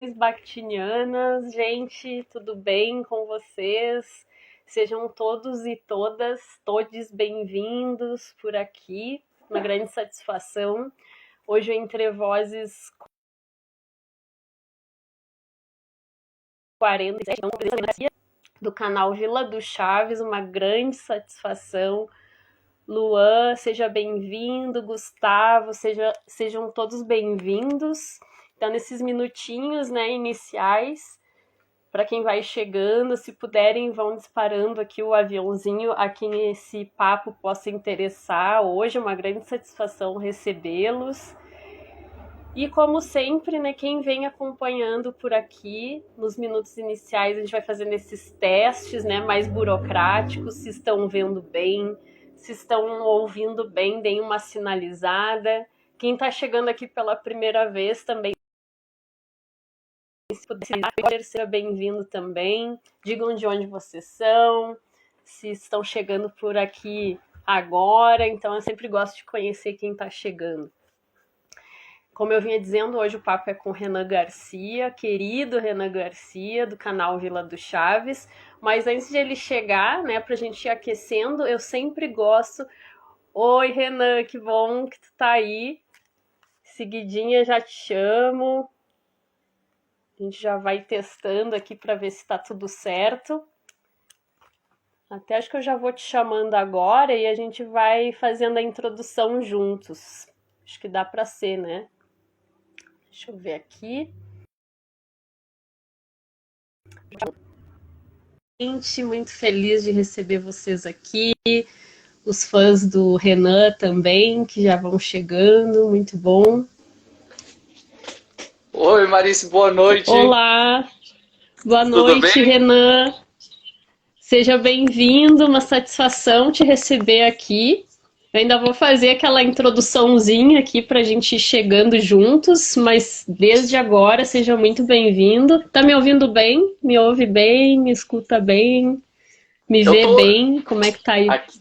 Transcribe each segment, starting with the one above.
Bactinianas, gente, tudo bem com vocês? Sejam todos e todas, todes bem-vindos por aqui, uma grande satisfação. Hoje Entre Vozes 47, do canal Vila do Chaves, uma grande satisfação. Luan, seja bem-vindo, Gustavo, sejam todos bem-vindos. Então, nesses minutinhos, né, iniciais, para quem vai chegando, se puderem, vão disparando aqui o aviãozinho, a quem esse papo possa interessar. Hoje é uma grande satisfação recebê-los. E como sempre, né, quem vem acompanhando por aqui, nos minutos iniciais, a gente vai fazendo esses testes, né, mais burocráticos, se estão vendo bem, se estão ouvindo bem, deem uma sinalizada. Quem está chegando aqui pela primeira vez também, se puder, seja bem-vindo também. Digam de onde vocês são, se estão chegando por aqui agora. Então, eu sempre gosto de conhecer quem está chegando. Como eu vinha dizendo, hoje o papo é com o Renan Garcia, querido Renan Garcia, do canal Vila do Chaves. Mas antes de ele chegar, né, para a gente ir aquecendo, eu sempre gosto... Oi, Renan, que bom que tu tá aí. Seguidinha já te chamo. A gente já vai testando aqui para ver se tá tudo certo. Até acho que eu já vou te chamando agora e a gente vai fazendo a introdução juntos. Acho que dá para ser, né? Deixa eu ver aqui. Gente, muito feliz de receber vocês aqui. Os fãs do Renan também, que já vão chegando. Muito bom. Oi, Marice, boa noite. Olá, boa Tudo noite, bem? Renan. Seja bem-vindo, uma satisfação te receber aqui. Eu ainda vou fazer aquela introduçãozinha aqui para a gente ir chegando juntos, mas desde agora seja muito bem-vindo. Tá me ouvindo bem? Me ouve bem? Me escuta bem? Me Eu vê tô bem? Como é que tá aí? aqui.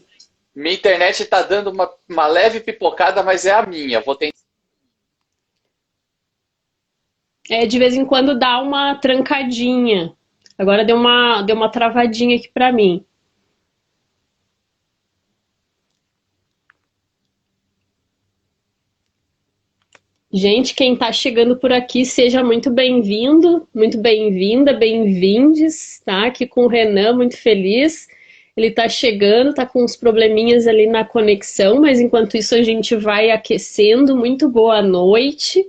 Minha internet tá dando uma leve pipocada, mas é a minha. Vou tentar. É, de vez em quando dá uma trancadinha. Agora deu uma travadinha aqui para mim. Gente, quem está chegando por aqui, seja muito bem-vindo, muito bem-vinda, bem-vindes, tá? Aqui com o Renan, muito feliz. Ele está chegando, está com uns probleminhas ali na conexão, mas enquanto isso a gente vai aquecendo. Muito boa noite.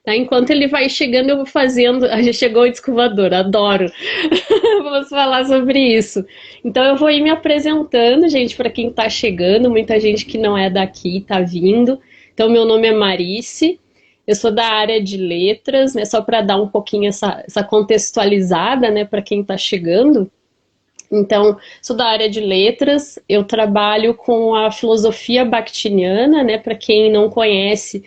Tá? Enquanto ele vai chegando, eu vou fazendo. Já chegou o descovador, adoro. Vamos falar sobre isso. Então eu vou ir me apresentando, gente, para quem está chegando, muita gente que não é daqui está vindo. Então, meu nome é Marice. Eu sou da área de letras, né? Só para dar um pouquinho essa contextualizada, né, para quem está chegando. Então, sou da área de letras, eu trabalho com a filosofia bakhtiniana, né? Para quem não conhece,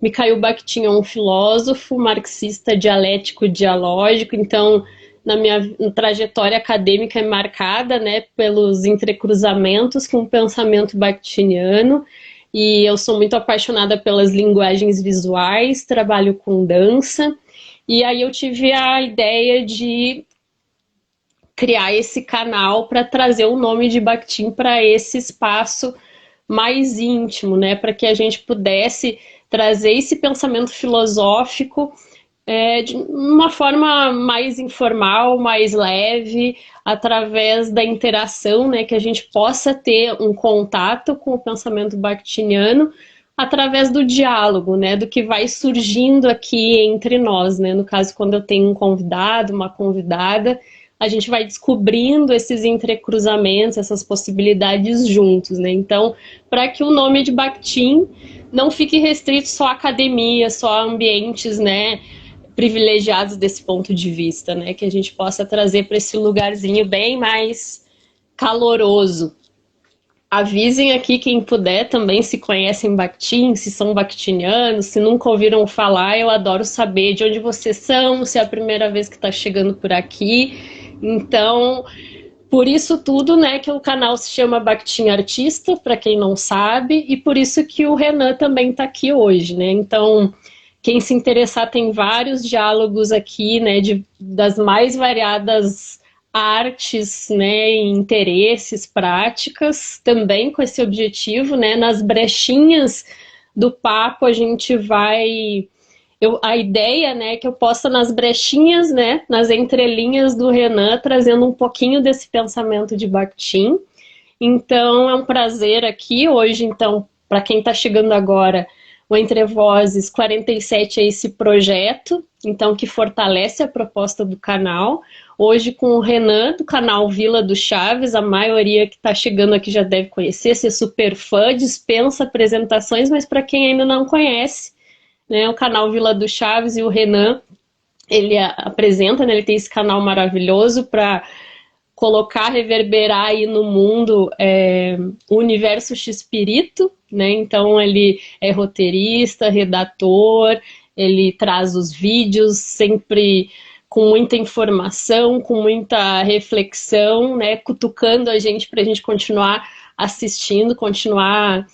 Mikhail Bakhtin é um filósofo marxista dialético dialógico, então na minha trajetória acadêmica é marcada, né, pelos entrecruzamentos com o pensamento bakhtiniano. E eu sou muito apaixonada pelas linguagens visuais, trabalho com dança, e aí eu tive a ideia de criar esse canal para trazer o nome de Bakhtin para esse espaço mais íntimo, né, para que a gente pudesse trazer esse pensamento filosófico de uma forma mais informal, mais leve, através da interação, né, que a gente possa ter um contato com o pensamento bakhtiniano através do diálogo, né, do que vai surgindo aqui entre nós, né, no caso quando eu tenho um convidado, uma convidada, a gente vai descobrindo esses entrecruzamentos, essas possibilidades juntos, né, então, para que o nome de Bakhtin não fique restrito só à academia, só a ambientes, né, privilegiados desse ponto de vista, né? Que a gente possa trazer para esse lugarzinho bem mais caloroso. Avisem aqui quem puder também se conhecem Bakhtin, se são bakhtinianos, se nunca ouviram falar, eu adoro saber de onde vocês são, se é a primeira vez que está chegando por aqui. Então, por isso tudo, né, que o canal se chama Bakhtin Artista, para quem não sabe, e por isso que o Renan também está aqui hoje, né? Então, Quem se interessar tem vários diálogos aqui, né, das mais variadas artes, né, interesses, práticas, também com esse objetivo, né, nas brechinhas do papo a gente vai... a ideia, né, é que eu possa nas brechinhas, né, nas entrelinhas do Renan, trazendo um pouquinho desse pensamento de Bakhtin. Então, é um prazer aqui hoje, então, para quem está chegando agora, o Entre Vozes 47 é esse projeto, então, que fortalece a proposta do canal. Hoje com o Renan, do canal Vila do Chaves, a maioria que está chegando aqui já deve conhecer, ser super fã, dispensa apresentações, mas para quem ainda não conhece, né, o canal Vila do Chaves e o Renan, ele apresenta, né, ele tem esse canal maravilhoso para colocar, reverberar aí no mundo o universo X-Espírito, né? Então ele é roteirista, redator, ele traz os vídeos sempre com muita informação, com muita reflexão, né? Cutucando a gente para a gente continuar assistindo, continuar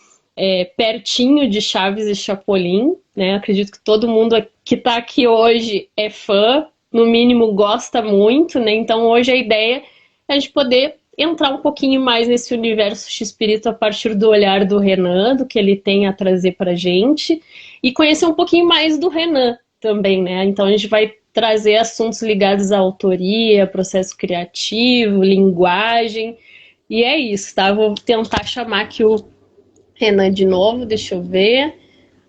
pertinho de Chaves e Chapolin, né? Acredito que todo mundo que está aqui hoje é fã, no mínimo gosta muito, né? Então hoje a ideia a gente poder entrar um pouquinho mais nesse universo X-Espírito a partir do olhar do Renan, do que ele tem a trazer para a gente, e conhecer um pouquinho mais do Renan também, né? Então a gente vai trazer assuntos ligados à autoria, processo criativo, linguagem, e é isso, tá? Vou tentar chamar aqui o Renan de novo, deixa eu ver.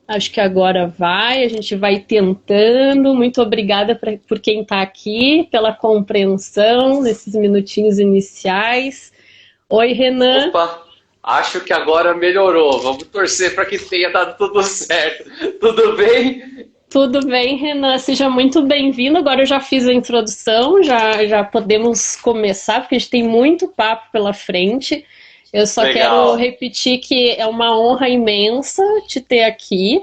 Acho que agora vai, a gente vai tentando. Muito obrigada por quem está aqui, pela compreensão nesses minutinhos iniciais. Oi, Renan. Opa, acho que agora melhorou. Vamos torcer para que tenha dado tudo certo. Tudo bem? Tudo bem, Renan. Seja muito bem-vindo. Agora eu já fiz a introdução, já podemos começar, porque a gente tem muito papo pela frente. Eu só quero repetir que é uma honra imensa te ter aqui.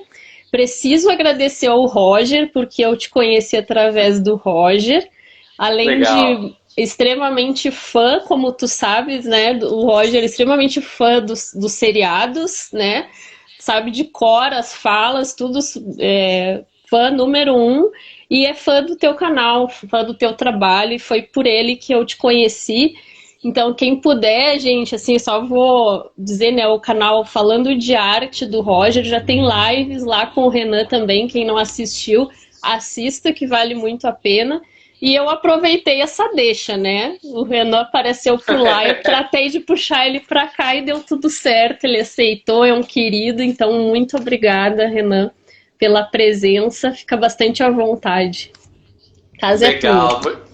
Preciso agradecer ao Roger, porque eu te conheci através do Roger. Além de extremamente fã, como tu sabes, né? O Roger é extremamente fã dos seriados, né? Sabe de cor as falas, tudo fã número 1. E é fã do teu canal, fã do teu trabalho. E foi por ele que eu te conheci. Então, quem puder, gente, assim, só vou dizer, né, o canal Falando de Arte do Roger, já tem lives lá com o Renan também, quem não assistiu, assista, que vale muito a pena. E eu aproveitei essa deixa, né, o Renan apareceu por lá, eu tratei de puxar ele pra cá e deu tudo certo, ele aceitou, é um querido, então muito obrigada, Renan, pela presença, fica bastante à vontade. Casa é tua.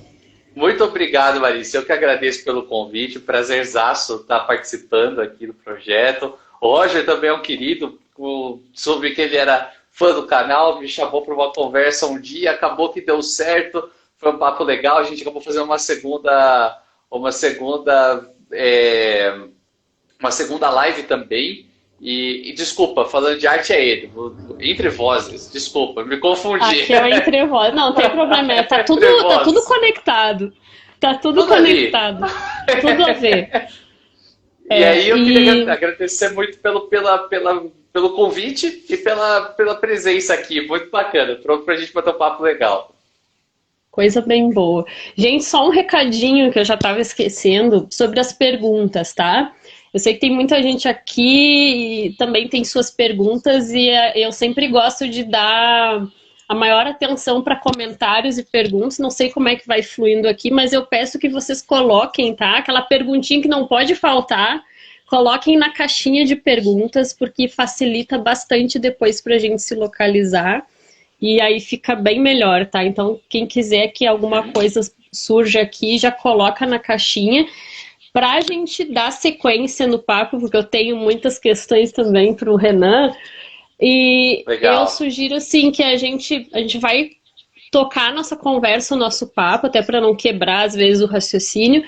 Muito obrigado, Marisa. Eu que agradeço pelo convite. Prazerzaço estar participando aqui do projeto. O Roger também é um querido. Soube que ele era fã do canal, me chamou para uma conversa um dia, acabou que deu certo. Foi um papo legal. A gente acabou fazendo uma segunda live também. E desculpa, falando de arte é ele, Entre Vozes, desculpa, me confundi. Aqui é o Entre Vozes, não tem problema, tá tudo conectado, tá tudo conectado, tudo a ver. E aí eu queria agradecer muito pelo convite e pela presença aqui, muito bacana, pronto pra gente bater um papo legal. Coisa bem boa. Gente, só um recadinho que eu já estava esquecendo sobre as perguntas, tá? Eu sei que tem muita gente aqui e também tem suas perguntas e eu sempre gosto de dar a maior atenção para comentários e perguntas. Não sei como é que vai fluindo aqui, mas eu peço que vocês coloquem, tá? Aquela perguntinha que não pode faltar, coloquem na caixinha de perguntas, porque facilita bastante depois para a gente se localizar. E aí fica bem melhor, tá? Então, quem quiser que alguma coisa surja aqui, já coloca na caixinha para a gente dar sequência no papo, porque eu tenho muitas questões também para o Renan. E legal. Eu sugiro, assim, que a gente vai tocar a nossa conversa, o nosso papo, até para não quebrar, às vezes, o raciocínio.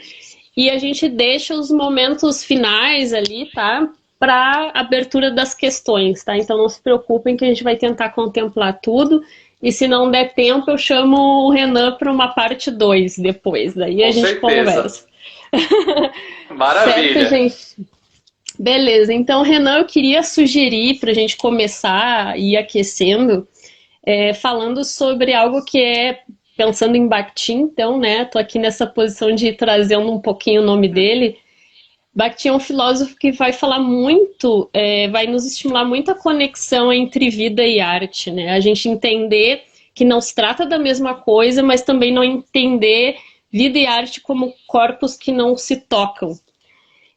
E a gente deixa os momentos finais ali, tá? Para abertura das questões, tá? Então não se preocupem que a gente vai tentar contemplar tudo. E se não der tempo, eu chamo o Renan para uma parte 2 depois. Daí a gente conversa. Maravilha. Certo, gente? Beleza. Então, Renan, eu queria sugerir para a gente começar a ir aquecendo falando sobre algo que é, pensando em Bakhtin, então, né, tô aqui nessa posição de ir trazendo um pouquinho o nome dele. Bakhtin é um filósofo que vai falar muito, vai nos estimular muito a conexão entre vida e arte, né? A gente entender que não se trata da mesma coisa, mas também não entender vida e arte como corpos que não se tocam.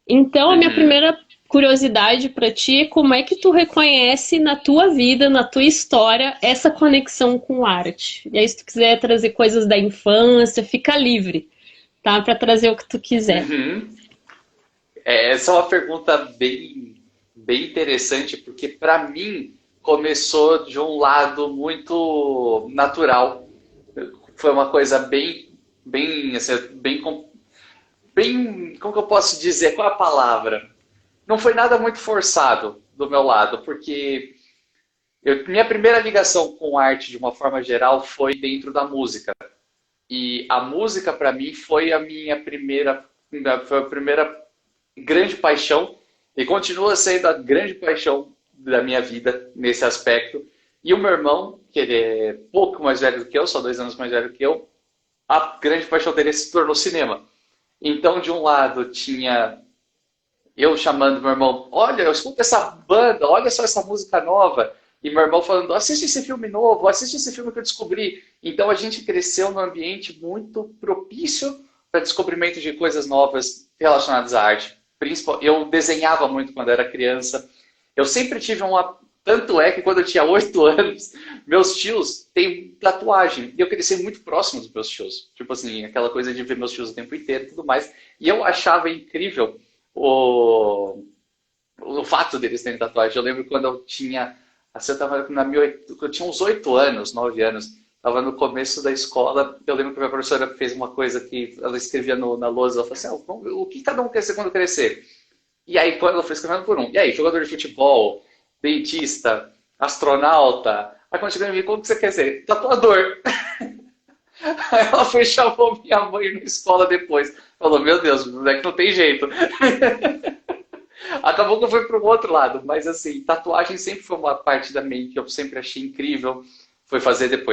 Então, a minha primeira curiosidade para ti é como é que tu reconhece na tua vida, na tua história, essa conexão com arte. E aí, se tu quiser trazer coisas da infância, fica livre, tá? Para trazer o que tu quiser. Essa é uma pergunta bem interessante, porque para mim começou de um lado muito natural. Foi uma coisa assim, como que eu posso dizer? Qual é a palavra? Não foi nada muito forçado do meu lado, porque minha primeira ligação com arte, de uma forma geral, foi dentro da música. E a música, para mim, foi foi a primeira grande paixão, e continua sendo a grande paixão da minha vida nesse aspecto. E o meu irmão, que ele é pouco mais velho do que eu, só 2 anos mais velho que eu, a grande paixão dele se tornou cinema. Então, de um lado, tinha eu chamando meu irmão, olha, eu escuto essa banda, olha só essa música nova. E meu irmão falando, assiste esse filme novo, assiste esse filme que eu descobri. Então a gente cresceu num ambiente muito propício para descobrimento de coisas novas relacionadas à arte. Eu desenhava muito quando era criança. Eu sempre tive uma... Tanto é que quando eu tinha 8 anos, meus tios têm tatuagem. E eu cresci muito próximo dos meus tios. Tipo assim, aquela coisa de ver meus tios o tempo inteiro e tudo mais. E eu achava incrível o fato deles terem tatuagem. Eu lembro quando eu tinha... Assim, eu tinha uns 8 anos, 9 anos. Estava no começo da escola. Eu lembro que a minha professora fez uma coisa que ela escrevia na lousa. Ela falou assim, o que cada um quer ser quando crescer? E aí, quando ela foi escrevendo por um. E aí, jogador de futebol, dentista, astronauta. Aí quando chegou em mim, como que você quer ser? Tatuador. Aí ela foi chamou minha mãe na escola depois. Falou, meu Deus, o moleque não tem jeito. Acabou que eu fui para o outro lado, mas assim, tatuagem sempre foi uma parte da mente que eu sempre achei incrível. Foi fazer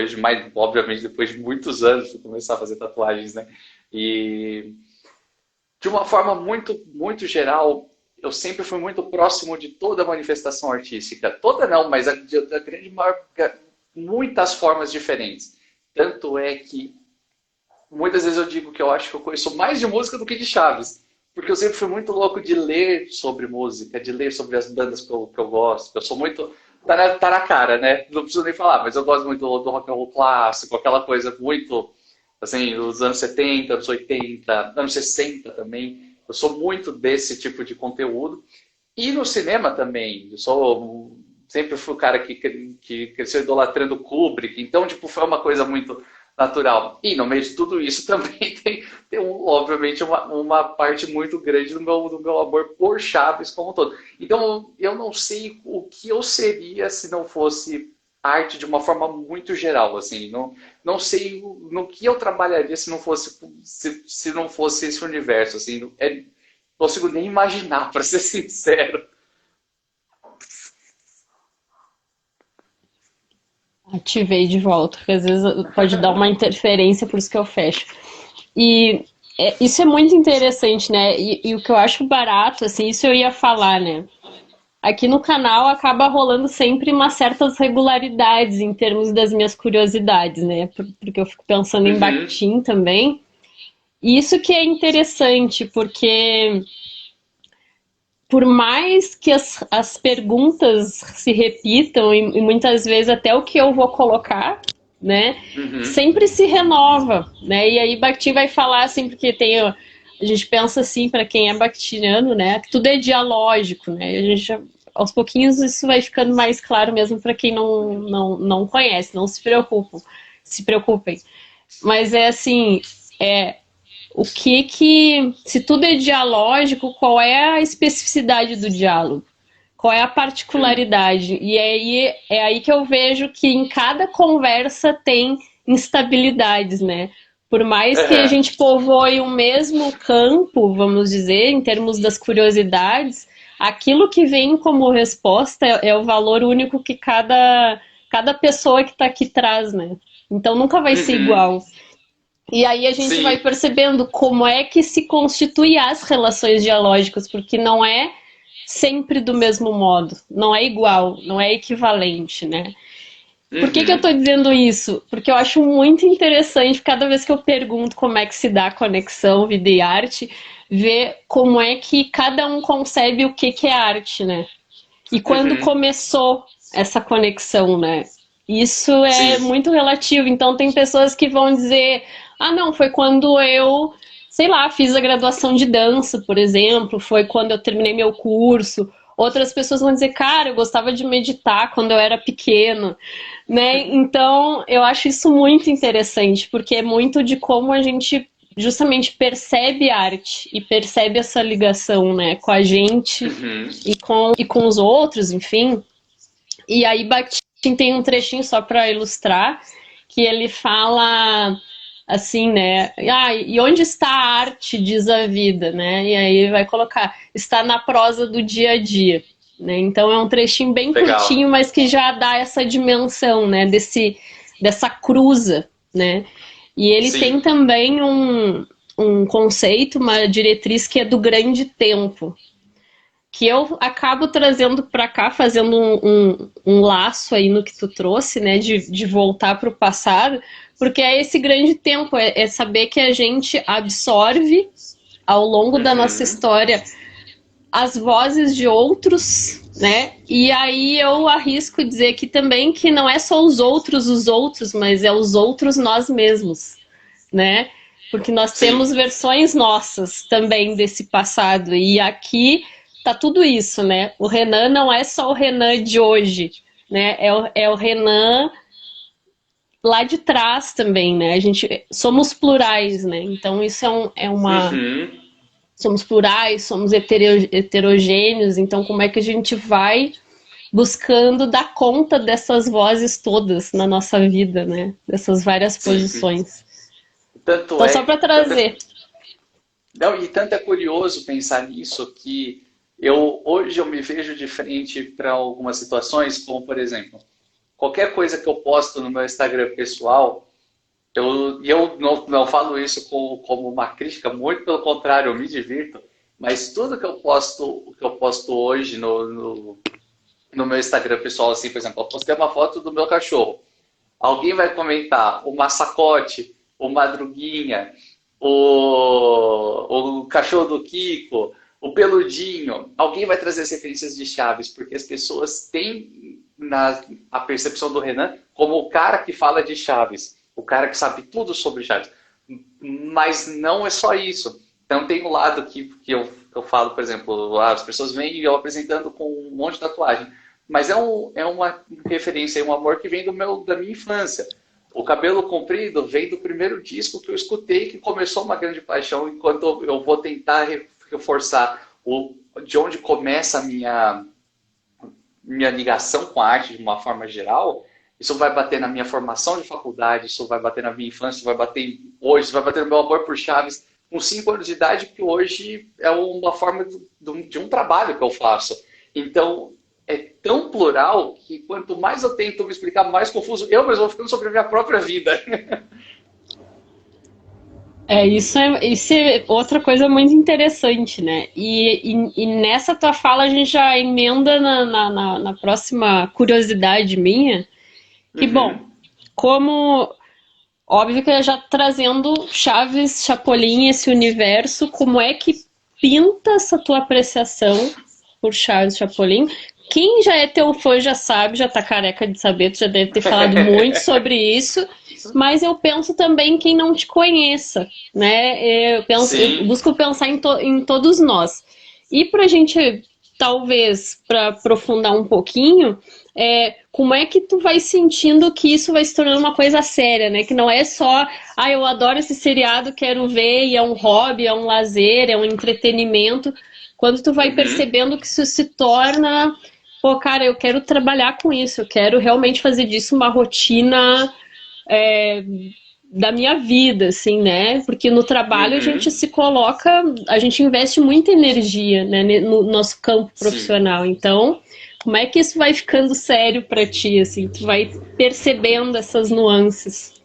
obviamente, depois de muitos anos, fui começar a fazer tatuagens, né? E de uma forma muito geral, eu sempre fui muito próximo de toda manifestação artística. Toda não, mas a grande maior, muitas formas diferentes. Tanto é que muitas vezes eu digo que eu acho que eu conheço mais de música do que de Chaves. Porque eu sempre fui muito louco de ler sobre música, de ler sobre as bandas que eu gosto. Eu sou muito... Tá na cara, né? Não preciso nem falar, mas eu gosto muito do rock and roll clássico, aquela coisa muito... Assim, dos anos 70, anos 80, anos 60 também. Eu sou muito desse tipo de conteúdo. E no cinema também. Sempre fui o cara que cresceu idolatrando Kubrick. Então, tipo, foi uma coisa muito natural. E no meio de tudo isso também tem obviamente, uma parte muito grande do meu amor por Chaves como um todo. Então, eu não sei o que eu seria se não fosse arte de uma forma muito geral. Assim, não sei no que eu trabalharia se não fosse esse universo. Assim, não consigo nem imaginar, para ser sincero. Ativei de volta, porque às vezes pode dar uma interferência, por isso que eu fecho. E isso é muito interessante, né? E o que eu acho barato, assim, isso eu ia falar, né? Aqui no canal acaba rolando sempre umas certas regularidades em termos das minhas curiosidades, né? Porque eu fico pensando em Bakhtin também. E isso que é interessante, porque por mais que as perguntas se repitam, e muitas vezes até o que eu vou colocar, né, sempre se renova, né, e aí Bakhtin vai falar assim, porque a gente pensa assim, para quem é bakhtiniano, né, que tudo é dialógico, né, a gente, aos pouquinhos isso vai ficando mais claro mesmo para quem não conhece, não se preocupem, mas é assim, se tudo é dialógico, qual é a especificidade do diálogo? Qual é a particularidade? E aí, é aí que eu vejo que em cada conversa tem instabilidades, né? Por mais que a gente povoe o mesmo campo, vamos dizer, em termos das curiosidades, aquilo que vem como resposta é o valor único que cada cada pessoa que está aqui traz, né? Então nunca vai ser igual. E aí a gente vai percebendo como é que se constituem as relações dialógicas, porque não é sempre do mesmo modo, não é igual, não é equivalente, né? Por que eu tô dizendo isso? Porque eu acho muito interessante, cada vez que eu pergunto como é que se dá a conexão vida e arte, ver como é que cada um concebe o que é arte, né? E quando começou essa conexão, né? Isso é muito relativo. Então tem pessoas que vão dizer, ah, não, foi quando eu, sei lá, fiz a graduação de dança, por exemplo, foi quando eu terminei meu curso. Outras pessoas vão dizer, cara, eu gostava de meditar quando eu era pequeno, né? Então, eu acho isso muito interessante, porque é muito de como a gente justamente percebe arte e percebe essa ligação, né, com a gente e com os outros, enfim. E aí, Bakhtin tem um trechinho só para ilustrar, que ele fala assim, né? Ah, e onde está a arte, diz a vida, né? E aí vai colocar, está na prosa do dia a dia, né? Então é um trechinho bem curtinho, mas que já dá essa dimensão, né? Dessa cruza, né? E ele tem também um conceito, uma diretriz que é do grande tempo, que eu acabo trazendo para cá, fazendo um laço aí no que tu trouxe, né? De voltar para o passado, porque é esse grande tempo, é saber que a gente absorve ao longo da nossa história as vozes de outros, né? E aí eu arrisco dizer que também que não é só os outros, mas é os outros nós mesmos, né? Porque nós temos versões nossas também desse passado. E aqui tá tudo isso, né? O Renan não é só o Renan de hoje, né? É o Renan lá de trás também, né? A gente somos plurais, né? Então isso é uma somos plurais, somos heterogêneos, então como é que a gente vai buscando dar conta dessas vozes todas na nossa vida, né? Dessas várias posições. Tanto então, só para trazer. Não, e tanto é curioso pensar nisso que hoje eu me vejo diferente para algumas situações, como por exemplo, qualquer coisa que eu posto no meu Instagram pessoal, eu não falo isso como uma crítica, muito pelo contrário, eu me divirto, mas tudo que eu posto hoje no meu Instagram pessoal, assim, por exemplo, eu postei uma foto do meu cachorro, alguém vai comentar o massacote, o Madruguinha, o cachorro do Kiko, o peludinho, alguém vai trazer as referências de Chaves, porque as pessoas têm a percepção do Renan como o cara que fala de Chaves, o cara que sabe tudo sobre Chaves. Mas não é só isso. Então tem um lado que eu falo, por exemplo, as pessoas vêm eu apresentando com um monte de tatuagem, mas é uma referência, um amor que vem da minha infância. O Cabelo Comprido vem do primeiro disco que eu escutei, que começou uma grande paixão, enquanto eu vou tentar reforçar de onde começa a minha ligação com a arte de uma forma geral. Isso vai bater na minha formação de faculdade, isso vai bater na minha infância, isso vai bater hoje, isso vai bater no meu amor por Chaves, com 5 anos de idade, que hoje é uma forma de um trabalho que eu faço. Então, é tão plural que quanto mais eu tento me explicar, mais confuso eu mesmo vou ficando sobre a minha própria vida. Isso é outra coisa muito interessante, né? E nessa tua fala a gente já emenda na próxima curiosidade minha, que bom, como óbvio que já trazendo Chaves, Chapolin, esse universo, como é que pinta essa tua apreciação por Chaves, Chapolin? Quem já é teu fã já sabe, já tá careca de saber, tu já deve ter falado muito sobre isso, mas eu penso também quem não te conheça, né? Eu busco pensar em todos nós. E pra gente, talvez, para aprofundar um pouquinho, como é que tu vai sentindo que isso vai se tornando uma coisa séria, né? Que não é só, eu adoro esse seriado, quero ver, e é um hobby, é um lazer, é um entretenimento. Quando tu vai percebendo que isso se torna, pô, cara, eu quero trabalhar com isso, eu quero realmente fazer disso uma rotina da minha vida, assim, né? Porque no trabalho a gente se coloca, a gente investe muita energia, né, no nosso campo profissional. Então, Como é que isso vai ficando sério pra ti, assim? Tu vai percebendo essas nuances?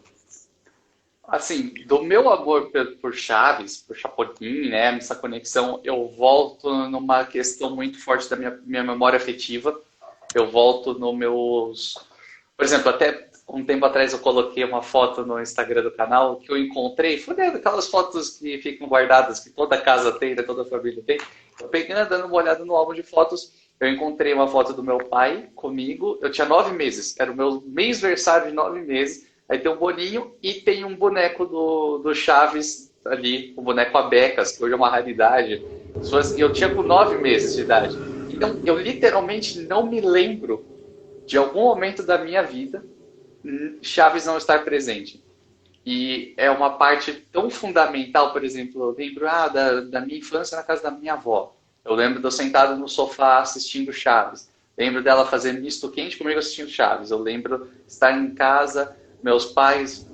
Assim, do meu amor por Chaves, por Chapolin, né, essa conexão, eu volto numa questão muito forte da minha memória afetiva. Eu volto no meus... Por exemplo, até um tempo atrás eu coloquei uma foto no Instagram do canal que eu encontrei, foi daquelas fotos que ficam guardadas, que toda casa tem, né, toda família tem. Eu peguei, dando uma olhada no álbum de fotos, eu encontrei uma foto do meu pai comigo, eu tinha 9 meses, era o meu mêsversário de 9 meses, aí tem um bolinho e tem um boneco do Chaves ali, o boneco Abecas, que hoje é uma raridade. E eu tinha com 9 meses de idade. Então, eu literalmente não me lembro de algum momento da minha vida Chaves não estar presente. E é uma parte tão fundamental, por exemplo, eu lembro da minha infância na casa da minha avó. Eu lembro de eu sentado no sofá assistindo Chaves. Lembro dela fazer misto quente comigo assistindo Chaves. Eu lembro estar em casa, meus pais...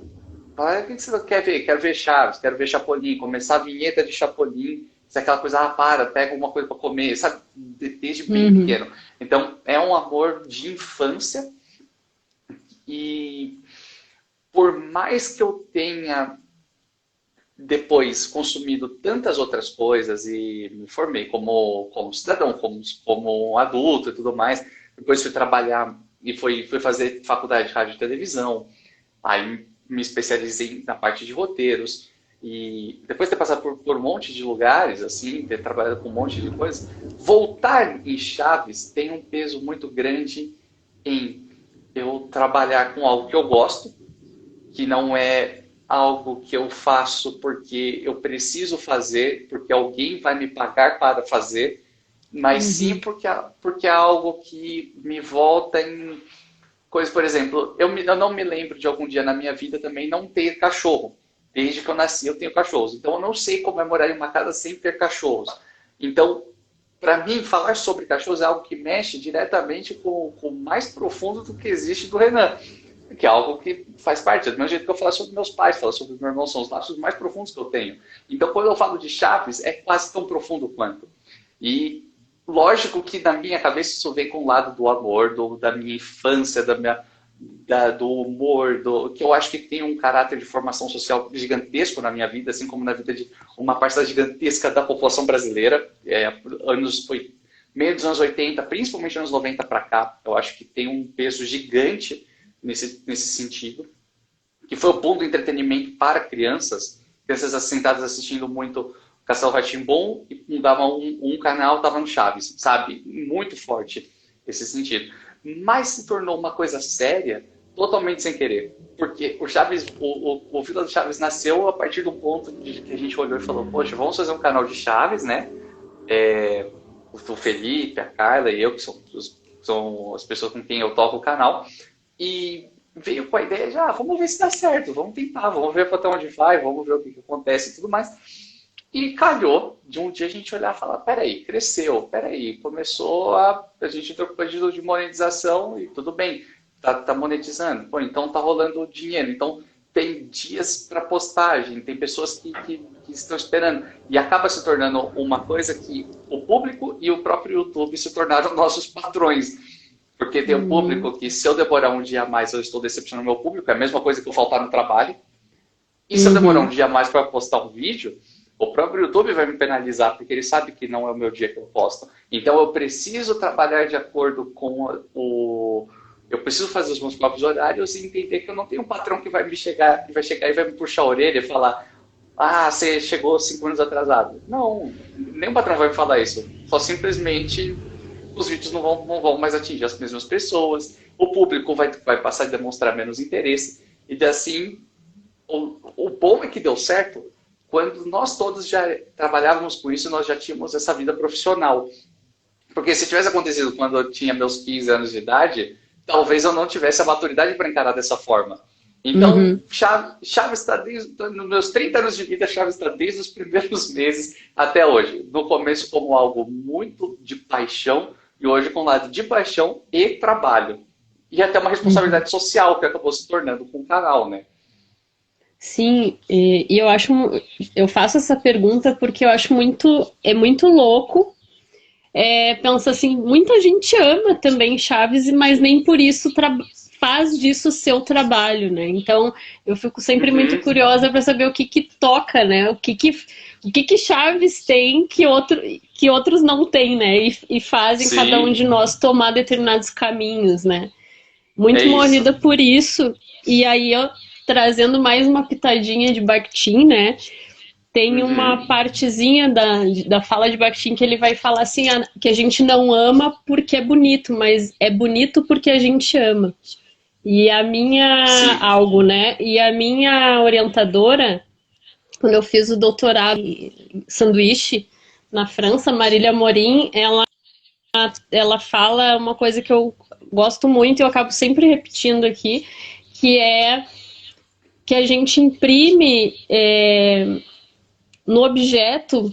O que você quer ver? Quero ver Chaves, quero ver Chapolin. Começar a vinheta de Chapolin. Se é aquela coisa, pega uma coisa para comer, sabe? Desde bem pequeno. Então, é um amor de infância. E por mais que eu tenha depois consumido tantas outras coisas e me formei como cidadão, como adulto e tudo mais, depois fui trabalhar e fui fazer faculdade de rádio e televisão, aí me especializei na parte de roteiros, e depois de ter passado por um monte de lugares, assim, ter trabalhado com um monte de coisas, voltar em Chaves tem um peso muito grande em eu trabalhar com algo que eu gosto, que não é algo que eu faço porque eu preciso fazer, porque alguém vai me pagar para fazer, mas sim porque é algo que me volta em coisas, por exemplo, eu não me lembro de algum dia na minha vida também não ter cachorro. Desde que eu nasci eu tenho cachorros. Então eu não sei como é morar em uma casa sem ter cachorros. Então, para mim, falar sobre cachorros é algo que mexe diretamente com o mais profundo do que existe do Renan. Que é algo que faz parte. Do mesmo jeito que eu falo sobre meus pais, falo sobre meu irmão, são os laços mais profundos que eu tenho. Então, quando eu falo de Chaves, é quase tão profundo quanto. E lógico que na minha cabeça isso vem com o lado do amor, da minha infância, do humor, que eu acho que tem um caráter de formação social gigantesco na minha vida, assim como na vida de uma parcela gigantesca da população brasileira. Meio dos anos 80, principalmente anos 90 para cá, eu acho que tem um peso gigante nesse sentido, que foi o boom do entretenimento para crianças sentadas assistindo muito Castelo Rá-Tim-Bum e mudavam um canal, estava no Chaves, sabe? Muito forte esse sentido. Mas se tornou uma coisa séria totalmente sem querer. Porque o Chaves, o Vila do Chaves nasceu a partir do ponto de que a gente olhou e falou, poxa, vamos fazer um canal de Chaves, né? O Felipe, a Carla e eu, que são as pessoas com quem eu toco o canal, e veio com a ideia de, vamos ver se dá certo, vamos tentar, vamos ver até onde vai, vamos ver o que acontece e tudo mais. E calhou de um dia a gente olhar e falar, peraí, cresceu, peraí, começou a gente entrou com o pedido de monetização e tudo bem, tá monetizando, pô, então tá rolando dinheiro, então tem dias para postagem, tem pessoas que estão esperando, e acaba se tornando uma coisa que o público e o próprio YouTube se tornaram nossos patrões. Porque tem o público que, se eu demorar um dia a mais, eu estou decepcionando meu público. É a mesma coisa que eu faltar no trabalho. E se eu demorar um dia a mais para postar um vídeo, o próprio YouTube vai me penalizar, porque ele sabe que não é o meu dia que eu posto. Então eu preciso trabalhar de acordo com eu preciso fazer os meus próprios horários e entender que eu não tenho um patrão que vai chegar e vai me puxar a orelha e falar, você chegou 5 minutos atrasado. Não, nenhum patrão vai me falar isso. Só simplesmente os vídeos não vão mais atingir as mesmas pessoas, o público vai passar a demonstrar menos interesse, e assim, o bom é que deu certo quando nós todos já trabalhávamos com isso, nós já tínhamos essa vida profissional. Porque se tivesse acontecido quando eu tinha meus 15 anos de idade, talvez eu não tivesse a maturidade para encarar dessa forma. Então, Chaves está nos meus 30 anos de vida, Chaves está desde os primeiros meses até hoje. No começo como algo muito de paixão, e hoje com um lado de paixão e trabalho. E até uma responsabilidade social que acabou se tornando com o canal, né? Sim, e eu faço essa pergunta porque eu acho muito louco pensa assim, muita gente ama também Chaves, mas nem por isso faz disso seu trabalho, né? Então eu fico sempre muito Uhum. curiosa para saber o que que toca, né? O que que Chaves tem que outros não têm, né? E fazem cada um Sim, de nós tomar determinados caminhos, né? é Muito movida isso. por isso. E aí, ó, trazendo mais uma pitadinha de Bakhtin, né? Tem uma Uhum. partezinha da fala de Bakhtin que ele vai falar assim, que a gente não ama porque é bonito, mas é bonito porque a gente ama. E a minha, Sim. algo, né? E a minha orientadora, quando eu fiz o doutorado em sanduíche na França, Marília Morim, ela fala uma coisa que eu gosto muito e eu acabo sempre repetindo aqui, que é que a gente imprime no objeto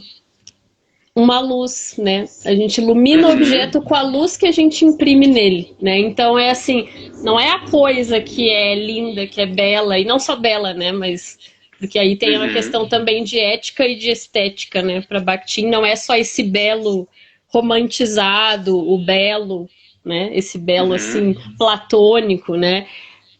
uma luz, né? A gente ilumina o Uhum. objeto com a luz que a gente imprime nele, né? Então é assim, não é a coisa que é linda, que é bela, e não só bela, né? Mas porque aí tem uma Uhum. questão também de ética e de estética, né? Para Bakhtin não é só esse belo romantizado, o belo, né? Esse belo Uhum. assim platônico, né?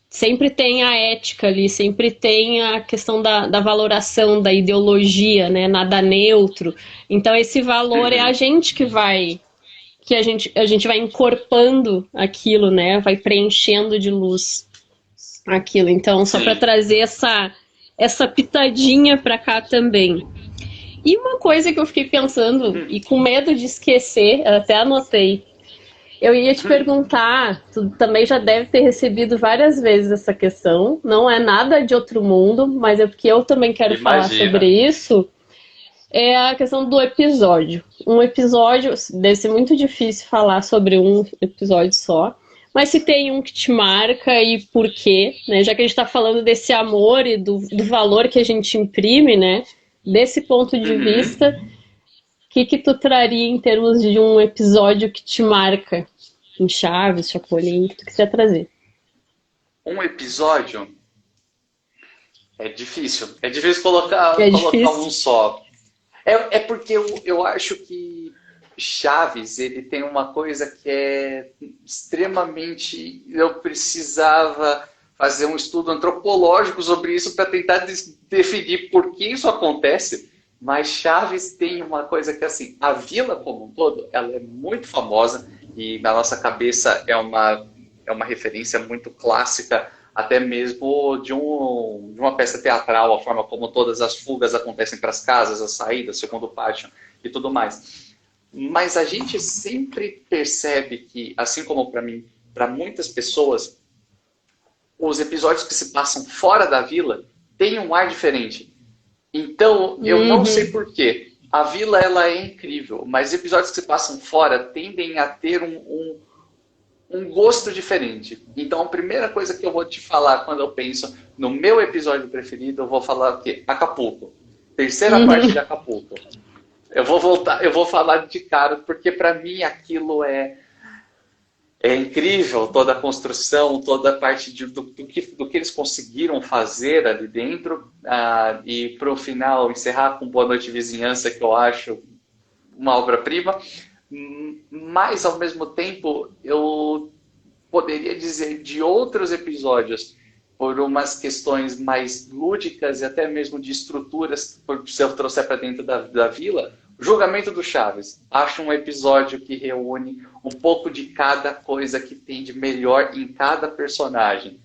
Sempre tem a ética ali, sempre tem a questão da valoração, da ideologia, né? Nada neutro. Então, esse valor é a Uhum. gente que a gente vai encorpando aquilo, né? Vai preenchendo de luz aquilo. Então, só para Sim. trazer essa pitadinha para cá também. E uma coisa que eu fiquei pensando, Uhum. e com medo de esquecer, eu até anotei, eu ia te perguntar, tu também já deve ter recebido várias vezes essa questão, não é nada de outro mundo, mas é porque eu também quero falar sobre Imagina. isso, é a questão do episódio. Um episódio, deve ser muito difícil falar sobre um episódio só, mas se tem um que te marca e por quê, né? Já que a gente está falando desse amor e do valor que a gente imprime, né? Desse ponto de Uhum. vista, o que que tu traria em termos de um episódio que te marca? Em Chaves, Chapolin, que tu quiser trazer. Um episódio é difícil. É difícil colocar, É colocar um difícil. só. É porque eu acho que Chaves, ele tem uma coisa que é extremamente. Eu precisava fazer um estudo antropológico sobre isso para tentar definir por que isso acontece. Mas Chaves tem uma coisa que, assim, a vila como um todo, ela é muito famosa e na nossa cabeça é uma referência muito clássica, até mesmo de uma peça teatral, a forma como todas as fugas acontecem para as casas, as saídas, segundo pátio e tudo mais. Mas a gente sempre percebe que, assim como para mim, para muitas pessoas, os episódios que se passam fora da vila têm um ar diferente. Então, eu não sei Uhum. porquê. A vila ela é incrível, mas episódios que se passam fora tendem a ter um gosto diferente. Então, a primeira coisa que eu vou te falar quando eu penso no meu episódio preferido, eu vou falar o quê? Acapulco. Terceira parte de Uhum. Acapulco. Eu vou voltar, eu vou falar de cara, porque para mim aquilo é incrível, toda a construção, toda a parte do que eles conseguiram fazer ali dentro. E para o final encerrar com Boa Noite Vizinhança, que eu acho uma obra-prima. Mas, ao mesmo tempo, eu poderia dizer de outros episódios, por umas questões mais lúdicas e até mesmo de estruturas, se eu trouxer para dentro da vila, o Julgamento do Chaves. Acho um episódio que reúne um pouco de cada coisa que tem de melhor em cada personagem.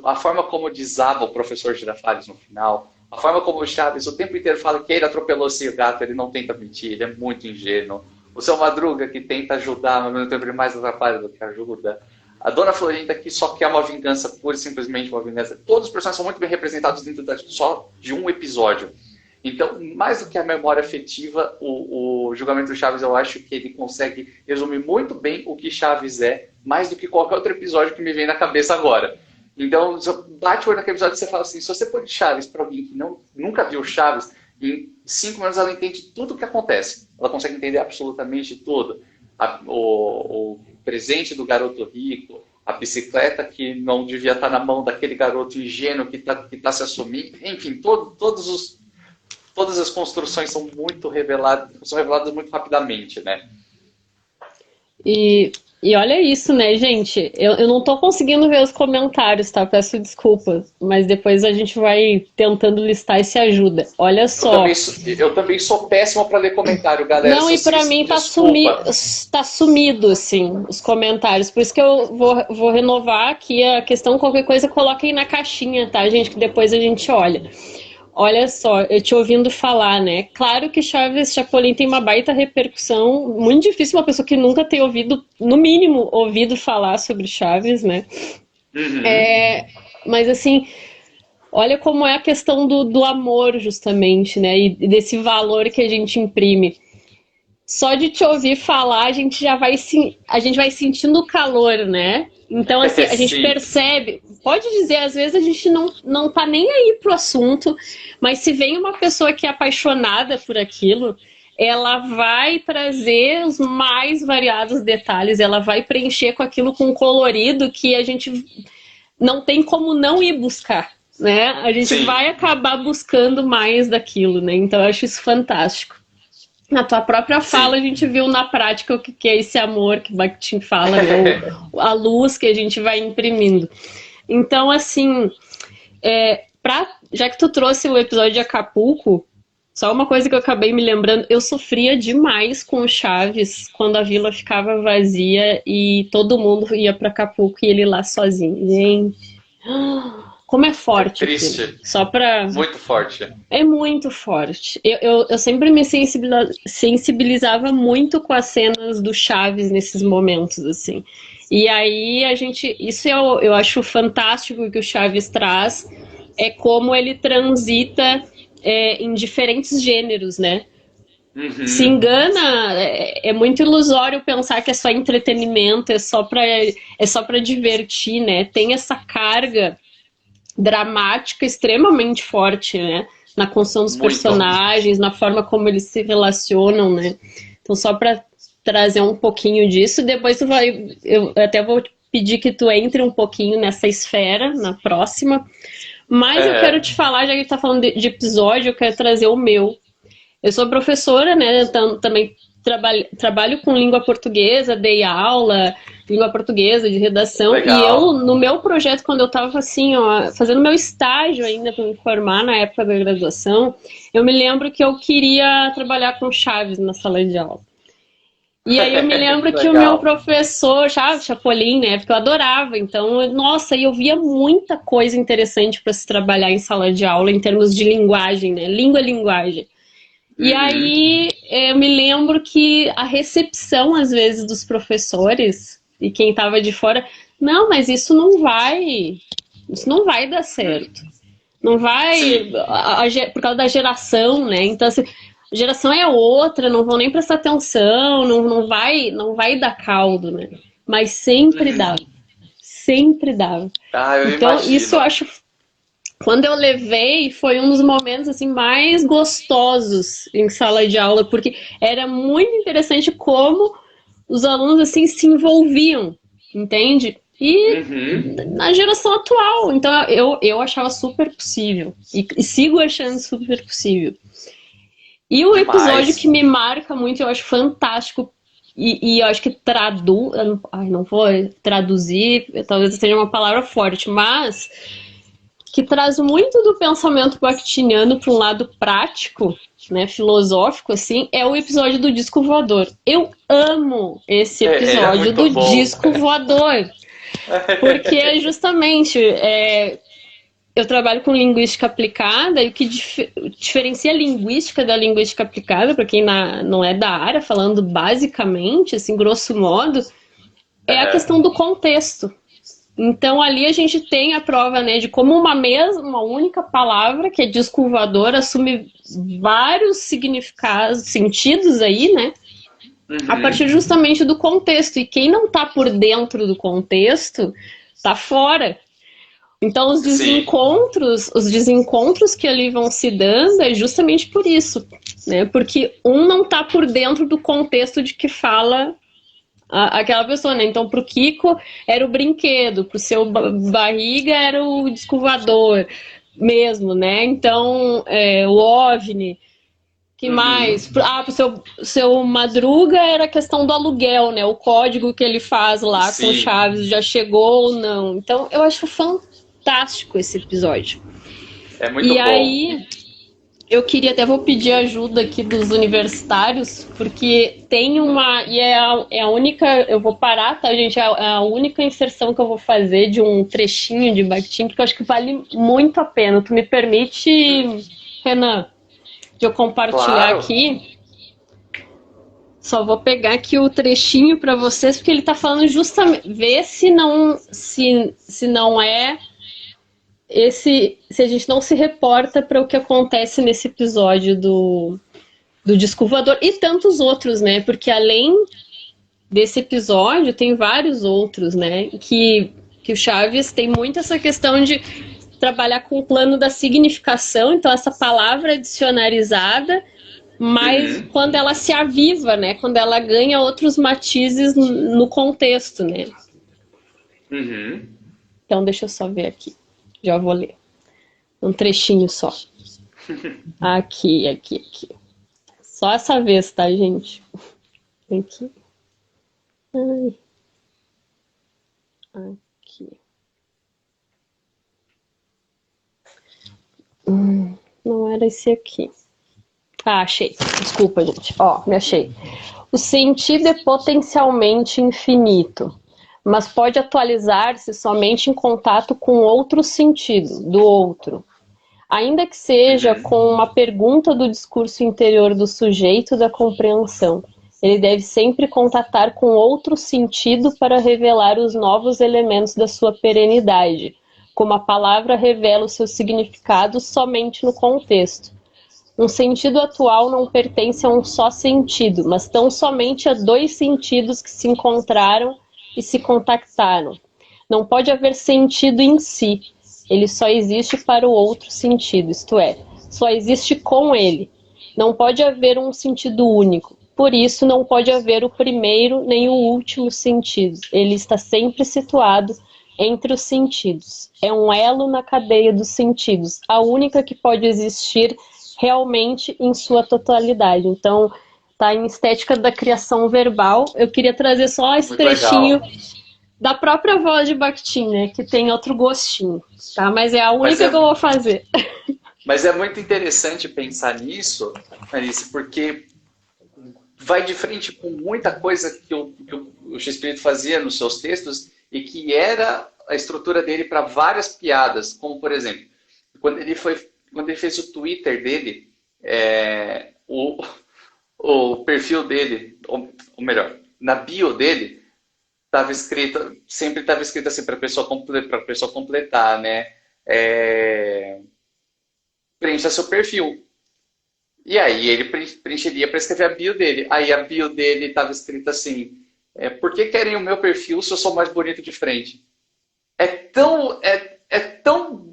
A forma como desaba o professor Girafales no final, a forma como o Chaves o tempo inteiro fala que ele atropelou o gato, ele não tenta mentir, ele é muito ingênuo. O seu Madruga, que tenta ajudar, mas ao mesmo tempo ele mais atrapalha do que ajuda. A Dona Florinda, que só quer uma vingança, pura e simplesmente uma vingança. Todos os personagens são muito bem representados dentro só de um episódio. Então, mais do que a memória afetiva, o Julgamento do Chaves, eu acho que ele consegue resumir muito bem o que Chaves é, mais do que qualquer outro episódio que me vem na cabeça agora. Então, bate o olho naquele episódio e você fala assim, se você pôr Chaves para alguém que nunca viu Chaves, em 5 minutos ela entende tudo o que acontece. Ela consegue entender absolutamente tudo. O presente do garoto rico, a bicicleta que não devia estar na mão daquele garoto ingênuo que tá se assumindo, enfim, todos os todas as construções são muito reveladas, são reveladas muito rapidamente, né? E olha isso, né, gente? Eu não tô conseguindo ver os comentários, tá? Peço desculpas, mas depois a gente vai tentando listar e se ajuda. Olha só. Eu também sou péssimo para ler comentário, galera. Não, e pra mim tá sumido, assim, os comentários. Por isso que eu vou renovar aqui a questão. Qualquer coisa, coloquem na caixinha, tá, gente? Que depois a gente olha. Olha só, eu te ouvindo falar, né? Claro que Chaves Chapolin tem uma baita repercussão. Muito difícil uma pessoa que nunca tenha ouvido, no mínimo, ouvido falar sobre Chaves, né? Uhum. Mas assim, olha como é a questão do amor, justamente, né? E desse valor que a gente imprime. Só de te ouvir falar, a gente vai sentindo o calor, né? Então, assim, a gente percebe, pode dizer, às vezes a gente não tá nem aí pro assunto, mas se vem uma pessoa que é apaixonada por aquilo, ela vai trazer os mais variados detalhes, ela vai preencher com aquilo com colorido que a gente não tem como não ir buscar, né? A gente vai acabar buscando mais daquilo, né? Então, eu acho isso fantástico. Na tua própria fala, a gente viu na prática o que é esse amor que Bakhtin fala, né? A luz que a gente vai imprimindo. Então, assim, já que tu trouxe o episódio de Acapulco, só uma coisa que eu acabei me lembrando, eu sofria demais com o Chaves quando a vila ficava vazia e todo mundo ia para Acapulco e ele lá sozinho. Gente, como é forte. É triste. Aquilo. Só pra... Muito forte. É muito forte. Eu sempre me sensibilizava muito com as cenas do Chaves nesses momentos, assim. E aí isso eu acho fantástico que o Chaves traz, é como ele transita em diferentes gêneros, né? Uhum. Se engana, é muito ilusório pensar que é só entretenimento, é só pra divertir, né? Tem essa carga dramática extremamente forte, né? Na construção dos personagens, na forma como eles se relacionam, né? Então, só para trazer um pouquinho disso, depois eu até vou pedir que tu entre um pouquinho nessa esfera, na próxima. Mas eu quero te falar, já que a gente tá falando de episódio, eu quero trazer o meu. Eu sou professora, né? Então, também trabalho com língua portuguesa, dei aula, língua portuguesa, de redação. Legal. E eu, no meu projeto, quando eu estava assim, ó, fazendo meu estágio ainda para me formar na época da graduação, eu me lembro que eu queria trabalhar com Chaves na sala de aula. E aí eu me lembro que o meu professor, Chapolin, né, porque eu adorava, então, nossa, e eu via muita coisa interessante para se trabalhar em sala de aula em termos de linguagem, né, língua-linguagem. E aí eu me lembro que a recepção, às vezes, dos professores e quem estava de fora, não, mas isso não vai dar certo. Não vai, por causa da geração, né? Então, assim, a geração é outra, não vão nem prestar atenção, não vai dar caldo, né? Mas sempre dava. Sempre dava. Então, imagino. isso eu acho... Quando eu levei, foi um dos momentos assim mais gostosos em sala de aula, porque era muito interessante como os alunos assim se envolviam, entende? E na geração atual, então eu achava super possível e sigo achando super possível. E o episódio que me marca muito, eu acho fantástico e eu acho que não vou traduzir, talvez seja uma palavra forte, mas que traz muito do pensamento bakhtiniano para um lado prático, né, filosófico, assim, é o episódio do disco voador. Eu amo esse episódio do disco voador, porque justamente eu trabalho com linguística aplicada e o que diferencia a linguística da linguística aplicada, para quem não é da área, falando basicamente, assim, grosso modo, é a questão do contexto. Então, ali a gente tem a prova, né, de como uma única palavra, que é disco voador, assume vários significados, sentidos aí, né, a partir justamente do contexto. E quem não tá por dentro do contexto, tá fora. Então, os desencontros que ali vão se dando é justamente por isso, né, porque não tá por dentro do contexto de que fala aquela pessoa, né? Então, pro Kiko era o brinquedo, pro seu Barriga era o disco voador, mesmo, né? Então, o OVNI, que mais? Pro seu Madruga era a questão do aluguel, né? O código que ele faz lá com o Sim, Chaves já chegou ou não. Então, eu acho fantástico esse episódio. é muito E bom. aí, eu queria até vou pedir ajuda aqui dos universitários, porque tem uma. E é a única. Eu vou parar, tá, gente? É a única inserção que eu vou fazer de um trechinho de Bakhtin, porque eu acho que vale muito a pena. Tu me permite, Renan, de eu compartilhar Claro. aqui? Só vou pegar aqui o trechinho para vocês, porque ele tá falando justamente. Vê se não é se a gente não se reporta para o que acontece nesse episódio do disco voador e tantos outros, né? Porque além desse episódio, tem vários outros, né? Que o Chaves tem muito essa questão de trabalhar com o plano da significação, então essa palavra dicionarizada, mas Uhum. quando ela se aviva, né? Quando ela ganha outros matizes no contexto, né? Uhum. Então deixa eu só ver aqui. Já vou ler. Um trechinho só. Aqui. Só essa vez, tá, gente? Aqui. Ai, aqui. Não era esse aqui. Ah, achei. Desculpa, gente. Ó, me achei. O sentido é potencialmente infinito, mas pode atualizar-se somente em contato com outro sentido, do outro. Ainda que seja Uhum. com uma pergunta do discurso interior do sujeito da compreensão, ele deve sempre contatar com outro sentido para revelar os novos elementos da sua perenidade, como a palavra revela o seu significado somente no contexto. Um sentido atual não pertence a um só sentido, mas tão somente a dois sentidos que se encontraram e se contactaram. Não pode haver sentido em si, ele só existe para o outro sentido, isto é, só existe com ele. Não pode haver um sentido único, por isso não pode haver o primeiro nem o último sentido. Ele está sempre situado entre os sentidos. É um elo na cadeia dos sentidos, a única que pode existir realmente em sua totalidade. Então, tá em Estética da Criação Verbal. Eu queria trazer só esse Muito trechinho legal. da própria voz de Bakhtin, né, que tem outro gostinho, tá? Mas é a Mas única que eu é, vou fazer. mas é muito interessante pensar nisso, Alice, porque vai de frente com muita coisa que o X-Espírito fazia nos seus textos e que era a estrutura dele para várias piadas, como por exemplo, quando ele fez o Twitter dele, o perfil dele, ou melhor, na bio dele, sempre estava escrito assim para a pessoa completar, né? Preencha seu perfil. E aí ele preencheria para escrever a bio dele. Aí a bio dele estava escrita assim: por que querem o meu perfil se eu sou mais bonito de frente? É tão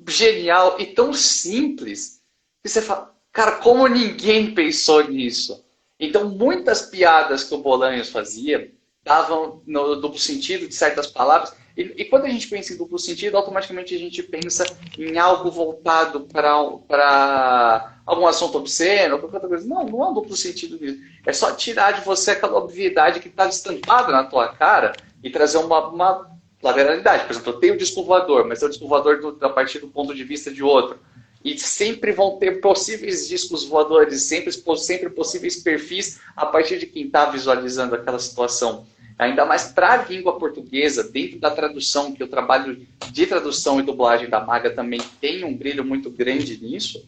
genial e tão simples que você fala, cara, como ninguém pensou nisso? Então, muitas piadas que o Bolanhos fazia davam no duplo sentido de certas palavras. E quando a gente pensa em duplo sentido, automaticamente a gente pensa em algo voltado para algum assunto obsceno, ou qualquer outra coisa. Não, não é um duplo sentido nisso. É só tirar de você aquela obviedade que está estampada na tua cara e trazer uma lateralidade. Por exemplo, eu tenho o disco voador, mas é o disco voador a partir do ponto de vista de outro. E sempre vão ter possíveis discos voadores, sempre possíveis perfis a partir de quem está visualizando aquela situação. Ainda mais para a língua portuguesa, dentro da tradução, que o trabalho de tradução e dublagem da Maga também tem um brilho muito grande nisso,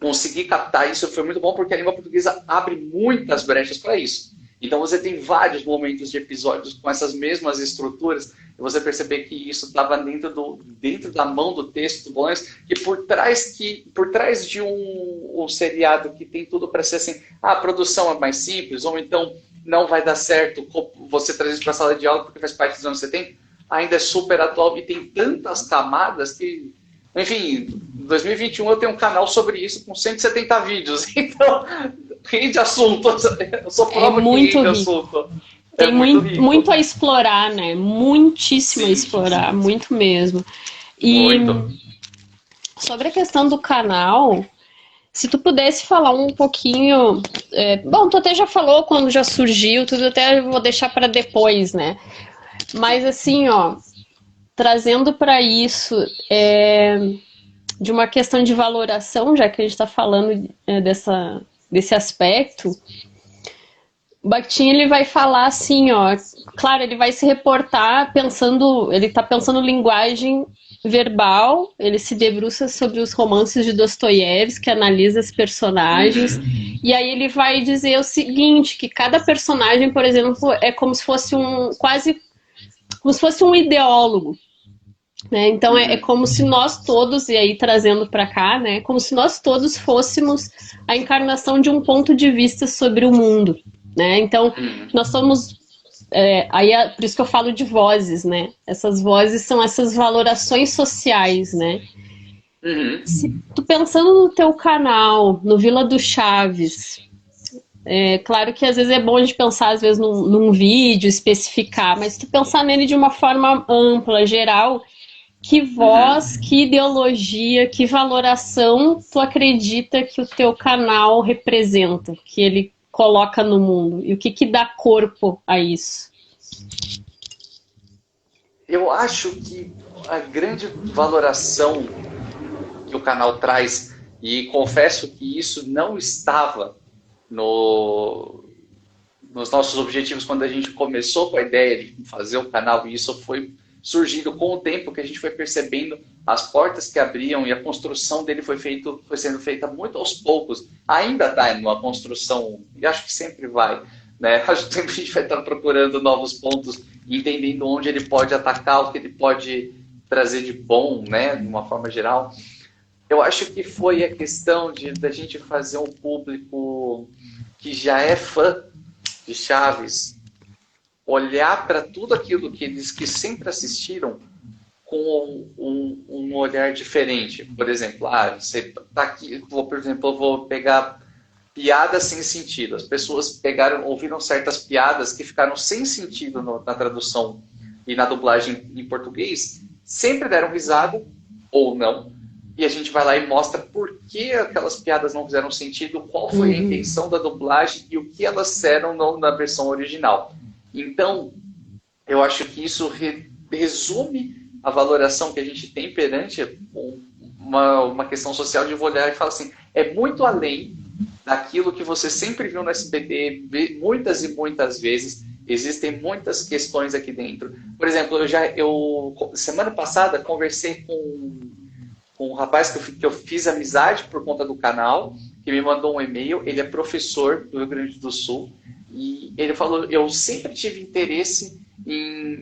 conseguir captar isso foi muito bom, porque a língua portuguesa abre muitas brechas para isso. Então você tem vários momentos de episódios com essas mesmas estruturas, e você perceber que isso estava dentro da mão do texto do Bolanhos, que por trás de um seriado que tem tudo para ser assim, a produção é mais simples, ou então não vai dar certo você trazer isso para a sala de aula porque faz parte dos anos 70, ainda é super atual e tem tantas camadas que... Enfim, em 2021 eu tenho um canal sobre isso com 170 vídeos, então rende assunto, eu sou É prova que muito rende rico. assunto. É Tem muito rico. muito a explorar, né? Muitíssimo a Sim, explorar, muito mesmo. E muito. Sobre a questão do canal, se tu pudesse falar um pouquinho... bom, tu até já falou quando já surgiu, tudo até vou deixar para depois, né? Mas assim, ó, trazendo para isso de uma questão de valoração, já que a gente está falando desse aspecto, o Bakhtin, ele vai falar assim, ó, claro, ele vai se reportar pensando, ele está pensando linguagem verbal, ele se debruça sobre os romances de Dostoiévski, que analisa os personagens, e aí ele vai dizer o seguinte, que cada personagem, por exemplo, é como se fosse quase como se fosse um ideólogo, né? Então é como se nós todos, e aí trazendo para cá, né, como se nós todos fôssemos a encarnação de um ponto de vista sobre o mundo, né? Então nós somos aí por isso que eu falo de vozes, né? Essas vozes são essas valorações sociais, né? Se tu pensando no teu canal, no Vila do Chaves, claro que às vezes é bom a gente pensar às vezes num vídeo, especificar, mas se tu pensar nele de uma forma ampla, geral, que voz, que ideologia, que valoração tu acredita que o teu canal representa, que ele coloca no mundo? E o que dá corpo a isso? Eu acho que a grande valoração que o canal traz, e confesso que isso não estava nos nossos objetivos quando a gente começou com a ideia de fazer o canal, e isso foi surgindo com o tempo, que a gente foi percebendo as portas que abriam, e a construção dele foi sendo feita muito aos poucos. Ainda está numa construção, e acho que sempre vai, né? Acho que sempre a gente vai estar procurando novos pontos, entendendo onde ele pode atacar, o que ele pode trazer de bom, né? De uma forma geral. Eu acho que foi a questão da gente fazer um público que já é fã de Chaves, olhar para tudo aquilo que eles que sempre assistiram com um olhar diferente. Por exemplo, você tá aqui, por exemplo, eu vou pegar piadas sem sentido. As pessoas ouviram certas piadas que ficaram sem sentido na tradução e na dublagem em português, sempre deram risada ou não. E a gente vai lá e mostra por que aquelas piadas não fizeram sentido, qual foi a intenção da dublagem e o que elas eram na versão original. Então, eu acho que isso resume a valoração que a gente tem perante uma questão social de olhar e falar assim, é muito além daquilo que você sempre viu no SBT muitas e muitas vezes. Existem muitas questões aqui dentro. Por exemplo, semana passada conversei com um rapaz que eu fiz amizade por conta do canal, que me mandou um e-mail. Ele é professor do Rio Grande do Sul. E ele falou, eu sempre tive interesse em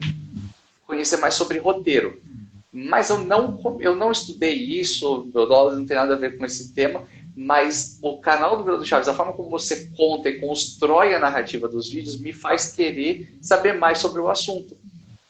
conhecer mais sobre roteiro, mas eu não estudei isso, meu dólar não tem nada a ver com esse tema, mas o canal do Vila do Chaves, a forma como você conta e constrói a narrativa dos vídeos, me faz querer saber mais sobre o assunto.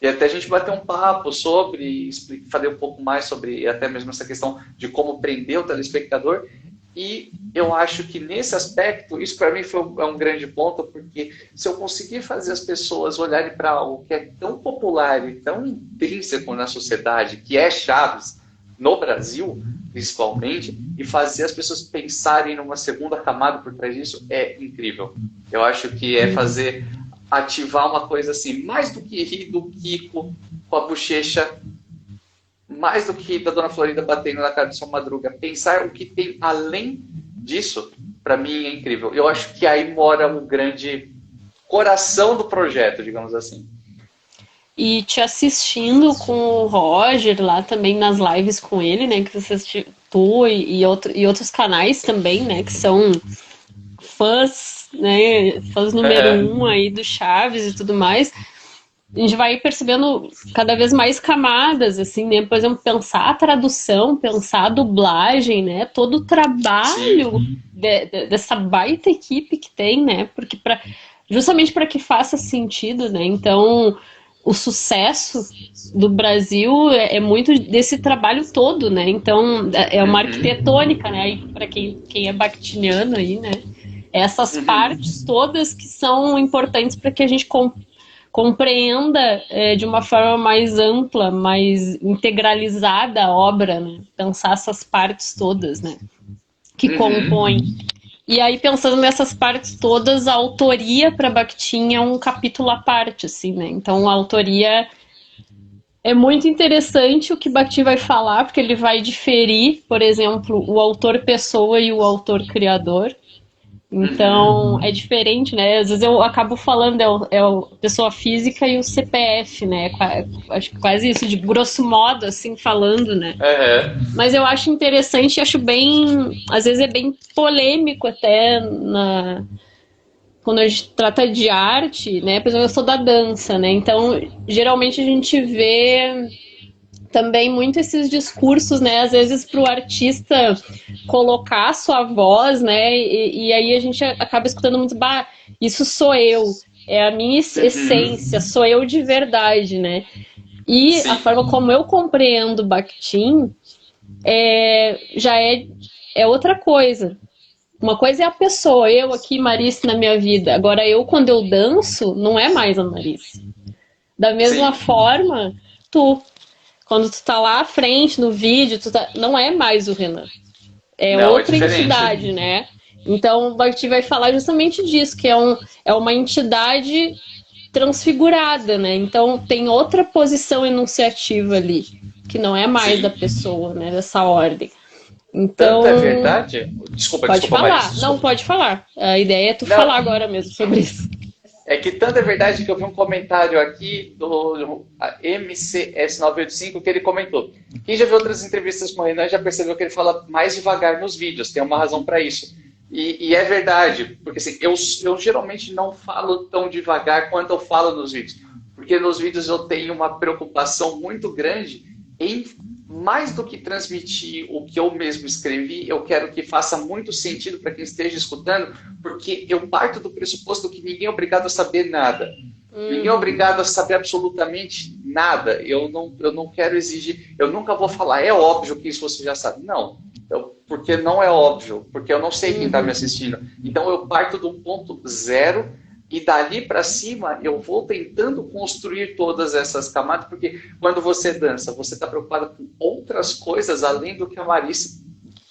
E até a gente bater um papo sobre, fazer um pouco mais sobre até mesmo essa questão de como prender o telespectador. E eu acho que nesse aspecto, isso para mim é um grande ponto, porque se eu conseguir fazer as pessoas olharem para algo que é tão popular e tão intrínseco na sociedade, que é Chaves, no Brasil, principalmente, e fazer as pessoas pensarem numa segunda camada por trás disso, é incrível. Eu acho que ativar uma coisa assim, mais do que rir do Kiko com a bochecha, mais do que da Dona Florinda batendo na cara do Seu Madruga, pensar o que tem além disso, para mim é incrível. Eu acho que aí mora o grande coração do projeto, digamos assim. E te assistindo com o Roger lá também nas lives com ele, né, que você assistiu, tu e outros canais também, né, que são fãs, né, fãs número 1 aí do Chaves e tudo mais. A gente vai percebendo cada vez mais camadas, assim, né? Por exemplo, pensar a tradução, pensar a dublagem, né? Todo o trabalho dessa baita equipe que tem, né? Porque justamente para que faça sentido, né? Então, o sucesso do Brasil é muito desse trabalho todo, né? Então, é uma arquitetônica, né? Para quem é bakhtiniano aí, né? Essas partes todas que são importantes para que a gente compreenda de uma forma mais ampla, mais integralizada a obra, né? Pensar essas partes todas, né? Que compõem. E aí, pensando nessas partes todas, a autoria para Bakhtin é um capítulo à parte, assim, né? Então, a autoria é muito interessante o que Bakhtin vai falar, porque ele vai diferir, por exemplo, o autor pessoa e o autor criador. Então, é diferente, né? Às vezes eu acabo falando, é pessoa física e o CPF, né? Acho que quase isso, de grosso modo, assim, falando, né? Mas eu acho interessante, acho bem... Às vezes é bem polêmico até quando a gente trata de arte, né? Por exemplo, eu sou da dança, né? Então, geralmente a gente vê também muito esses discursos, né? Às vezes para o artista colocar a sua voz, né? E aí a gente acaba escutando muito, bah, isso sou eu, é a minha essência, sou eu de verdade, né? E a forma como eu compreendo Bakhtin já é outra coisa. Uma coisa é a pessoa, eu aqui, Marice, na minha vida. Agora, eu, quando eu danço, não é mais a Marice. Da mesma forma, quando tu tá lá à frente, no vídeo, não é mais o Renan. É outra entidade, né? Então, o Bakhtin vai falar justamente disso, que é uma entidade transfigurada, né? Então, tem outra posição enunciativa ali, que não é mais da pessoa, né? Dessa ordem. Então, tanto é verdade... Desculpa, falar. Maris, Não, pode falar. A ideia é tu falar agora mesmo sobre isso. É que tanto é verdade que eu vi um comentário aqui do MCS985 que ele comentou. Quem já viu outras entrevistas com o Renan já percebeu que ele fala mais devagar nos vídeos, tem uma razão para isso. E é verdade, porque assim, eu geralmente não falo tão devagar quanto eu falo nos vídeos, porque nos vídeos eu tenho uma preocupação muito grande em, mais do que transmitir o que eu mesmo escrevi, eu quero que faça muito sentido para quem esteja escutando, porque eu parto do pressuposto que ninguém é obrigado a saber nada. Ninguém é obrigado a saber absolutamente nada. Eu não quero exigir, eu nunca vou falar, é óbvio que isso você já sabe. Não, porque não é óbvio, porque eu não sei quem está me assistindo. Então eu parto do ponto zero e dali para cima eu vou tentando construir todas essas camadas, porque quando você dança, você está preocupada com outras coisas além do que a Marice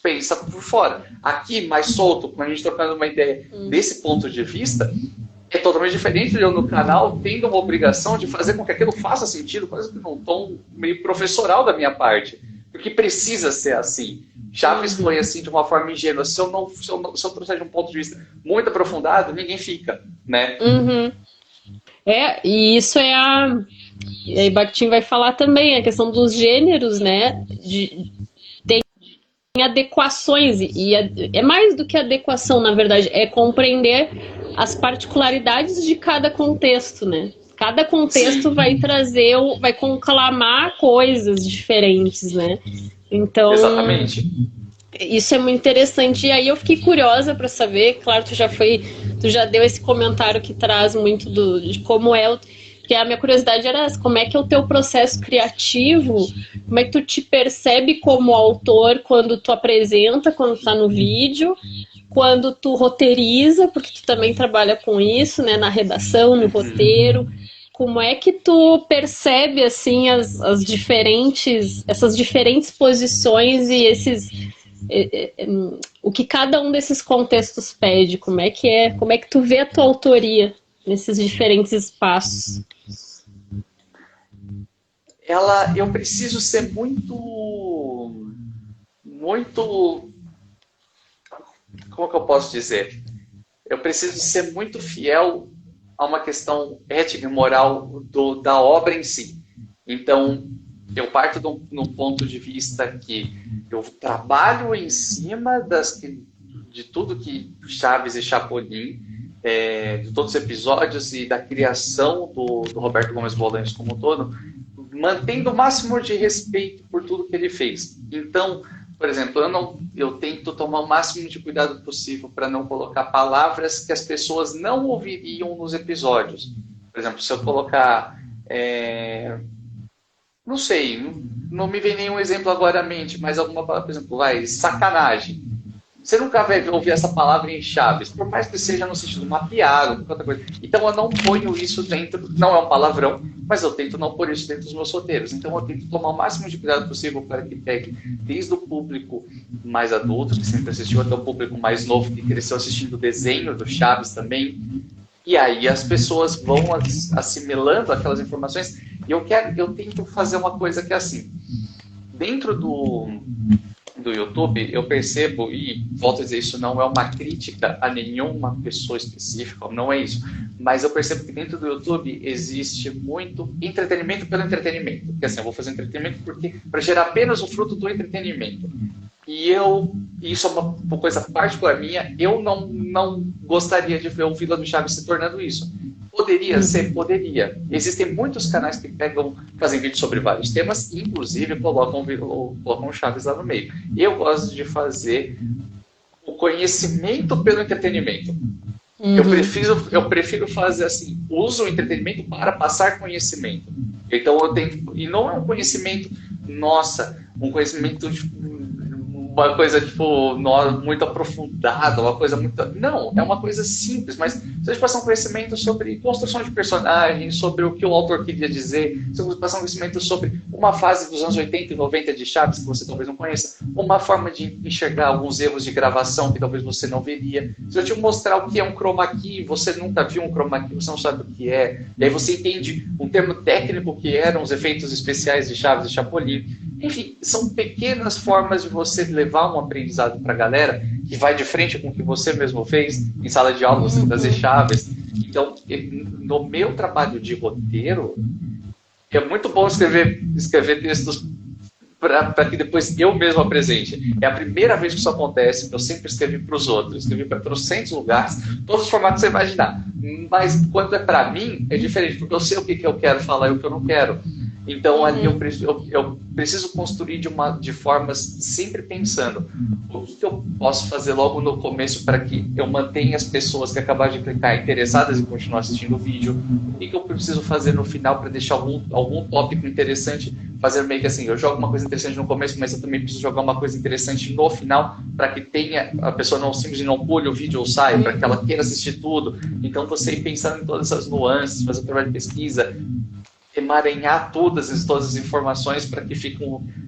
pensa por fora. Aqui, mais solto, com a gente trocando uma ideia desse ponto de vista, é totalmente diferente de eu no canal tendo uma obrigação de fazer com que aquilo faça sentido, quase que num tom meio professoral da minha parte, porque precisa ser assim. Chaves foi assim de uma forma ingênua. Se eu trouxer de um ponto de vista muito aprofundado, ninguém fica, né? E isso e aí Bakhtin vai falar também a questão dos gêneros, né? Tem adequações, e é mais do que adequação, na verdade, é compreender as particularidades de cada contexto, né? Cada contexto vai trazer, vai conclamar coisas diferentes, né? Então, exatamente. Isso é muito interessante. E aí eu fiquei curiosa para saber, claro, tu já deu esse comentário que traz muito de como é porque a minha curiosidade era essa, como é que é o teu processo criativo, como é que tu te percebe como autor quando tu apresenta, quando tu tá no vídeo, quando tu roteiriza, porque tu também trabalha com isso, né, na redação, no roteiro. Como é que tu percebe assim essas diferentes posições e o que cada um desses contextos pede? Como é que tu vê a tua autoria nesses diferentes espaços? Eu preciso ser muito, como que eu posso dizer? Eu preciso ser muito fiel a uma questão ética e moral da obra em si. Então, eu parto de um ponto de vista que eu trabalho em cima de tudo que Chaves e Chapolin, de todos os episódios e da criação do Roberto Gomes Bolaños como um todo, mantendo o máximo de respeito por tudo que ele fez. Então, por exemplo, eu tento tomar o máximo de cuidado possível para não colocar palavras que as pessoas não ouviriam nos episódios. Por exemplo, se eu colocar... não sei, não me vem nenhum exemplo agora à mente, mas alguma palavra, por exemplo, sacanagem. Você nunca vai ouvir essa palavra em Chaves, por mais que seja no sentido mapeado, qualquer outra coisa. Então eu não ponho isso dentro, não é um palavrão, mas eu tento não pôr isso dentro dos meus roteiros. Então eu tento tomar o máximo de cuidado possível para que pegue desde o público mais adulto, que sempre assistiu, até o público mais novo, que cresceu assistindo o desenho do Chaves também. E aí as pessoas vão assimilando aquelas informações. E eu tento fazer uma coisa que é assim, dentro do YouTube, eu percebo, e volto a dizer, isso não é uma crítica a nenhuma pessoa específica, não é isso, mas eu percebo que dentro do YouTube existe muito entretenimento pelo entretenimento. Porque assim, eu vou fazer entretenimento para gerar apenas o fruto do entretenimento. E isso é uma coisa particular minha, eu não gostaria de ver o Vila do Chaves se tornando isso. Poderia ser? Poderia. Existem muitos canais que fazem vídeos sobre vários temas, inclusive colocam Chaves lá no meio. Eu gosto de fazer o conhecimento pelo entretenimento. Eu prefiro fazer assim, uso o entretenimento para passar conhecimento. Então eu tento, e não é um conhecimento, um conhecimento uma coisa tipo muito aprofundada, uma coisa muito... Não, é uma coisa simples, mas você passar um conhecimento sobre construção de personagens, sobre o que o autor queria dizer, se você passar um conhecimento sobre uma fase dos anos 80 e 90 de Chaves, que você talvez não conheça, uma forma de enxergar alguns erros de gravação que talvez você não veria. Se eu te mostrar o que é um chroma key, você nunca viu um chroma key, você não sabe o que é, e aí você entende um termo técnico que eram os efeitos especiais de Chaves e Chapolin. Enfim, são pequenas formas de você levar um aprendizado para a galera que vai de frente com o que você mesmo fez em sala de aula, você trazer Chaves. Então, no meu trabalho de roteiro, é muito bom escrever textos para que depois eu mesmo apresente. É a primeira vez que isso acontece, eu sempre escrevi para os outros, escrevi para trocentos lugares, todos os formatos que você imaginar. Mas quando é para mim, é diferente, porque eu sei o que eu quero falar e o que eu não quero. Então, ali eu preciso construir de formas sempre pensando o que eu posso fazer logo no começo para que eu mantenha as pessoas que acabaram de clicar interessadas em continuar assistindo o vídeo. O que eu preciso fazer no final para deixar algum tópico interessante, fazer meio que assim, eu jogo uma coisa interessante no começo, mas eu também preciso jogar uma coisa interessante no final para que a pessoa não simplesmente não pule o vídeo ou saia, para que ela queira assistir tudo. Então, você ir pensando em todas essas nuances, fazer um trabalho de pesquisa, emaranhar todas as informações para que fique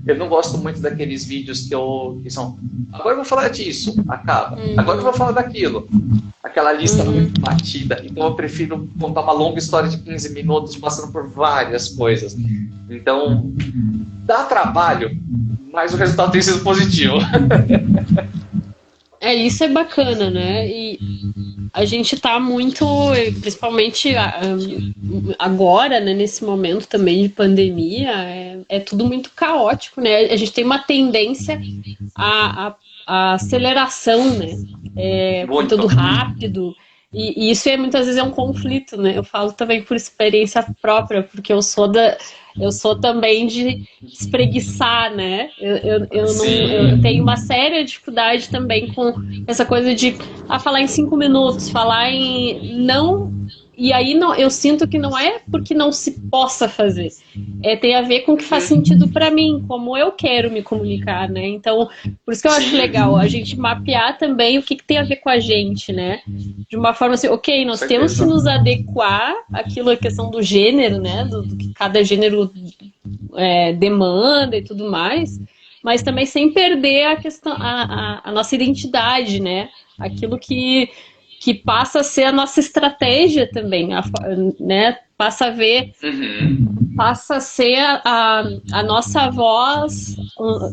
Eu não gosto muito daqueles vídeos que são... Agora eu vou falar disso, acaba. Agora eu vou falar daquilo. Aquela lista muito batida. Então eu prefiro contar uma longa história de 15 minutos passando por várias coisas. Então, dá trabalho, mas o resultado tem sido positivo. Isso é bacana, né? E a gente tá muito, principalmente agora, né, nesse momento também de pandemia, é tudo muito caótico, né? A gente tem uma tendência à aceleração, né? Tudo rápido. E isso muitas vezes é um conflito, né? Eu falo também por experiência própria, porque eu sou também de espreguiçar, né? Eu tenho uma séria dificuldade também com essa coisa de falar em 5 minutos, falar em não... E aí eu sinto que não é porque não se possa fazer. Tem a ver com o que faz sentido para mim, como eu quero me comunicar, né? Então, por isso que eu acho legal a gente mapear também o que tem a ver com a gente, né? De uma forma assim, ok, nós temos que nos adequar àquilo, a questão do gênero, né? Do que cada gênero demanda e tudo mais, mas também sem perder a questão, a nossa identidade, né? Aquilo que passa a ser a nossa estratégia também, né? Passa a ser a nossa voz,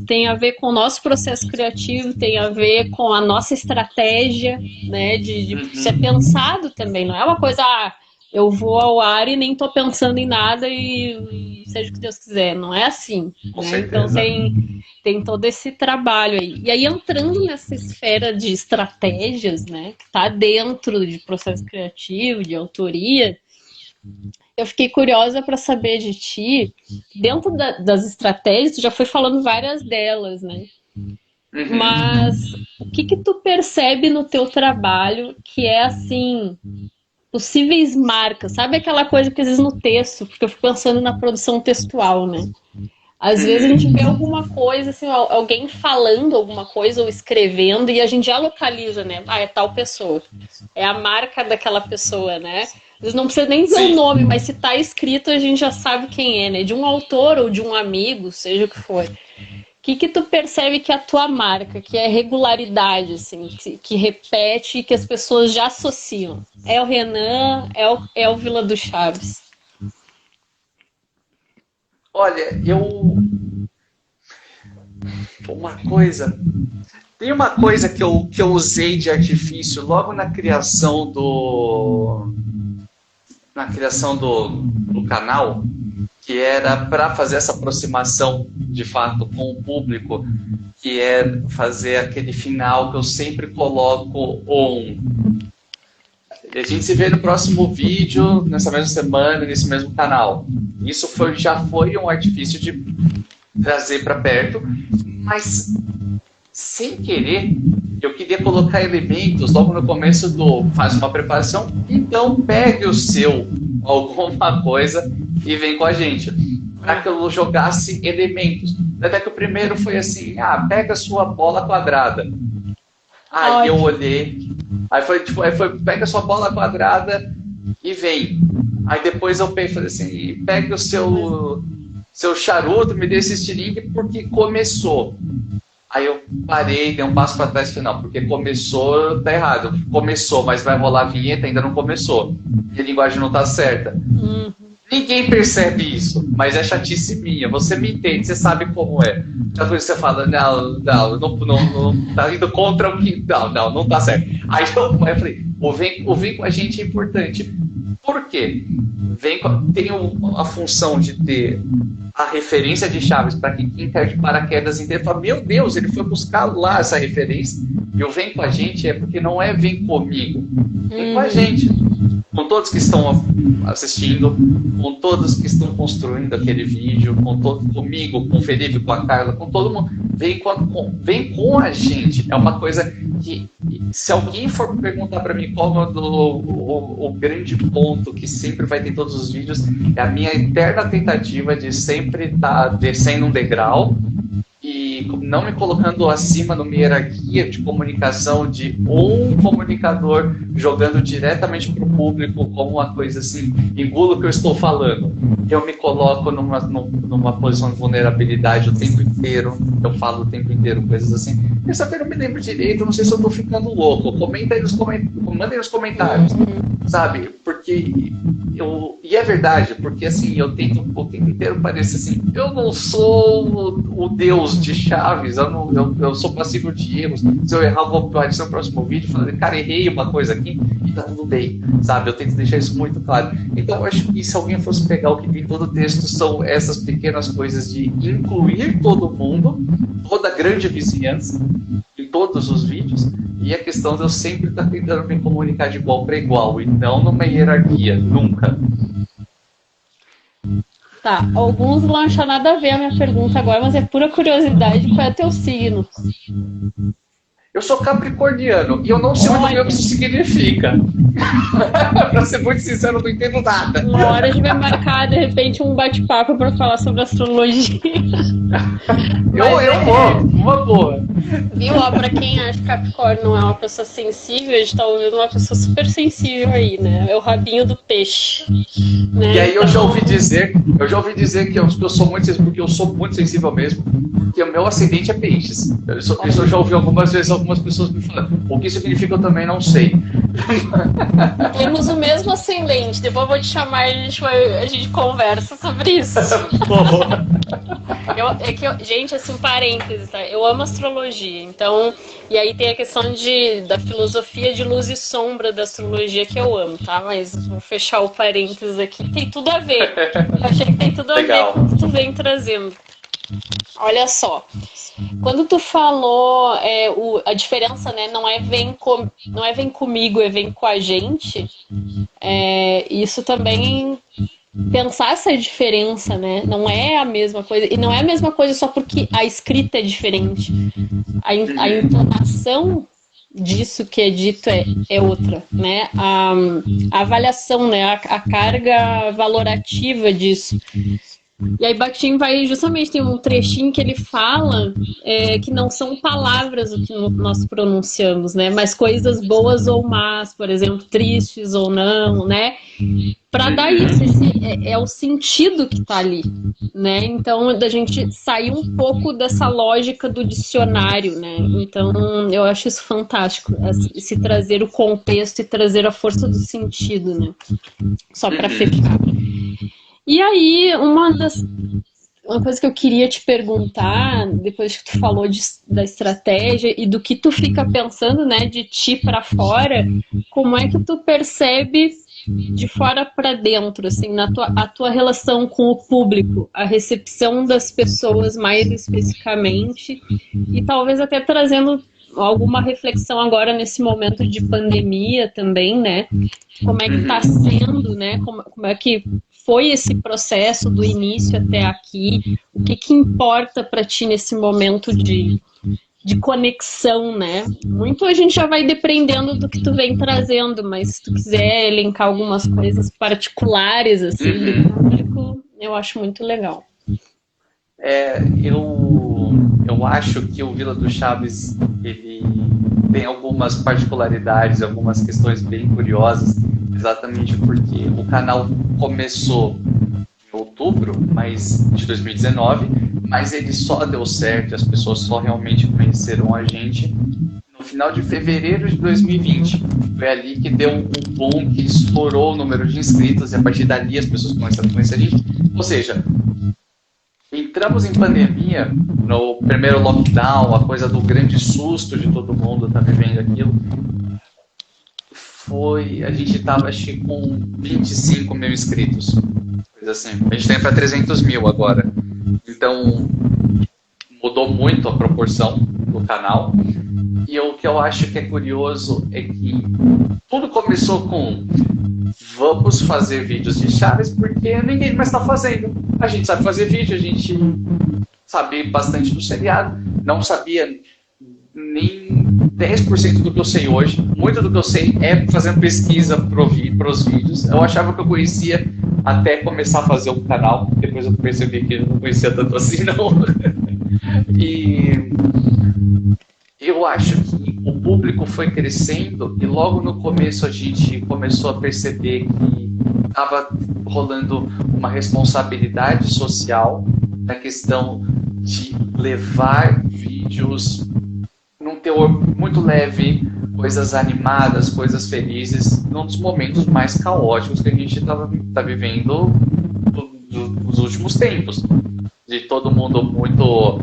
tem a ver com o nosso processo criativo, tem a ver com a nossa estratégia, né? De ser pensado também, não é uma coisa, eu vou ao ar e nem tô pensando em nada e seja o que Deus quiser, não é assim, né? Então tem todo esse trabalho aí. E aí, entrando nessa esfera de estratégias, né, que está dentro de processo criativo, de autoria, eu fiquei curiosa para saber de ti, dentro das estratégias, tu já foi falando várias delas, né? Mas o que tu percebe no teu trabalho que é, assim, possíveis marcas? Sabe aquela coisa que às vezes no texto, porque eu fico pensando na produção textual, né? Às vezes a gente vê alguma coisa, assim, alguém falando alguma coisa ou escrevendo e a gente já localiza, né? Ah, é tal pessoa. É a marca daquela pessoa, né? Às vezes não precisa nem dizer o Sim. nome, mas se tá escrito a gente já sabe quem é, né? De um autor ou de um amigo, seja o que for. O que tu percebe que é a tua marca, que é regularidade, assim, que repete e que as pessoas já associam? É o Renan, é o Vila do Chaves. Olha, uma coisa. Tem uma coisa que eu usei de artifício logo na criação do canal, que era para fazer essa aproximação de fato com o público, que é fazer aquele final que eu sempre coloco a gente se vê no próximo vídeo, nessa mesma semana, nesse mesmo canal. Isso já foi um artifício de trazer para perto, mas sem querer, eu queria colocar elementos logo no começo faz uma preparação, então pegue o seu, alguma coisa, e vem com a gente. Para que eu jogasse elementos. Até que o primeiro foi assim, pega a sua bola quadrada. Aí eu olhei, aí foi pega a sua bola quadrada e vem. Aí depois eu falei assim, pega o seu charuto, me dê esse estilingue porque começou. Aí eu parei, dei um passo para trás e falei, não, porque começou, tá errado. Começou, mas vai rolar a vinheta, ainda não começou. E a linguagem não tá certa. Ninguém percebe isso, mas é chatice minha. Você me entende, você sabe como é. Já coisa que você fala, não, tá indo contra o que... Não tá certo. Aí eu falei, o vem com a gente é importante. Por quê? Tem a função de ter a referência de Chaves para que quem quer de paraquedas inteiro fala, meu Deus, ele foi buscar lá essa referência. E o vem com a gente é porque não é vem comigo. Vem com a gente. Com todos que estão assistindo, com todos que estão construindo aquele vídeo, comigo, com o Felipe, com a Carla, com todo mundo. Vem com a gente. É uma coisa que, se alguém for perguntar para mim qual é o grande ponto que sempre vai ter em todos os vídeos, é a minha eterna tentativa de sempre estar descendo um degrau e não me colocando acima numa hierarquia de comunicação de um comunicador jogando diretamente para o público como uma coisa assim, engula o que eu estou falando. Eu me coloco numa posição de vulnerabilidade o tempo inteiro, eu falo o tempo inteiro coisas assim. Essa eu não me lembro direito, não sei se eu estou ficando louco. Mandem nos comentários, sabe? Porque e é verdade, porque assim, eu tento o tempo inteiro parecer assim, eu não sou o Deus de Chaves, eu sou passível de erros. Se eu errar, eu vou aparecer no próximo vídeo falando, cara, errei uma coisa aqui e tá tudo bem, sabe? Eu tento deixar isso muito claro. Então, eu acho que se alguém fosse pegar o que tem todo o texto, são essas pequenas coisas de incluir todo mundo, toda a grande vizinhança, em todos os vídeos, e a questão de eu sempre estar tentando me comunicar de igual para igual, e não numa hierarquia, nunca. Tá, alguns não acham nada a ver a minha pergunta agora, mas é pura curiosidade, qual é teu signo? Eu sou capricorniano e eu não sei muito bem o que isso significa. Pra ser muito sincero, eu não entendo nada. Uma hora a gente vai marcar, de repente, um bate-papo para falar sobre astrologia. Eu vou, uma boa. Viu? Ó, pra quem acha que Capricórnio não é uma pessoa sensível, a gente tá ouvindo uma pessoa super sensível aí, né? É o rabinho do peixe. Né? E aí eu já ouvi dizer que eu sou muito sensível, porque eu sou muito sensível mesmo, porque o meu ascendente é peixes. Isso eu já ouvi algumas vezes algumas pessoas me falando. O que significa eu também não sei. Temos o mesmo ascendente. Depois eu vou te chamar e a gente conversa sobre isso. Gente, assim, parênteses, tá? Eu amo astrologia, então... E aí tem a questão da filosofia de luz e sombra da astrologia que eu amo, tá? Mas vou fechar o parênteses aqui. Tem tudo a ver. Eu achei que tem tudo a ver com o que tu vem trazendo. Olha só, quando tu falou a diferença, né, não é vem comigo, é vem com a gente, isso também pensar essa diferença, né, não é a mesma coisa, e não é a mesma coisa só porque a escrita é diferente, a entonação disso que é dito é outra, né, a avaliação, né, a carga valorativa disso. E aí Bakhtin vai justamente, tem um trechinho que ele fala que não são palavras o que nós pronunciamos, né? Mas coisas boas ou más, por exemplo, tristes ou não, né? Para dar isso, é o sentido que está ali, né? Então, da gente sair um pouco dessa lógica do dicionário, né? Então, eu acho isso fantástico, se trazer o contexto e trazer a força do sentido, né? Só para fechar. E aí, uma coisa que eu queria te perguntar, depois que tu falou da estratégia e do que tu fica pensando, né, de ti para fora, como é que tu percebe de fora para dentro, assim, a tua relação com o público, a recepção das pessoas mais especificamente, e talvez até trazendo alguma reflexão agora nesse momento de pandemia também, né? Como é que está sendo, né? Como é que foi esse processo do início até aqui? O que importa para ti nesse momento de conexão, né? Muito a gente já vai dependendo do que tu vem trazendo, mas se tu quiser elencar algumas coisas particulares, assim, do público, eu acho muito legal. Eu acho que o Vila do Chaves, ele tem algumas particularidades, algumas questões bem curiosas, exatamente porque o canal começou em outubro de 2019, mas ele só deu certo, as pessoas só realmente conheceram a gente no final de fevereiro de 2020. Foi ali que deu um boom, que estourou o número de inscritos, e a partir dali as pessoas começaram a conhecer a gente. Ou seja, entramos em pandemia, no primeiro lockdown, a coisa do grande susto de todo mundo estar vivendo aquilo. A gente estava, acho que, com 25 mil inscritos. Coisa assim. A gente tem para 300 mil agora. Então, mudou muito a proporção do canal. E o que eu acho que é curioso é que tudo começou com: vamos fazer vídeos de Chaves porque ninguém mais está fazendo. A gente sabe fazer vídeo, a gente sabe bastante do seriado, não sabia nem 10% do que eu sei hoje. Muito do que eu sei é fazendo pesquisa para os vídeos. Eu achava que eu conhecia até começar a fazer um canal, depois eu percebi que eu não conhecia tanto assim, não. E eu acho que o público foi crescendo e logo no começo a gente começou a perceber que estava rolando uma responsabilidade social na questão de levar vídeos num teor muito leve, coisas animadas, coisas felizes, num dos momentos mais caóticos que a gente está vivendo nos últimos tempos. De todo mundo muito...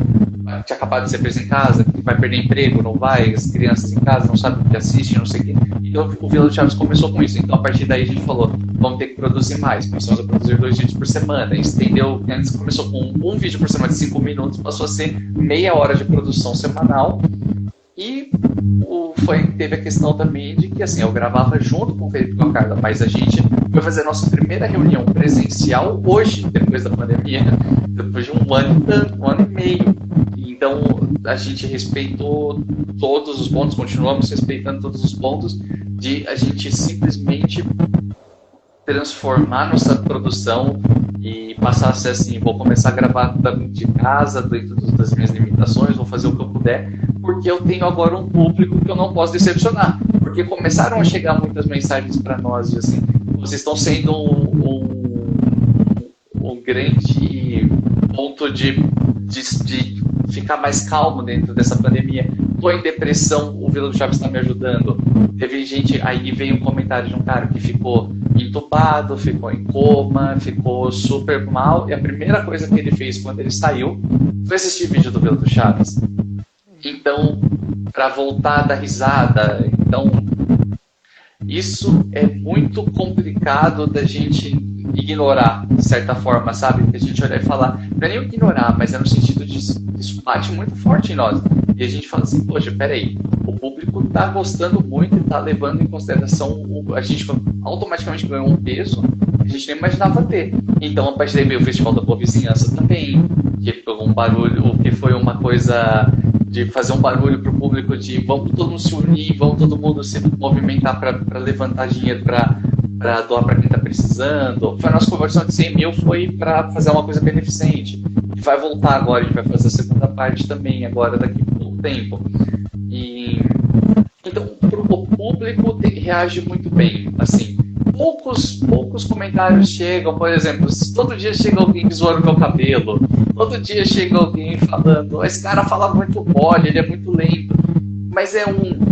tinha acabado de ser preso em casa, que vai perder emprego, não vai, as crianças em casa não sabem o que assistem, não sei o quê. Então o Vila do Chaves começou com isso. Então a partir daí a gente falou, vamos ter que produzir mais. Começamos a produzir 2 vídeos por semana. Estendeu, antes começou com um vídeo por semana de 5 minutos, passou a ser meia hora de produção semanal. E teve a questão também de que, assim, eu gravava junto com o Felipe e com a Carla, mas a gente foi fazer a nossa primeira reunião presencial hoje, depois da pandemia, depois de um ano e meio. Então, a gente respeitou todos os pontos, continuamos respeitando todos os pontos, de a gente simplesmente transformar nossa produção e passar a ser assim: vou começar a gravar de casa, dentro das minhas limitações, vou fazer o que eu puder, porque eu tenho agora um público que eu não posso decepcionar. Porque começaram a chegar muitas mensagens para nós de assim: vocês estão sendo um grande ponto de ficar mais calmo dentro dessa pandemia. Estou em depressão, o Vila do Chaves está me ajudando. Teve gente, aí veio um comentário de um cara que ficou entubado, ficou em coma, ficou super mal, e a primeira coisa que ele fez quando ele saiu foi assistir vídeo do Vila do Chaves. Então, para voltar a dar risada, então, isso é muito complicado da gente ignorar, de certa forma, sabe? A gente olhar e falar, não é nem ignorar, mas é no sentido de isso bate muito forte em nós. E a gente fala assim: poxa, peraí, o público tá gostando muito e tá levando em consideração, a gente automaticamente ganhou um peso que a gente nem imaginava ter. Então, a partir daí veio o Festival da Boa Vizinhança também, que foi um barulho, que foi uma coisa de fazer um barulho pro público de vamos todo mundo se unir, vamos todo mundo se movimentar para levantar dinheiro para para doar para quem está precisando. A nossa conversão de 100 mil foi para fazer uma coisa beneficente. E vai voltar agora, a gente vai fazer a segunda parte também, agora daqui a pouco tempo. E, então, o público reage muito bem. Assim, poucos comentários chegam, por exemplo, todo dia chega alguém zoando meu cabelo, todo dia chega alguém falando, esse cara fala muito mole, ele é muito lento. Mas é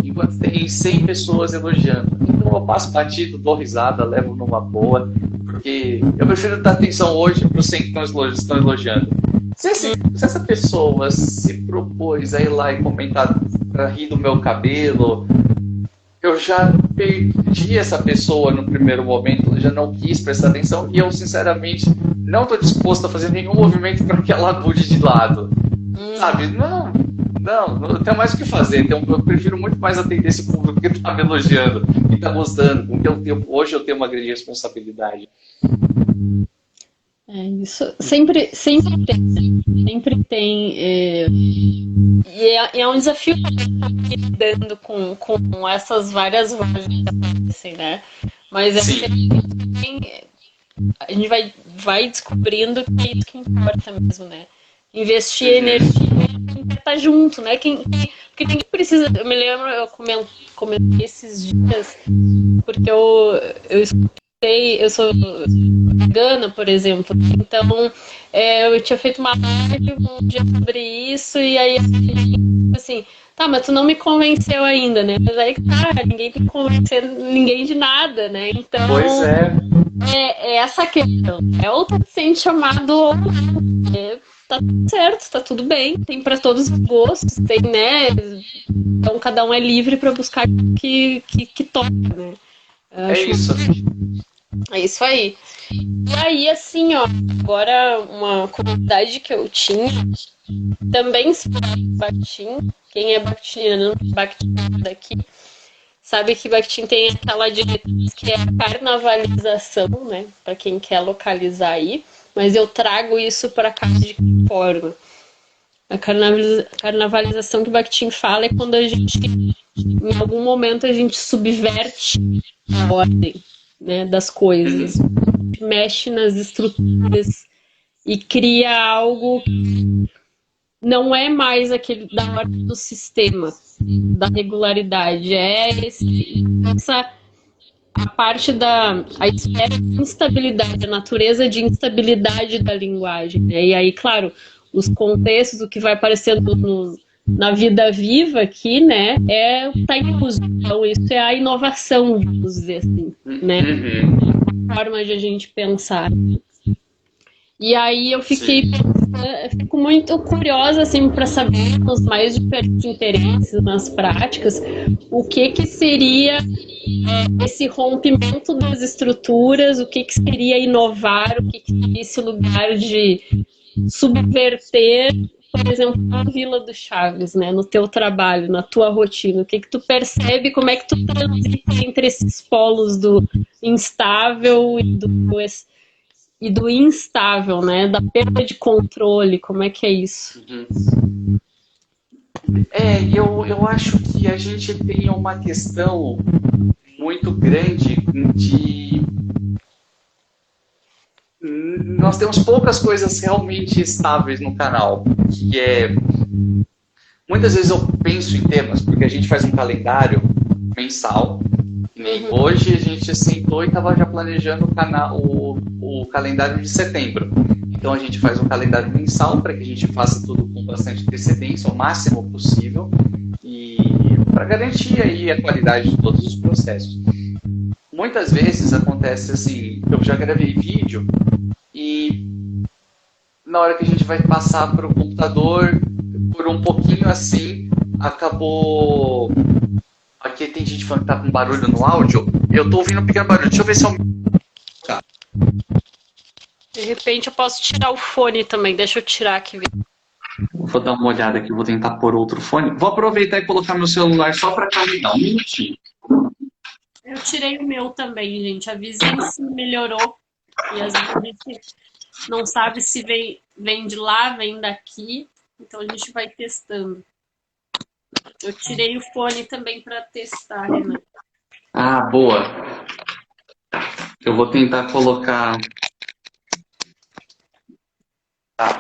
enquanto tem 100 pessoas elogiando. Então eu passo batido, dou risada, levo numa boa, porque eu prefiro dar atenção hoje para os 100 que estão elogiando. Se essa pessoa se propôs a ir lá e comentar para rir do meu cabelo, eu já perdi essa pessoa no primeiro momento, eu já não quis prestar atenção e eu, sinceramente, não estou disposto a fazer nenhum movimento para que ela mude de lado. Sabe? Não tenho mais o que fazer. Então, eu prefiro muito mais atender esse público que está me elogiando, que está gostando, porque hoje eu tenho uma grande responsabilidade. Isso sempre tem. Sempre tem. E é um desafio lidando com essas várias vozes que aparecem, né? Mas a gente vai descobrindo que é isso que importa mesmo, né? Investir energia em estar junto, né? Porque ninguém precisa. Eu me lembro, eu comentei esses dias, porque eu escutei, eu sou vegana, por exemplo, então eu tinha feito uma live um dia sobre isso, e aí assim, tá, mas tu não me convenceu ainda, né? Mas aí ninguém tem que convencer ninguém de nada, né? Então. Pois é. É essa a questão. Ou tá sendo chamado ou não. Tá tudo certo, tá tudo bem, tem para todos os gostos, tem, né? Então cada um é livre para buscar o que toca, né? É isso aí. E aí, assim, ó, agora uma comunidade que eu tinha, também se Bakhtin, quem é Bakhtiniano daqui, sabe que Bakhtin tem aquela diretriz que é a carnavalização, né? Para quem quer localizar aí. Mas eu trago isso para cá de que forma? A carnavalização que o Bakhtin fala é quando a gente, em algum momento, a gente subverte a ordem, né, das coisas, mexe nas estruturas e cria algo que não é mais aquele da ordem do sistema, da regularidade, a parte a esfera de instabilidade, a natureza de instabilidade da linguagem, né? E aí, claro, os contextos, o que vai aparecendo na vida viva aqui, né, tá em uso. Então, isso é a inovação, vamos dizer assim, né? A forma de a gente pensar. E aí eu fico muito curiosa assim para saber nos mais diferentes interesses, nas práticas, o que seria esse rompimento das estruturas, o que seria inovar, o que seria esse lugar de subverter, por exemplo, na Vila do Chaves, né, no teu trabalho, na tua rotina, o que tu percebe, como é que tu transita entre esses polos do instável e do instável, né? Da perda de controle, como é que é isso? Eu acho que a gente tem uma questão muito grande de... Nós temos poucas coisas realmente estáveis no canal, que é... Muitas vezes eu penso em temas, porque a gente faz um calendário mensal. Hoje a gente sentou e estava já planejando o calendário de setembro. Então a gente faz um calendário mensal para que a gente faça tudo com bastante antecedência, o máximo possível, e para garantir aí a qualidade de todos os processos. Muitas vezes acontece assim, eu já gravei vídeo e na hora que a gente vai passar para o computador, por um pouquinho assim, acabou... Aqui tem gente falando que tá com barulho no áudio. Eu tô ouvindo um pequeno barulho. Deixa eu ver se eu... De repente eu posso tirar o fone também. Deixa eu tirar aqui. Vou dar uma olhada aqui. Vou tentar pôr outro fone. Vou aproveitar e colocar meu celular só para carregar. Um minutinho. Eu tirei o meu também, gente. A vizinhança melhorou. E às vezes a gente não sabe se vem de lá, vem daqui. Então a gente vai testando. Eu tirei o fone também para testar, Renan. Ah, boa. Eu vou tentar colocar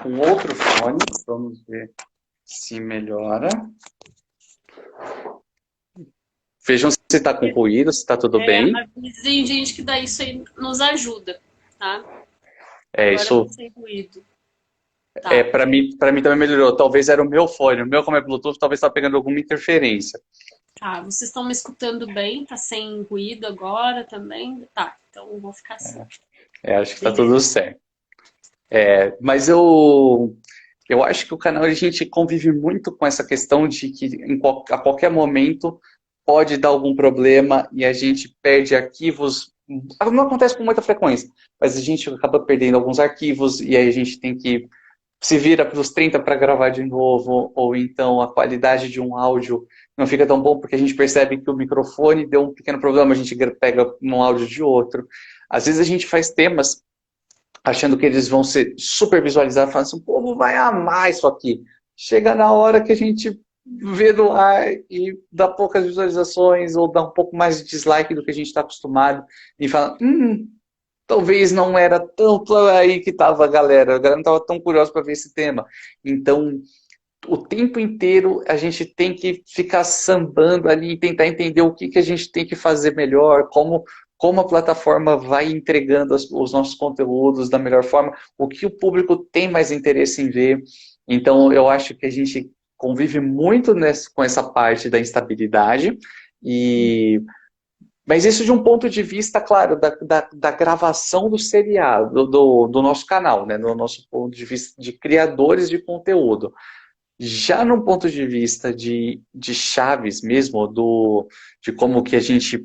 um outro fone. Vamos ver se melhora. Vejam se está com ruído, se está tudo bem. Avisem, gente, que daí isso aí nos ajuda, tá? É, Agora tá isso sem ruído. Tá. para mim também melhorou. Talvez era o meu fone. O meu, como é Bluetooth, talvez está pegando alguma interferência. Tá, vocês estão me escutando bem? Tá sem ruído agora também? Tá, então eu vou ficar assim. Acho que está Beleza. tudo certo. Mas eu acho que o canal a gente convive muito com essa questão de que a qualquer momento pode dar algum problema e a gente perde arquivos. Não acontece com muita frequência, mas a gente acaba perdendo alguns arquivos e aí a gente tem que se vira para os 30 para gravar de novo, ou então a qualidade de um áudio não fica tão bom porque a gente percebe que o microfone deu um pequeno problema, a gente pega um áudio de outro. Às vezes a gente faz temas achando que eles vão ser super visualizados, falando assim, o povo vai amar isso aqui. Chega na hora que a gente vê no ar e dá poucas visualizações ou dá um pouco mais de dislike do que a gente está acostumado e fala, talvez não era tanto aí que estava a galera não estava tão curiosa para ver esse tema. Então, o tempo inteiro a gente tem que ficar sambando ali e tentar entender o que a gente tem que fazer melhor, como a plataforma vai entregando os nossos conteúdos da melhor forma, o que o público tem mais interesse em ver. Então, eu acho que a gente convive muito com essa parte da instabilidade, mas isso de um ponto de vista, claro, da gravação do seriado, do nosso canal, né? Do nosso ponto de vista de criadores de conteúdo. Já no ponto de vista de chaves mesmo, de como que a gente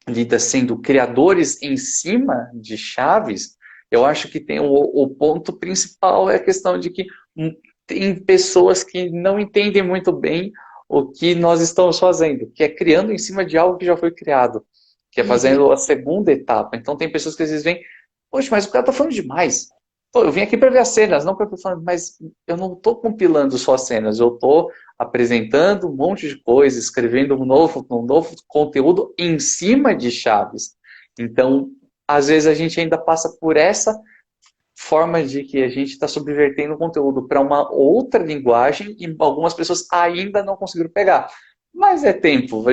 lida sendo criadores em cima de chaves, eu acho que tem o ponto principal é a questão de que tem pessoas que não entendem muito bem o que nós estamos fazendo, que é criando em cima de algo que já foi criado, que é fazendo a segunda etapa. Então tem pessoas que às vezes vêm, poxa, mas o cara tá falando demais. Pô, eu vim aqui para ver as cenas, não para falando, mas eu não estou compilando só as cenas, eu estou apresentando um monte de coisa, escrevendo um novo conteúdo em cima de chaves. Então, às vezes a gente ainda passa por essa forma de que a gente está subvertendo o conteúdo para uma outra linguagem e algumas pessoas ainda não conseguiram pegar. Mas é tempo. A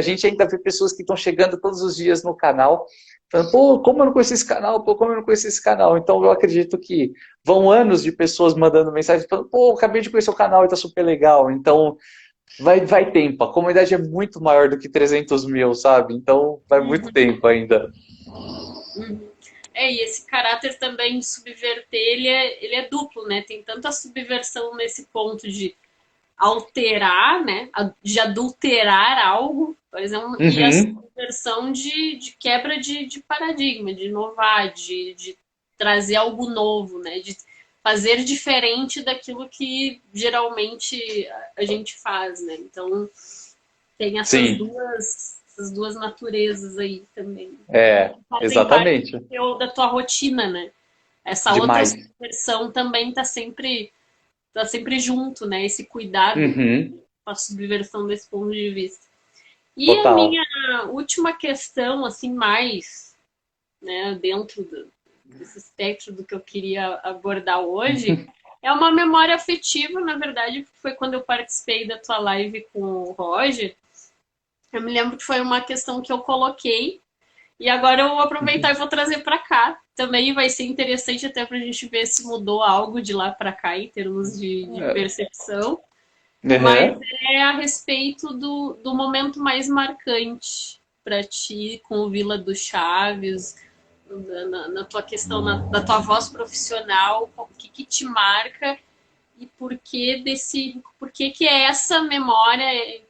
gente ainda vê pessoas que estão chegando todos os dias no canal falando, pô, como eu não conheci esse canal? Pô, como eu não conheci esse canal? Então eu acredito que vão anos de pessoas mandando mensagem falando, pô, acabei de conhecer o canal e tá super legal. Então vai tempo. A comunidade é muito maior do que 300 mil, sabe? Então vai muito tempo ainda. E esse caráter também de subverter, ele é duplo, né? Tem tanta subversão nesse ponto de alterar, né? De adulterar algo, por exemplo, e a subversão de quebra de paradigma, de inovar, de trazer algo novo, né? De fazer diferente daquilo que geralmente a gente faz, né? Então tem essas duas naturezas aí também. Fazem exatamente. Parte da tua rotina, né? Essa Demais. outra versão também tá sempre junto, né? Esse cuidado com a subversão desse ponto de vista. E Total. A minha última questão, assim, mais, né, dentro desse espectro do que eu queria abordar hoje, é uma memória afetiva, na verdade, foi quando eu participei da tua live com o Roger. Eu me lembro que foi uma questão que eu coloquei e agora eu vou aproveitar e vou trazer para cá. Também vai ser interessante até para a gente ver se mudou algo de lá para cá em termos de percepção. Mas é a respeito do momento mais marcante para ti com o Vila do Chaves, na tua questão, da tua voz profissional, o que te marca e por que que é essa memória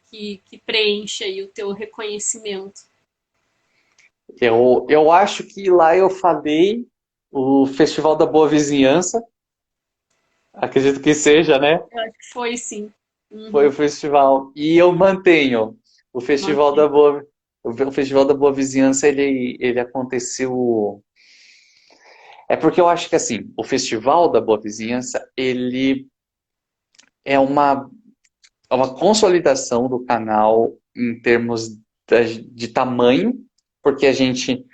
que preenche aí o teu reconhecimento. Eu acho que lá eu falei o Festival da Boa Vizinhança. Acredito que seja, né? Eu acho que foi, sim. Foi o festival. E eu mantenho. O Festival da Boa Vizinhança, ele aconteceu... É porque eu acho que, assim, o Festival da Boa Vizinhança, ele é uma consolidação do canal em termos de tamanho porque a gente,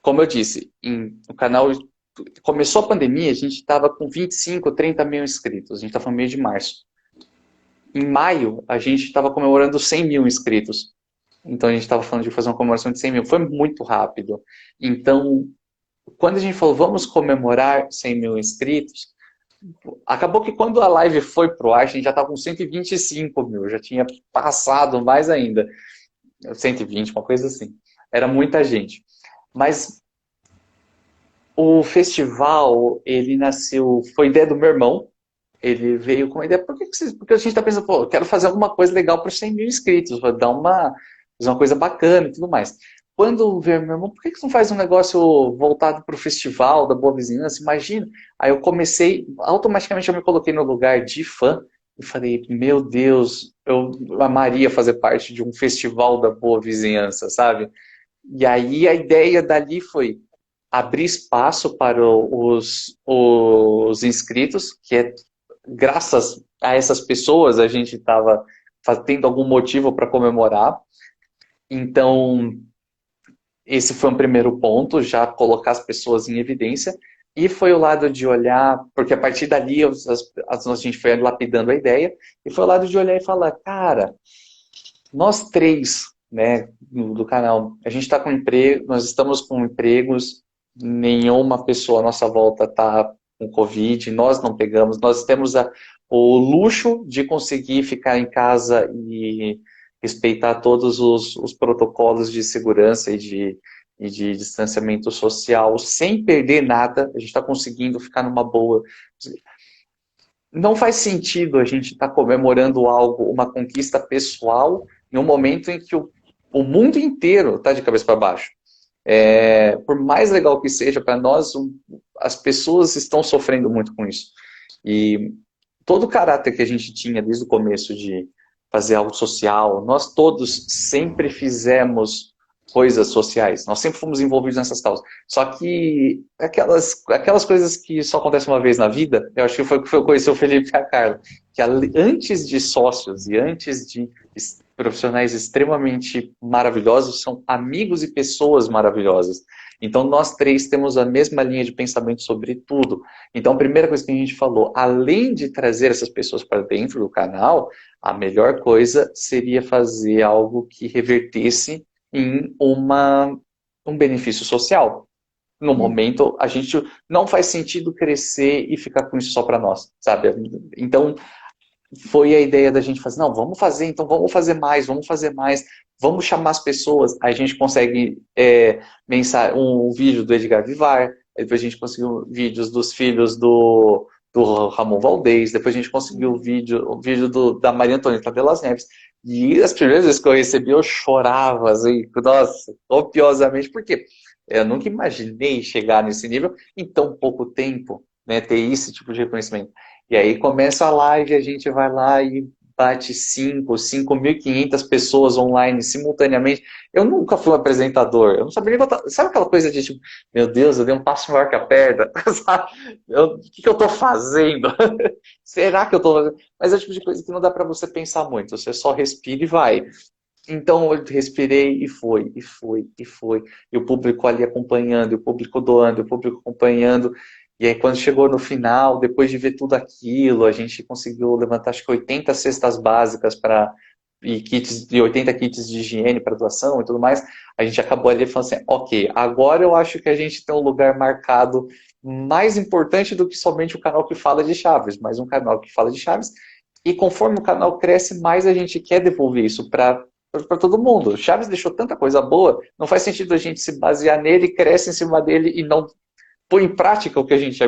como eu disse, o canal começou a pandemia, a gente estava com 25, 30 mil inscritos, a gente está falando mês de março. Em maio, a gente estava comemorando 100 mil inscritos. Então a gente estava falando de fazer uma comemoração de 100 mil. Foi muito rápido. Então, quando a gente falou, vamos comemorar 100 mil inscritos, acabou que quando a live foi pro ar, a gente já estava com 125 mil, já tinha passado mais ainda. 120, uma coisa assim. Era muita gente. Mas o festival, ele nasceu, foi ideia do meu irmão. Ele veio com a ideia, porque a gente está pensando, pô, eu quero fazer alguma coisa legal para os 100 mil inscritos, vou dar fazer uma coisa bacana e tudo mais. Quando veio meu irmão, por que você não faz um negócio voltado para o festival da Boa Vizinhança? Imagina. Aí eu comecei, automaticamente eu me coloquei no lugar de fã e falei, meu Deus, eu amaria fazer parte de um festival da Boa Vizinhança, sabe? E aí a ideia dali foi abrir espaço para os inscritos, que é graças a essas pessoas a gente estava tendo algum motivo para comemorar. Então, esse foi um primeiro ponto, já colocar as pessoas em evidência. E foi o lado de olhar, porque a partir dali a gente foi lapidando a ideia, e foi o lado de olhar e falar, cara, nós três, né, do canal, a gente está com emprego, nós estamos com empregos, nenhuma pessoa à nossa volta está com Covid, nós não pegamos, nós temos o luxo de conseguir ficar em casa e respeitar todos os protocolos de segurança e de distanciamento social sem perder nada, a gente está conseguindo ficar numa boa. Não faz sentido a gente estar comemorando algo, uma conquista pessoal, em um momento em que o mundo inteiro está de cabeça para baixo. Por mais legal que seja para nós, as pessoas estão sofrendo muito com isso. E todo o caráter que a gente tinha desde o começo de fazer algo social, nós todos sempre fizemos coisas sociais, nós sempre fomos envolvidos nessas causas. Só que aquelas coisas que só acontecem uma vez na vida, eu acho que foi o que eu conheci o Felipe e a Carla, que antes de sócios e antes de profissionais extremamente maravilhosos, são amigos e pessoas maravilhosas. Então, nós três temos a mesma linha de pensamento sobre tudo. Então, a primeira coisa que a gente falou, além de trazer essas pessoas para dentro do canal, a melhor coisa seria fazer algo que revertesse em um benefício social. No momento, a gente não faz sentido crescer e ficar com isso só para nós, sabe? Então, foi a ideia da gente fazer, não, vamos fazer, então vamos fazer mais, vamos chamar as pessoas. Aí a gente consegue um vídeo do Edgar Vivar, depois a gente conseguiu vídeos dos filhos do Ramon Valdez, depois a gente conseguiu o vídeo da Maria Antonieta de las Neves. E as primeiras vezes que eu recebi, eu chorava, assim, nossa, copiosamente, porque eu nunca imaginei chegar nesse nível em tão pouco tempo, né, ter esse tipo de reconhecimento. E aí começa a live, a gente vai lá e bate 5.500 pessoas online simultaneamente. Eu nunca fui um apresentador, eu não sabia nem botar. Sabe aquela coisa de tipo, meu Deus, eu dei um passo maior que a perna? O que eu estou fazendo? Será que eu estou fazendo? Mas é o tipo de coisa que não dá para você pensar muito, você só respira e vai. Então eu respirei e foi, e foi, e foi. E o público ali acompanhando, e o público doando, e o público acompanhando. E aí quando chegou no final, depois de ver tudo aquilo, a gente conseguiu levantar acho que 80 cestas básicas e 80 kits de higiene para doação e tudo mais. A gente acabou ali falando assim, ok, agora eu acho que a gente tem um lugar marcado mais importante do que somente o canal que fala de Chaves, mas um canal que fala de Chaves. E conforme o canal cresce, mais a gente quer devolver isso para todo mundo. Chaves deixou tanta coisa boa, não faz sentido a gente se basear nele, cresce em cima dele e não põe em prática o que a gente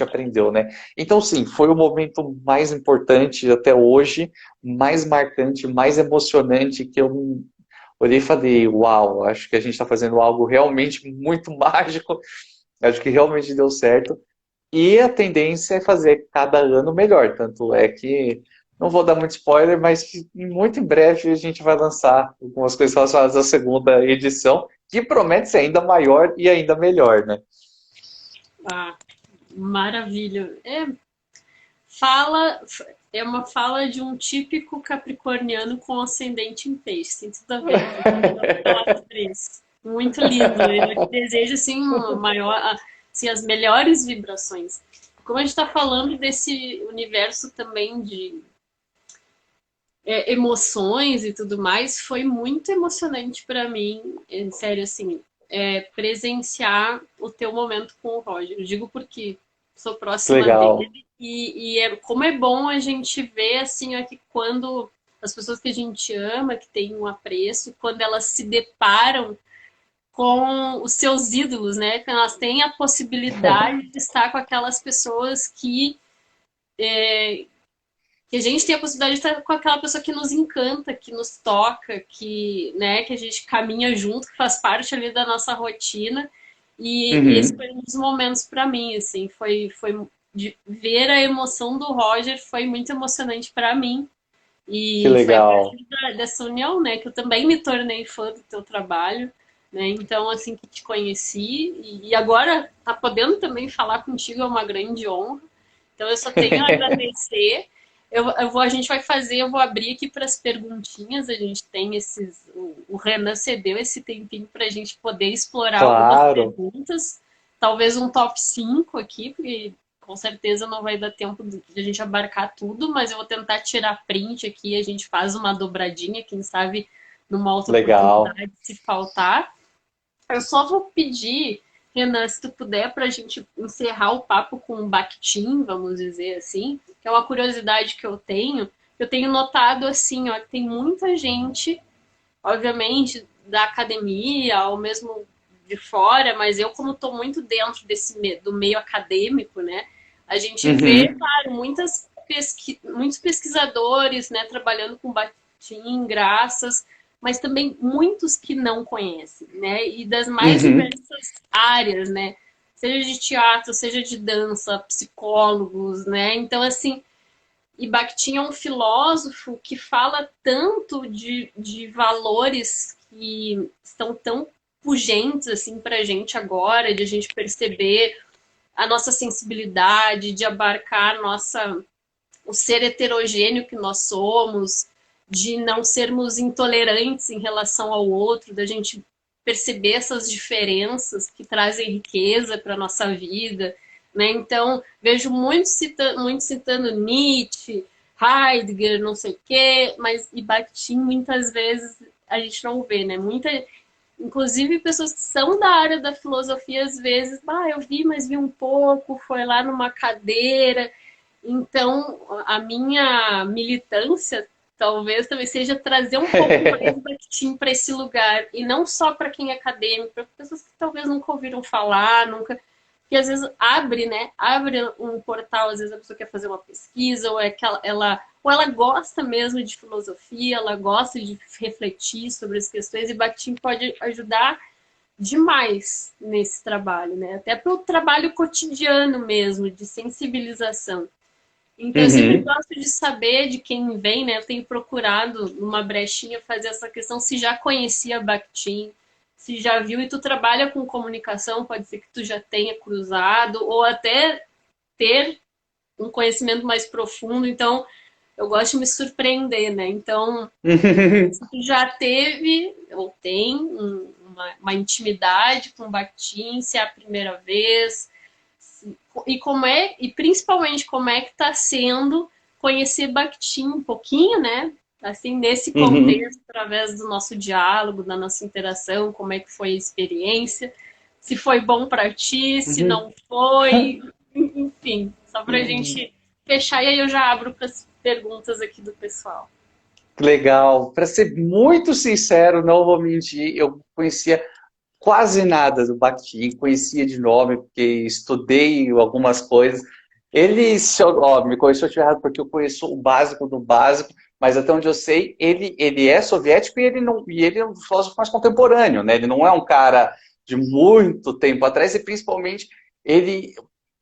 aprendeu, né? Então, sim, foi o momento mais importante até hoje, mais marcante, mais emocionante, que eu olhei e falei, uau, acho que a gente está fazendo algo realmente muito mágico, acho que realmente deu certo. E a tendência é fazer cada ano melhor, tanto é que não vou dar muito spoiler, mas muito em breve a gente vai lançar algumas coisas relacionadas à segunda edição, que promete ser ainda maior e ainda melhor, né? Ah, maravilha. Fala, É uma fala de um típico capricorniano com ascendente em peixe. Tem tudo a ver. Vamos falar sobre isso. Muito lindo. Eu te desejo assim, assim, as melhores vibrações. Como a gente está falando desse universo também de emoções e tudo mais, foi muito emocionante para mim, em sério, assim, presenciar o teu momento com o Roger. Eu digo porque sou Que próxima legal. dele como é bom a gente ver, assim, ó, que quando as pessoas que a gente ama, que têm um apreço, quando elas se deparam com os seus ídolos, né? Que elas têm a possibilidade de estar com aquelas pessoas que a gente tem a possibilidade de estar com aquela pessoa que nos encanta, que nos toca, que, né, que a gente caminha junto, que faz parte ali da nossa rotina. E esse Uhum. foi um dos momentos para mim, assim, foi de ver a emoção do Roger foi muito emocionante para mim. Que E foi a legal. partir dessa união, né, que eu também me tornei fã do teu trabalho, né? Então, assim que te conheci e agora tá podendo também falar contigo é uma grande honra. Então, eu só tenho a agradecer. A gente vai fazer, eu vou abrir aqui para as perguntinhas. A gente tem o Renan cedeu esse tempinho para a gente poder explorar algumas Claro. perguntas. Talvez um top 5 aqui, porque com certeza não vai dar tempo de a gente abarcar tudo, mas eu vou tentar tirar print aqui. A gente faz uma dobradinha, quem sabe numa outra Legal. oportunidade, se faltar. Eu só vou pedir, Renan, se tu puder, para a gente encerrar o papo com um Bakhtin, vamos dizer assim, que é uma curiosidade que eu tenho. Eu tenho notado assim, ó, que tem muita gente, obviamente, da academia, ou mesmo de fora, mas eu, como estou muito dentro do meio acadêmico, né? A gente vê, Uhum. claro, muitos pesquisadores, né, trabalhando com Bakhtin, graças, mas também muitos que não conhecem, né? E das mais Uhum. diversas áreas, né? Seja de teatro, seja de dança, psicólogos, né? Então, assim, e Bakhtin é um filósofo que fala tanto de valores que estão tão pungentes assim para a gente agora, de a gente perceber a nossa sensibilidade, de abarcar o ser heterogêneo que nós somos, de não sermos intolerantes em relação ao outro, da gente perceber essas diferenças que trazem riqueza para a nossa vida. Né? Então, vejo muito citando Nietzsche, Heidegger, não sei o quê, mas e Bakhtin muitas vezes a gente não vê, né? Inclusive pessoas que são da área da filosofia, às vezes, eu vi, mas vi um pouco, foi lá numa cadeira, então, a minha militância talvez também seja trazer um pouco mais do Bakhtin para esse lugar, e não só para quem é acadêmico, para pessoas que talvez nunca ouviram falar, nunca. Que às vezes abre, né? Abre um portal, às vezes a pessoa quer fazer uma pesquisa, ou é que ou ela gosta mesmo de filosofia, ela gosta de refletir sobre as questões, e Bakhtin pode ajudar demais nesse trabalho, né? Até para o trabalho cotidiano mesmo, de sensibilização. Então, eu sempre Uhum. gosto de saber de quem vem, né? Eu tenho procurado, numa brechinha, fazer essa questão se já conhecia Bakhtin, se já viu, e tu trabalha com comunicação, pode ser que tu já tenha cruzado, ou até ter um conhecimento mais profundo. Então, eu gosto de me surpreender, né? Então, se tu já teve ou tem uma intimidade com Bakhtin, se é a primeira vez, e principalmente como é que está sendo conhecer Bakhtin um pouquinho, né? Assim, nesse Uhum. contexto, através do nosso diálogo, da nossa interação, como é que foi a experiência, se foi bom para ti, se Uhum. não foi, enfim, só para a gente fechar e aí eu já abro para as perguntas aqui do pessoal. Legal. Para ser muito sincero, não vou mentir, eu conhecia quase nada do Bakhtin, conhecia de nome, porque estudei algumas coisas. Ele, me conheceu de errado, porque eu conheço o básico do básico, mas até onde eu sei, ele é soviético e ele é um filósofo mais contemporâneo, né? Ele não é um cara de muito tempo atrás, e principalmente ele,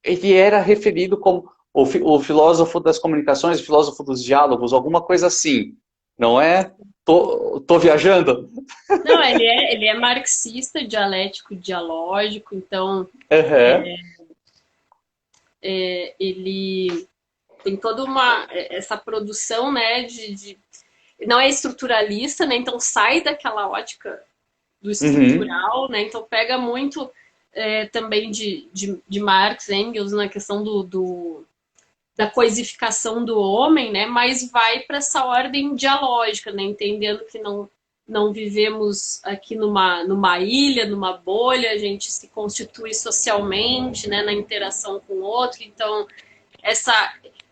ele era referido como o filósofo das comunicações, o filósofo dos diálogos, alguma coisa assim, não é? Tô viajando? Não, ele é marxista, dialético, dialógico, então Uhum. ele tem toda essa produção, né, não é estruturalista, né, então sai daquela ótica do estrutural, né, então pega muito também de Marx, Engels, na questão da coisificação do homem, né, mas vai para essa ordem dialógica, né, entendendo que não vivemos aqui numa ilha, numa bolha, a gente se constitui socialmente, né, na interação com o outro, então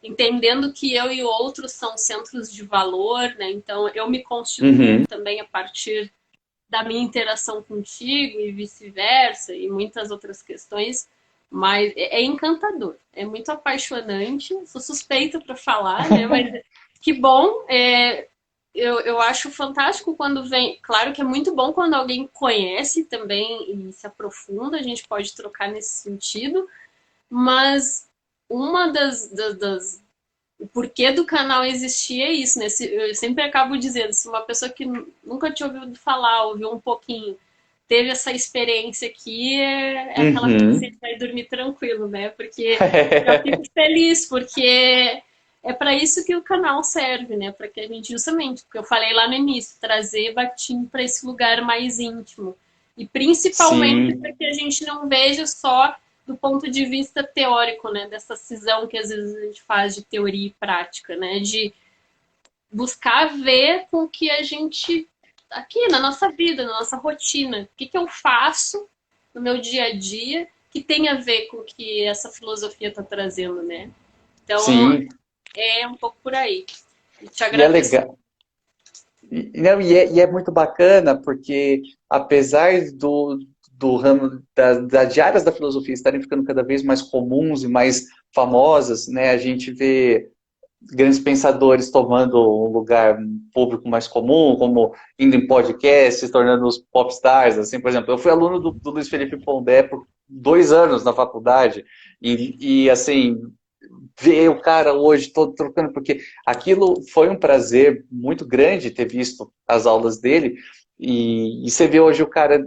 entendendo que eu e o outro são centros de valor, né, então eu me constituo também a partir da minha interação contigo e vice-versa, e muitas outras questões, mas é encantador, é muito apaixonante, sou suspeita para falar, né, mas que bom, eu acho fantástico quando vem. Claro que é muito bom quando alguém conhece também e se aprofunda, a gente pode trocar nesse sentido, mas uma o porquê do canal existir é isso, né? Eu sempre acabo dizendo, se uma pessoa que nunca tinha ouvido falar, ouviu um pouquinho, teve essa experiência aqui, é aquela que você vai dormir tranquilo, né? Porque eu fico feliz, porque é para isso que o canal serve, né? Para que a gente, justamente, porque eu falei lá no início, trazer Bakhtin para esse lugar mais íntimo. E principalmente para que a gente não veja só do ponto de vista teórico, né? Dessa cisão que às vezes a gente faz de teoria e prática, né? De buscar ver com o que a gente, aqui na nossa vida, na nossa rotina, o que eu faço no meu dia a dia que tem a ver com o que essa filosofia está trazendo, né? Então, é um pouco por aí. Te agradeço. E é legal. Não, e é muito bacana porque, apesar do ramo das áreas da filosofia estarem ficando cada vez mais comuns e mais famosas, né, a gente vê grandes pensadores tomando um lugar público mais comum, como indo em podcast, se tornando os popstars, assim, por exemplo. Eu fui aluno do Luiz Felipe Pondé por 2 anos na faculdade e assim, ver o cara hoje todo trocando, porque aquilo foi um prazer muito grande ter visto as aulas dele, e você vê hoje o cara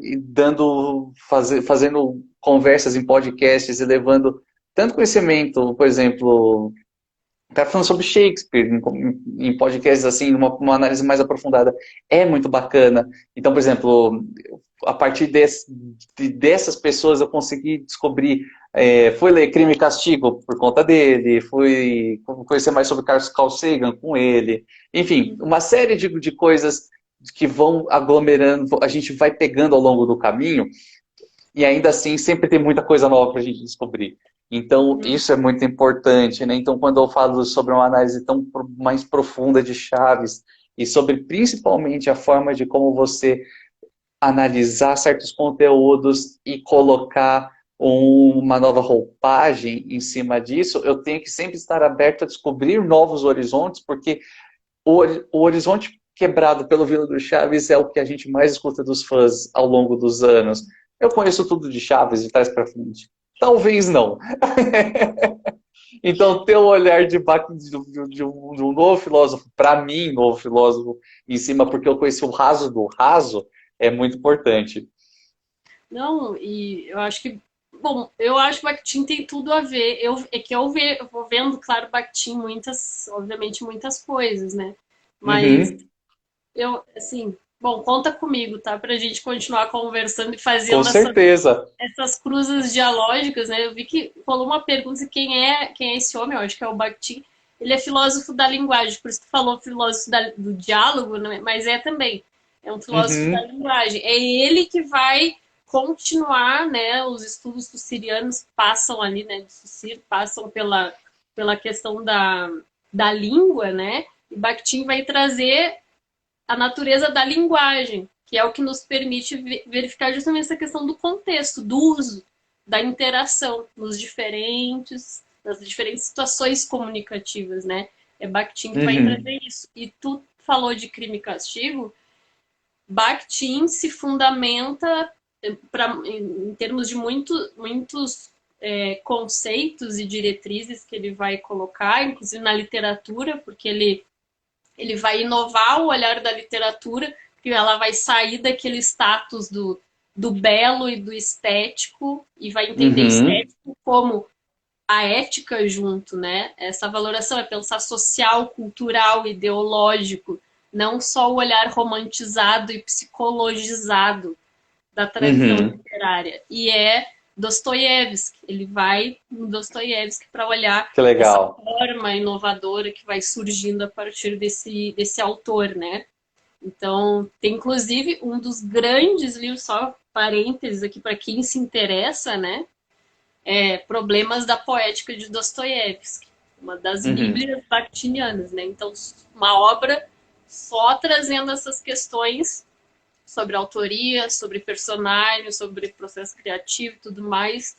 fazendo conversas em podcasts e levando tanto conhecimento, por exemplo, tá falando sobre Shakespeare em podcasts assim, uma análise mais aprofundada, é muito bacana. Então, por exemplo, a partir dessas pessoas eu consegui descobrir, fui ler Crime e Castigo por conta dele, fui conhecer mais sobre Carl Sagan com ele, enfim, uma série de coisas que vão aglomerando, a gente vai pegando ao longo do caminho, e ainda assim sempre tem muita coisa nova para a gente descobrir. Então, isso é muito importante, né? Então, quando eu falo sobre uma análise tão mais profunda de Chaves, e sobre principalmente a forma de como você analisar certos conteúdos e colocar uma nova roupagem em cima disso, eu tenho que sempre estar aberto a descobrir novos horizontes, porque o horizonte quebrado pelo Vila do Chaves é o que a gente mais escuta dos fãs ao longo dos anos. Eu conheço tudo de Chaves de trás para frente. Talvez não. Então, ter o olhar de um novo filósofo, para mim, novo filósofo, em cima, porque eu conheci o raso do raso, é muito importante. Não, e eu acho que, bom, eu acho que Bakhtin tem tudo a ver. Eu vou vendo, claro, Bakhtin obviamente, muitas coisas, né? Mas assim, bom, conta comigo, tá? Pra gente continuar conversando e Com fazendo certeza. essas cruzes dialógicas, né? Eu vi que falou uma pergunta, quem é esse homem? Eu acho que é o Bakhtin. Ele é filósofo da linguagem, por isso que falou filósofo do diálogo, né? Mas também. É um filósofo da linguagem. É ele que vai continuar, né? Os estudos tucerianos passam ali, né? De Saussure, passam pela questão da língua, né? E Bakhtin vai trazer a natureza da linguagem, que é o que nos permite verificar justamente essa questão do contexto, do uso, da interação nas diferentes situações comunicativas, né? É Bakhtin que vai trazer isso. E tu falou de Crime e Castigo, Bakhtin se fundamenta em termos de muitos conceitos e diretrizes que ele vai colocar, inclusive na literatura, porque ele vai inovar o olhar da literatura, porque ela vai sair daquele status do belo e do estético, e vai entender estético como a ética junto, né? Essa valoração é pensar social, cultural, ideológico, não só o olhar romantizado e psicologizado da tradição Uhum. literária. E é Dostoiévski. Ele vai no Dostoiévski para olhar Que essa legal. forma inovadora que vai surgindo a partir desse autor, né? Então, tem inclusive um dos grandes livros, só parênteses aqui para quem se interessa, né? Problemas da Poética de Dostoiévski, uma das Uhum. bíblias bakhtinianas, né? Então, uma obra só trazendo essas questões sobre autoria, sobre personagem, sobre processo criativo e tudo mais,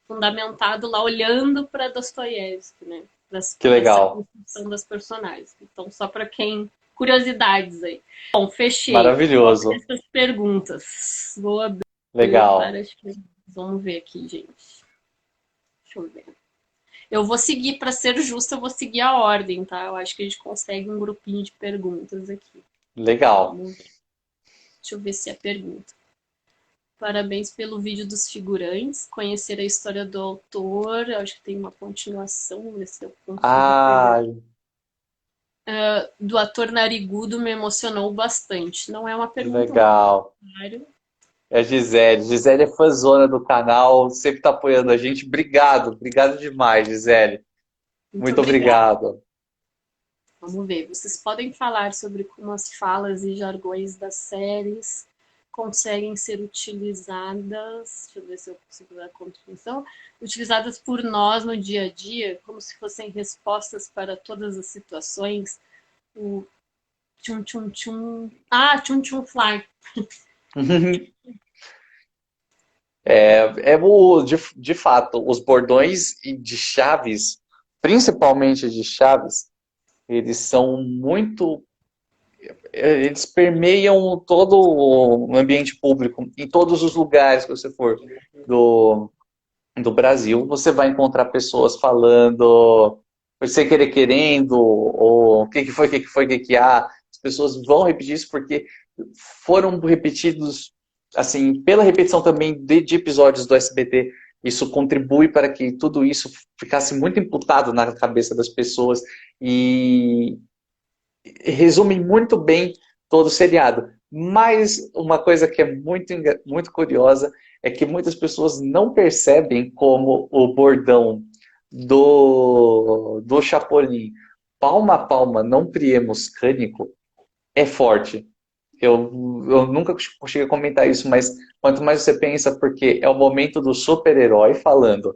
fundamentado lá olhando para Dostoiévski, né? Que Para essa legal. construção das personagens. Então, só para quem curiosidades aí. Bom, fechei. Vou abrir Maravilhoso. essas perguntas. Vou abrir Legal. para as perguntas. Vamos ver aqui, gente. Deixa eu ver. Eu vou seguir, para ser justa, eu vou seguir a ordem, tá? Eu acho que a gente consegue um grupinho de perguntas aqui. Legal. Vamos ver. Deixa eu ver se é pergunta. Parabéns pelo vídeo dos figurantes. Conhecer a história do autor. Eu acho que tem uma continuação, vamos ver se eu consigo pegar. Ah, Do ator narigudo me emocionou bastante. Não é uma pergunta, é um legal. comentário. É a Gisele. Gisele é fãzona do canal, sempre tá apoiando a gente. Obrigado, obrigado demais, Gisele. Muito Muito obrigada. obrigado. Vamos ver. Vocês podem falar sobre como as falas e jargões das séries conseguem ser utilizadas. Deixa eu ver se eu consigo dar a contribuição. Utilizadas por nós no dia a dia, como se fossem respostas para todas as situações. O tchum tchum tchum. Ah, tchum tchum fly. De fato, os bordões de Chaves, principalmente de Chaves, eles são muito. Eles permeiam todo o ambiente público, em todos os lugares que você for do, do Brasil, você vai encontrar pessoas falando, você querer querendo, ou o que foi, o que que há. As pessoas vão repetir isso porque foram repetidos, assim, pela repetição também de episódios do SBT. Isso contribui para que tudo isso ficasse muito imputado na cabeça das pessoas e resume muito bem todo o seriado. Mas uma coisa que é muito curiosa é que muitas pessoas não percebem como o bordão do Chapolin, palma a palma, não priemos cânico, é forte. Eu nunca cheguei a comentar isso, mas quanto mais você pensa, porque é o momento do super-herói falando,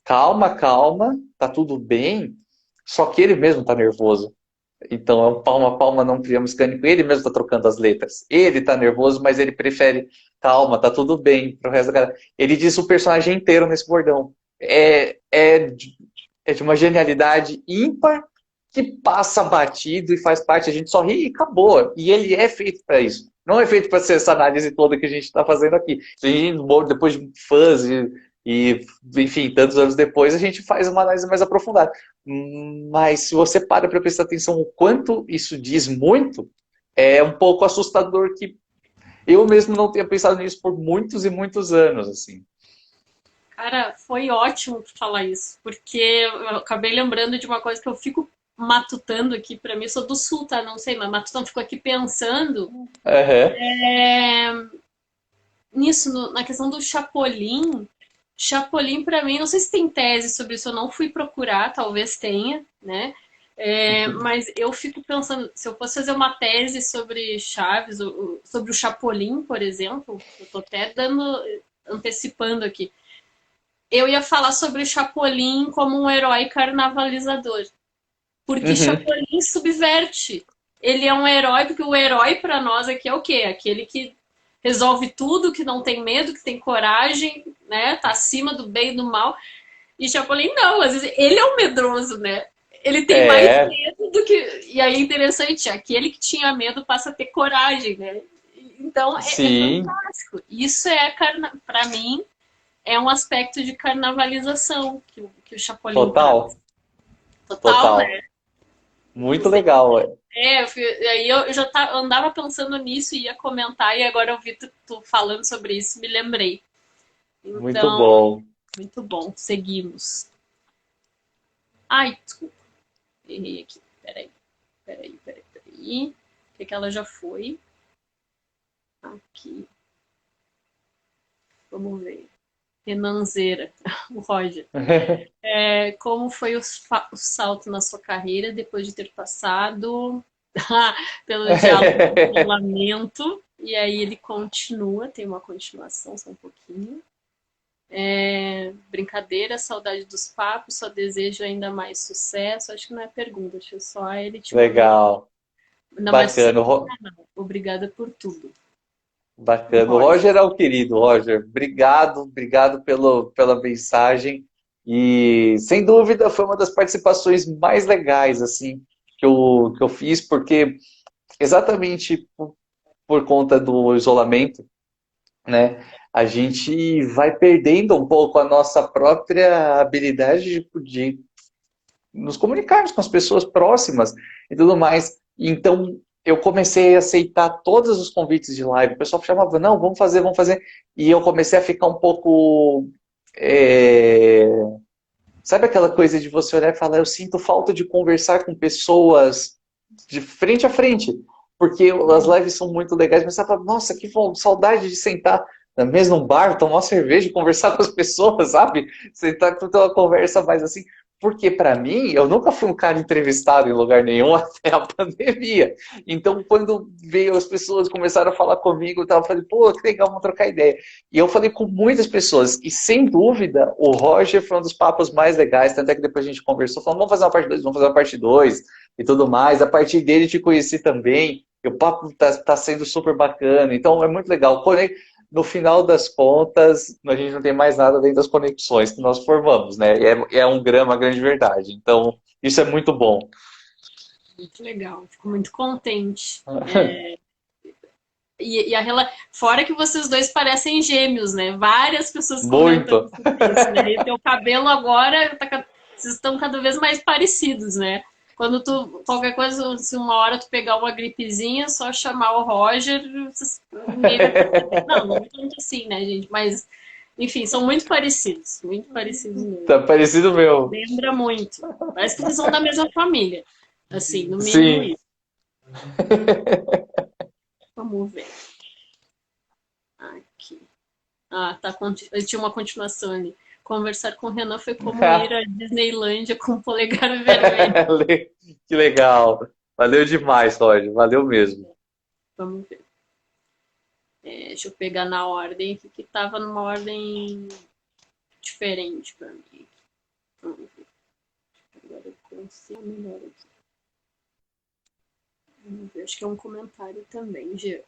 calma, calma, tá tudo bem, só que ele mesmo tá nervoso. Então é um palma a palma, não criamos cânico. Ele mesmo está trocando as letras. Ele está nervoso, mas ele prefere calma, tá tudo bem pro resto da galera. Ele diz o personagem inteiro nesse bordão. É de uma genialidade ímpar que passa batido e faz parte, a gente só ri e acabou. E ele é feito para isso. Não é feito para ser essa análise toda que a gente está fazendo aqui. A gente, depois de fãs enfim, tantos anos depois, a gente faz uma análise mais aprofundada. Mas se você para prestar atenção o quanto isso diz muito, é um pouco assustador que eu mesmo não tenha pensado nisso por muitos e muitos anos, assim. Cara, foi ótimo tu falar isso, porque eu acabei lembrando de uma coisa que eu fico matutando aqui para mim. Eu sou do sul, tá? Não sei, mas matutando ficou aqui pensando Uhum. nisso, na questão do Chapolin. Chapolin, para mim, não sei se tem tese sobre isso, eu não fui procurar, talvez tenha, né? Mas eu fico pensando, se eu fosse fazer uma tese sobre Chaves, sobre o Chapolin, por exemplo, eu tô até antecipando aqui, eu ia falar sobre o Chapolin como um herói carnavalizador. Porque Uhum. Chapolin subverte. Ele é um herói, porque o herói para nós aqui é o quê? Aquele que resolve tudo, que não tem medo, que tem coragem, né? Tá acima do bem e do mal. E Chapolin não, às vezes ele é um medroso, né? Ele tem mais É, medo do que. E aí é interessante, aquele que tinha medo passa a ter coragem, né? Então é sim, fantástico. Isso para mim é um aspecto de carnavalização que o Chapolin traz. total, Total, total. né? Não Muito sei. legal, ué. Aí eu já andava pensando nisso e ia comentar, e agora eu vi tu falando sobre isso, me lembrei. Muito Então, bom. muito bom, seguimos. Ai, desculpa. Errei aqui. Peraí. Que ela já foi. Aqui. Vamos ver. Renanzeira, o Roger. Como foi o salto na sua carreira depois de ter passado pelo diálogo do isolamento? E aí ele continua, tem uma continuação, só um pouquinho. Brincadeira, saudade dos papos, só desejo ainda mais sucesso. Acho que não é pergunta, acho que é só ele te Legal. Não, Bacana. obrigada por tudo. Bacana. O Roger é o querido, Roger. Obrigado pela mensagem. E, sem dúvida, foi uma das participações mais legais assim que eu fiz, porque exatamente por conta do isolamento, né, a gente vai perdendo um pouco a nossa própria habilidade de nos comunicarmos com as pessoas próximas e tudo mais. Então, eu comecei a aceitar todos os convites de live. O pessoal chamava, não, vamos fazer. E eu comecei a ficar um pouco... Sabe aquela coisa de você olhar e falar, eu sinto falta de conversar com pessoas de frente a frente, porque as lives são muito legais, mas você fala, nossa, que saudade de sentar na mesa num bar, tomar uma cerveja e conversar com as pessoas, sabe? Sentar com uma conversa mais assim. Porque, para mim, eu nunca fui um cara entrevistado em lugar nenhum até a pandemia. Então, quando veio as pessoas começaram a falar comigo, eu falei, pô, que legal, vamos trocar ideia. E eu falei com muitas pessoas, e sem dúvida, o Roger foi um dos papos mais legais, tanto é que depois a gente conversou, falando, vamos fazer uma parte 2, vamos fazer uma parte 2, e tudo mais. A partir dele te conheci também, e o papo tá sendo super bacana, então é muito legal. No final das contas, a gente não tem mais nada além das conexões que nós formamos, né? É uma grande verdade. Então, isso é muito bom. Muito legal, fico muito contente. Fora que vocês dois parecem gêmeos, né? Várias pessoas comentam muito. Isso, né? E teu cabelo agora, vocês estão cada vez mais parecidos, né? Quando qualquer coisa, se uma hora tu pegar uma gripezinha, só chamar o Roger, ninguém vai perceber. Não é tanto assim, né, gente? Mas, enfim, são muito parecidos mesmo. Tá parecido meu. Lembra muito. Parece que eles são da mesma família. Assim, no mínimo Sim. isso. Vamos ver. Aqui. Tinha uma continuação ali. Conversar com o Renan foi como ir à Disneylândia com o polegar vermelho. Que legal. Valeu demais, Roger. Valeu mesmo. Vamos ver. Deixa eu pegar na ordem aqui, que estava numa ordem diferente para mim. Vamos ver. Agora eu consigo melhor aqui. Vamos ver. Acho que é um comentário também, Gê.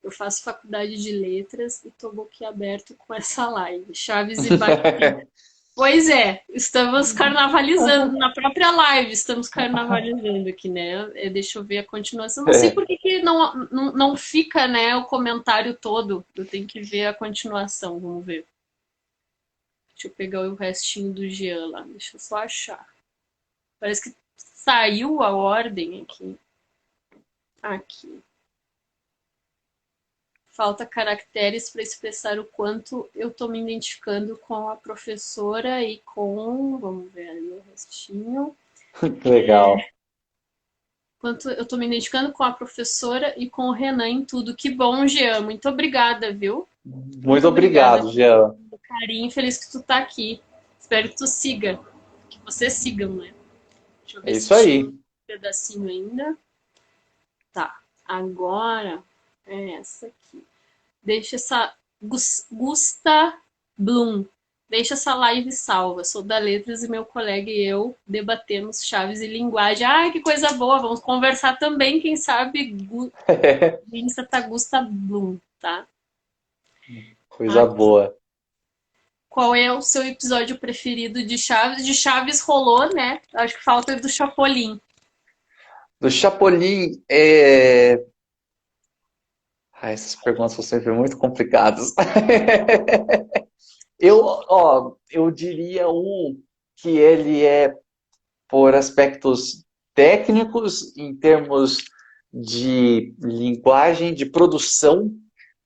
Eu faço faculdade de letras e tô boquiaberto com essa live. Chaves e Batista. Pois é, estamos carnavalizando na própria live, estamos carnavalizando aqui, né? Deixa eu ver a continuação. Não sei por que não fica, né, o comentário todo. Eu tenho que ver a continuação, vamos ver. Deixa eu pegar o restinho do Jean lá, deixa eu só achar. Parece que saiu a ordem aqui. Aqui. Falta caracteres para expressar o quanto eu estou me identificando com a professora e com... Vamos ver ali o restinho. Legal. Quanto eu estou me identificando com a professora e com o Renan em tudo. Que bom, Jean. Muito obrigada, viu? Muito obrigado, Jean. Pelo carinho, feliz que tu tá aqui. Espero que tu siga. Que vocês sigam, né? Deixa eu ver isso aí. Um pedacinho ainda. Tá. Agora... essa aqui. Deixa essa... Gusta Blum. Deixa essa live salva. Sou da Letras e meu colega e eu debatemos chaves e linguagem. Ai, que coisa boa. Vamos conversar também, quem sabe Insta tá Gusta Blum, tá? Coisa boa. Qual é o seu episódio preferido de Chaves? De Chaves rolou, né? Acho que falta do Chapolin. Do Chapolin, essas perguntas são sempre muito complicadas. Eu diria que ele é, por aspectos técnicos, em termos de linguagem, de produção,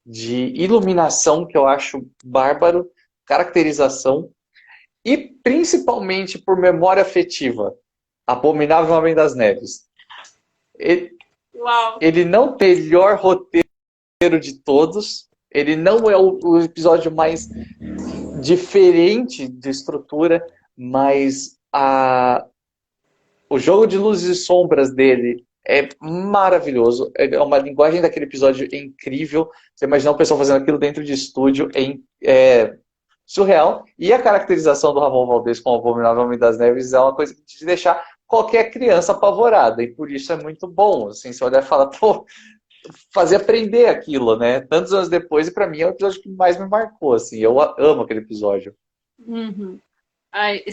de iluminação, que eu acho bárbaro, caracterização, e principalmente por memória afetiva. Abominável Homem das Neves. Ele, Uau! ele não tem o melhor roteiro de todos, ele não é o episódio mais diferente de estrutura, mas o jogo de luzes e sombras dele é maravilhoso. É uma linguagem daquele episódio incrível. Você imaginar o pessoal fazendo aquilo dentro de estúdio é surreal. E a caracterização do Ramon Valdez como o Abominável Homem das Neves é uma coisa de deixar qualquer criança apavorada. E por isso é muito bom. Assim, você olhar e falar, pô, fazer aprender aquilo, né? Tantos anos depois, e pra mim é o episódio que mais me marcou. Assim, eu amo aquele episódio. Uhum. Ai,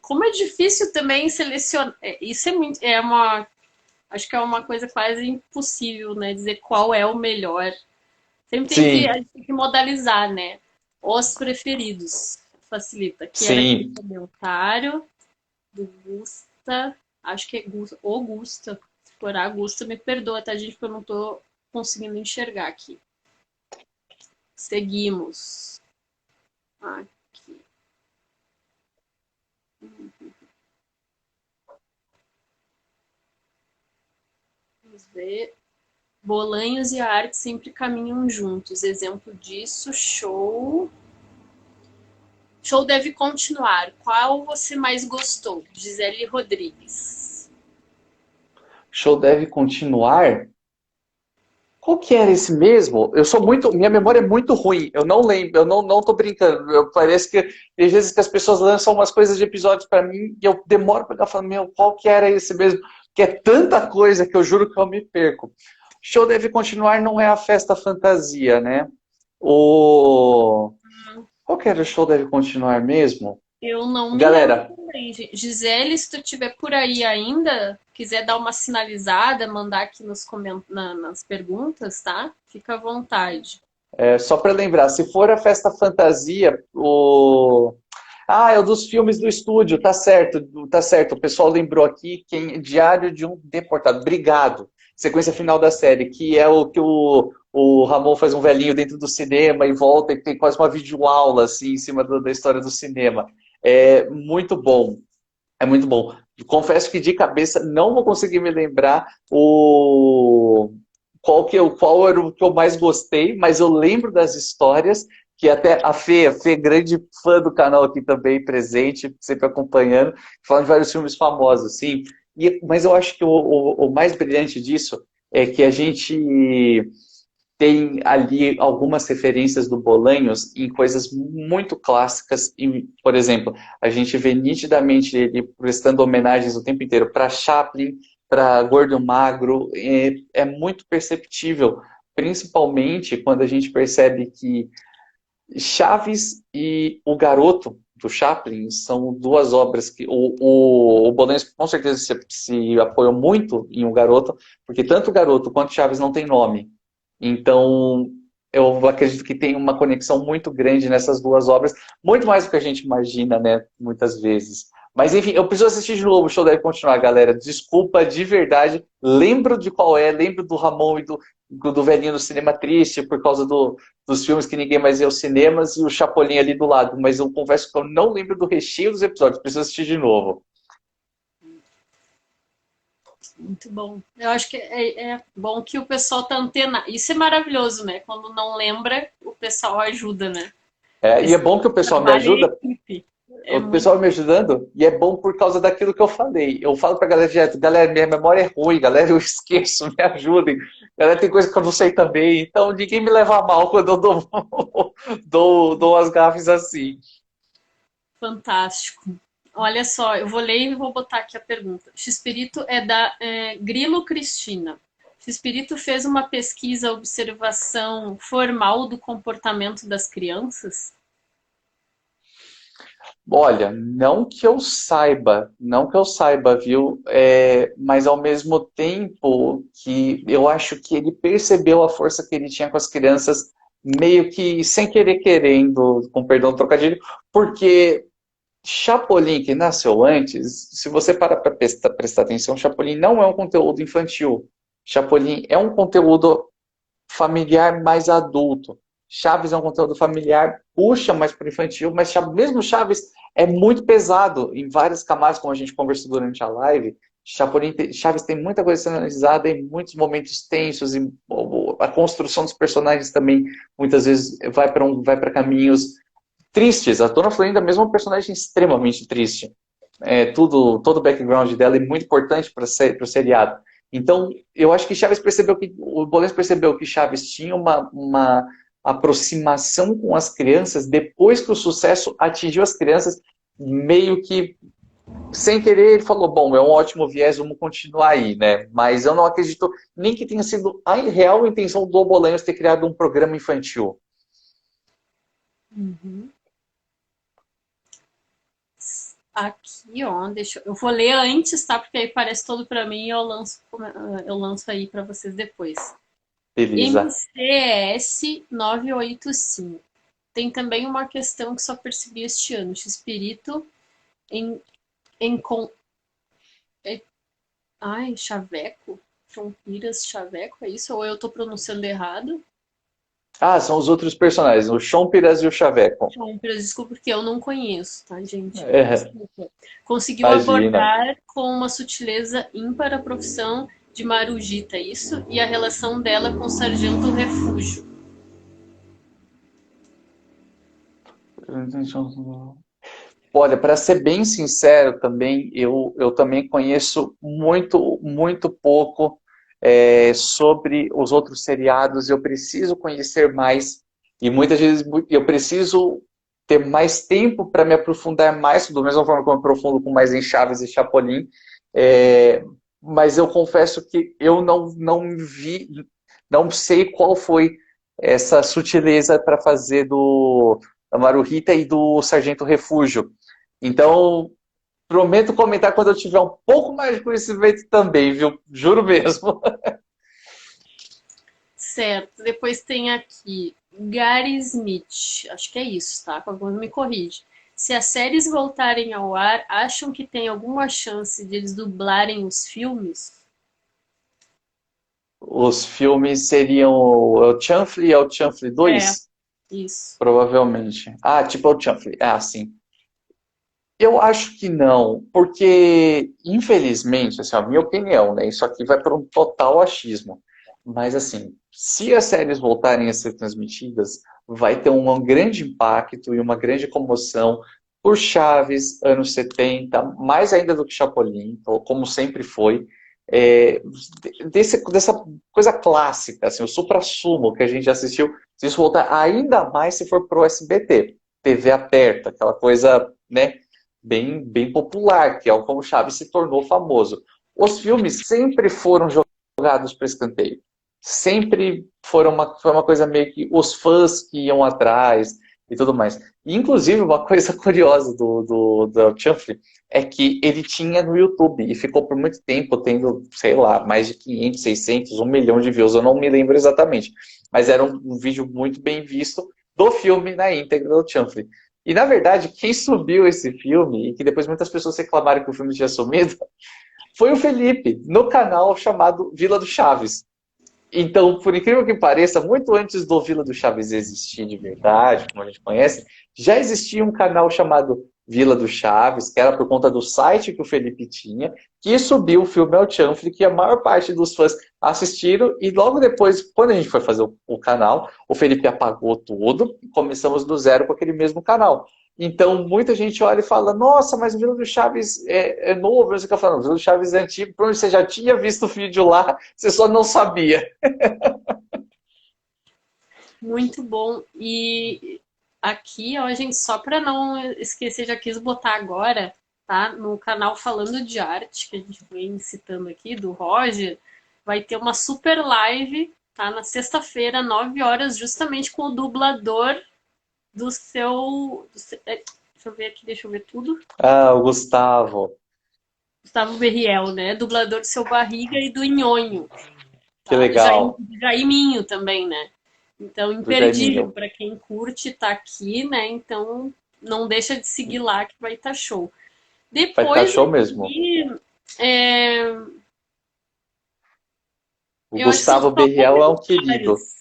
como é difícil também selecionar. Isso é muito. Acho que é uma coisa quase impossível, né? Dizer qual é o melhor. Sempre a Sim, gente tem que modalizar, né? Os preferidos. Facilita. Aqui era aquele sim. comentário do Gusta. Acho que é Gusta. Ou Gusta. Se for a Gusta, me perdoa, tá, gente? Porque eu não tô conseguindo enxergar aqui. Seguimos. Aqui. Vamos ver. Bolanhos e a arte sempre caminham juntos. Exemplo disso, show. Show deve continuar. Qual você mais gostou? Gisele Rodrigues. Show deve continuar? Qual que era esse mesmo? Minha memória é muito ruim. Eu não lembro, eu não tô brincando. Parece que às vezes que as pessoas lançam umas coisas de episódios para mim e eu demoro para falar, meu, qual que era esse mesmo? Que é tanta coisa que eu juro que eu me perco. Show deve continuar, não é a festa fantasia, né? O Qual que era o show deve continuar mesmo? Eu não me lembro Galera, também. Gisele, se tu estiver por aí ainda, quiser dar uma sinalizada, mandar aqui nas perguntas, tá? Fica à vontade. só para lembrar, se for a festa fantasia, é o dos filmes do estúdio, tá certo, tá certo. O pessoal lembrou aqui quem Diário de um Deportado. Obrigado. Sequência final da série, que é o que o Ramon faz um velhinho dentro do cinema e volta e tem quase uma videoaula assim, em cima da história do cinema. É muito bom. É muito bom. Confesso que de cabeça não vou conseguir me lembrar qual era o que eu mais gostei, mas eu lembro das histórias, que até a Fê, grande fã do canal aqui também, presente, sempre acompanhando, falando de vários filmes famosos, sim. Mas eu acho que o mais brilhante disso é que a gente tem ali algumas referências do Bolanhos em coisas muito clássicas. E, por exemplo, a gente vê nitidamente ele prestando homenagens o tempo inteiro para Chaplin, para Gordo Magro. É muito perceptível, principalmente quando a gente percebe que Chaves e O Garoto, do Chaplin, são duas obras que o Bolanhos com certeza se apoiou muito em O Garoto, porque tanto O Garoto quanto Chaves não tem nome. Então, eu acredito que tem uma conexão muito grande nessas duas obras, muito mais do que a gente imagina, né, muitas vezes. Mas, enfim, eu preciso assistir de novo, o show deve continuar, galera. Desculpa, de verdade. Lembro de qual é, lembro do Ramon e do velhinho do Cinema Triste, por causa dos filmes que ninguém mais ia aos cinemas, e o Chapolin ali do lado. Mas eu confesso que eu não lembro do recheio dos episódios, preciso assistir de novo. Muito bom. Eu acho que é bom que o pessoal tá antena. Isso é maravilhoso, né? Quando não lembra, o pessoal ajuda, né? E é Esse bom que o pessoal me trabalho em ajuda. equipe. É O muito. pessoal me ajudando, e é bom por causa daquilo que eu falei. Eu falo pra galera direto, galera, minha memória é ruim, galera, eu esqueço, me ajudem. Galera, tem coisa que eu não sei também, então ninguém me leva a mal quando eu dou as gafes assim. Fantástico. Olha só, eu vou ler e vou botar aqui a pergunta. Xperito é da Grilo Cristina. Xperito fez uma pesquisa, observação formal do comportamento das crianças? Olha, não que eu saiba, viu? Mas ao mesmo tempo que eu acho que ele percebeu a força que ele tinha com as crianças, meio que sem querer querendo, com perdão do trocadilho, porque Chapolin, que nasceu antes, se você parar para prestar atenção, Chapolin não é um conteúdo infantil. Chapolin é um conteúdo familiar mais adulto. Chaves é um conteúdo familiar, puxa mais para o infantil, mas mesmo Chaves é muito pesado em várias camadas, como a gente conversou durante a live. Chaves tem muita coisa sendo analisada em muitos momentos tensos, e a construção dos personagens também muitas vezes vai para caminhos tristes. A Dona Florinda mesmo é um personagem extremamente triste. Todo o background dela é muito importante para o seriado. Então, eu acho que o Bolense percebeu que Chaves tinha uma aproximação com as crianças depois que o sucesso atingiu as crianças, meio que sem querer, ele falou, bom, é um ótimo viés, vamos continuar aí, né? Mas eu não acredito nem que tenha sido a real intenção do Bolanhos ter criado um programa infantil. Uhum. Aqui, ó, eu vou ler antes, tá? Porque aí parece todo para mim e eu lanço aí para vocês depois. Beleza. MCS 985. Tem também uma questão que só percebi este ano. Espírito em Chaveco? Chompiras Chaveco, é isso? Ou eu tô pronunciando errado? Ah, são os outros personagens, o Chompiras e o Chaveco. Chompiras, desculpa, porque eu não conheço, tá, gente? Desculpa. Conseguiu Imagina. abordar com uma sutileza ímpar a profissão de Marujita, isso? E a relação dela com o Sargento Refúgio. Olha, para ser bem sincero também, eu também conheço muito, muito pouco sobre os outros seriados. Eu preciso conhecer mais e muitas vezes eu preciso ter mais tempo para me aprofundar mais, da mesma forma que eu me aprofundo com mais em Chaves e Chapolin. Mas eu confesso que eu não vi, não sei qual foi essa sutileza para fazer da Maruhita e do Sargento Refúgio. Então, prometo comentar quando eu tiver um pouco mais de conhecimento também, viu? Juro mesmo. Certo. Depois tem aqui Gary Smith. Acho que é isso, tá? Qualquer coisa me corrige. Se as séries voltarem ao ar, acham que tem alguma chance de eles dublarem os filmes? Os filmes seriam o Chanfle e o Chanfle 2? Isso. Provavelmente. Ah, tipo o Chanfle. Ah, sim. Eu acho que não, porque, infelizmente, assim, a minha opinião, né? Isso aqui vai para um total achismo. Mas, assim, se as séries voltarem a ser transmitidas, vai ter um grande impacto e uma grande comoção por Chaves, anos 70, mais ainda do que Chapolin, como sempre foi. É, dessa coisa clássica, assim, o suprassumo que a gente assistiu, se isso voltar ainda mais se for pro SBT, TV aberta, aquela coisa, né? Bem popular, que é como Chaves se tornou famoso. Os filmes sempre foram jogados para escanteio. Sempre foi uma coisa meio que os fãs que iam atrás e tudo mais. E, inclusive, uma coisa curiosa do Chanfle é que ele tinha no YouTube e ficou por muito tempo tendo, sei lá, mais de 500, 600, 1 milhão de views. Eu não me lembro exatamente. Mas era um vídeo muito bem visto do filme na íntegra do Chanfle. E, na verdade, quem subiu esse filme, e que depois muitas pessoas reclamaram que o filme tinha sumido, foi o Felipe, no canal chamado Vila do Chaves. Então, por incrível que pareça, muito antes do Vila do Chaves existir de verdade, como a gente conhece, já existia um canal chamado Vila do Chaves, que era por conta do site que o Felipe tinha, que subiu o filme ao Chanfle, que a maior parte dos fãs assistiram, e logo depois, quando a gente foi fazer o canal, o Felipe apagou tudo, e começamos do zero com aquele mesmo canal. Então, muita gente olha e fala, nossa, mas o Vila do Chaves é novo. Você fica falando, o Vila do Chaves é antigo, provavelmente você já tinha visto o vídeo lá, você só não sabia. Muito bom. E aqui, ó, gente, só para não esquecer, já quis botar agora, tá? No canal Falando de Arte, que a gente vem citando aqui, do Roger, vai ter uma super live, tá? Na sexta-feira, 9 horas, justamente com o dublador do seu. Deixa eu ver aqui, deixa eu ver tudo. Ah, o Gustavo. Gustavo Berriel, né? Dublador do Seu Barriga e do Nhonho. Que Tá? legal. Jaiminho também, né? Então, Do imperdível Jaiminho. para quem curte, tá aqui, né? Então, não deixa de seguir lá que vai estar show. Vai ficar Depois show mesmo. aqui, é, O eu acho que são Gustavo só Berriel é um querido. comentários.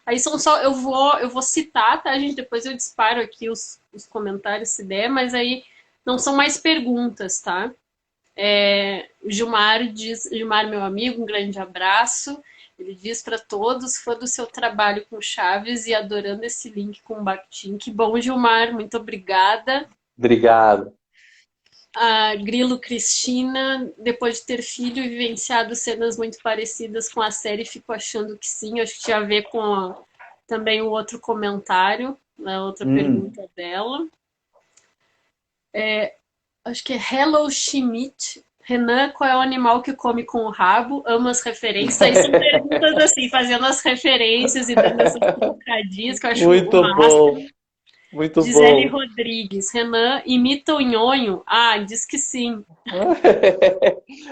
Aí são só, eu vou citar, tá, gente? Depois eu disparo aqui os comentários se der, mas aí não são mais perguntas, tá? O Gilmar diz, Gilmar, meu amigo, um grande abraço. Ele diz para todos, fã do seu trabalho com Chaves e adorando esse link com o Bakhtin. Que bom, Gilmar, muito obrigada. Obrigado. A Grilo Cristina, depois de ter filho e vivenciado cenas muito parecidas com a série, fico achando que sim. Acho que tinha a ver com também o outro comentário, a outra pergunta dela. Acho que é Hello Schmidt. Renan, qual é o animal que come com o rabo? Amo as referências. Aí são perguntas assim, fazendo as referências e dando essas trocadilhas que eu acho o Muito bom. máximo. Muito Gisele bom. Rodrigues. Renan, imita o nhonho? Ah, diz que sim.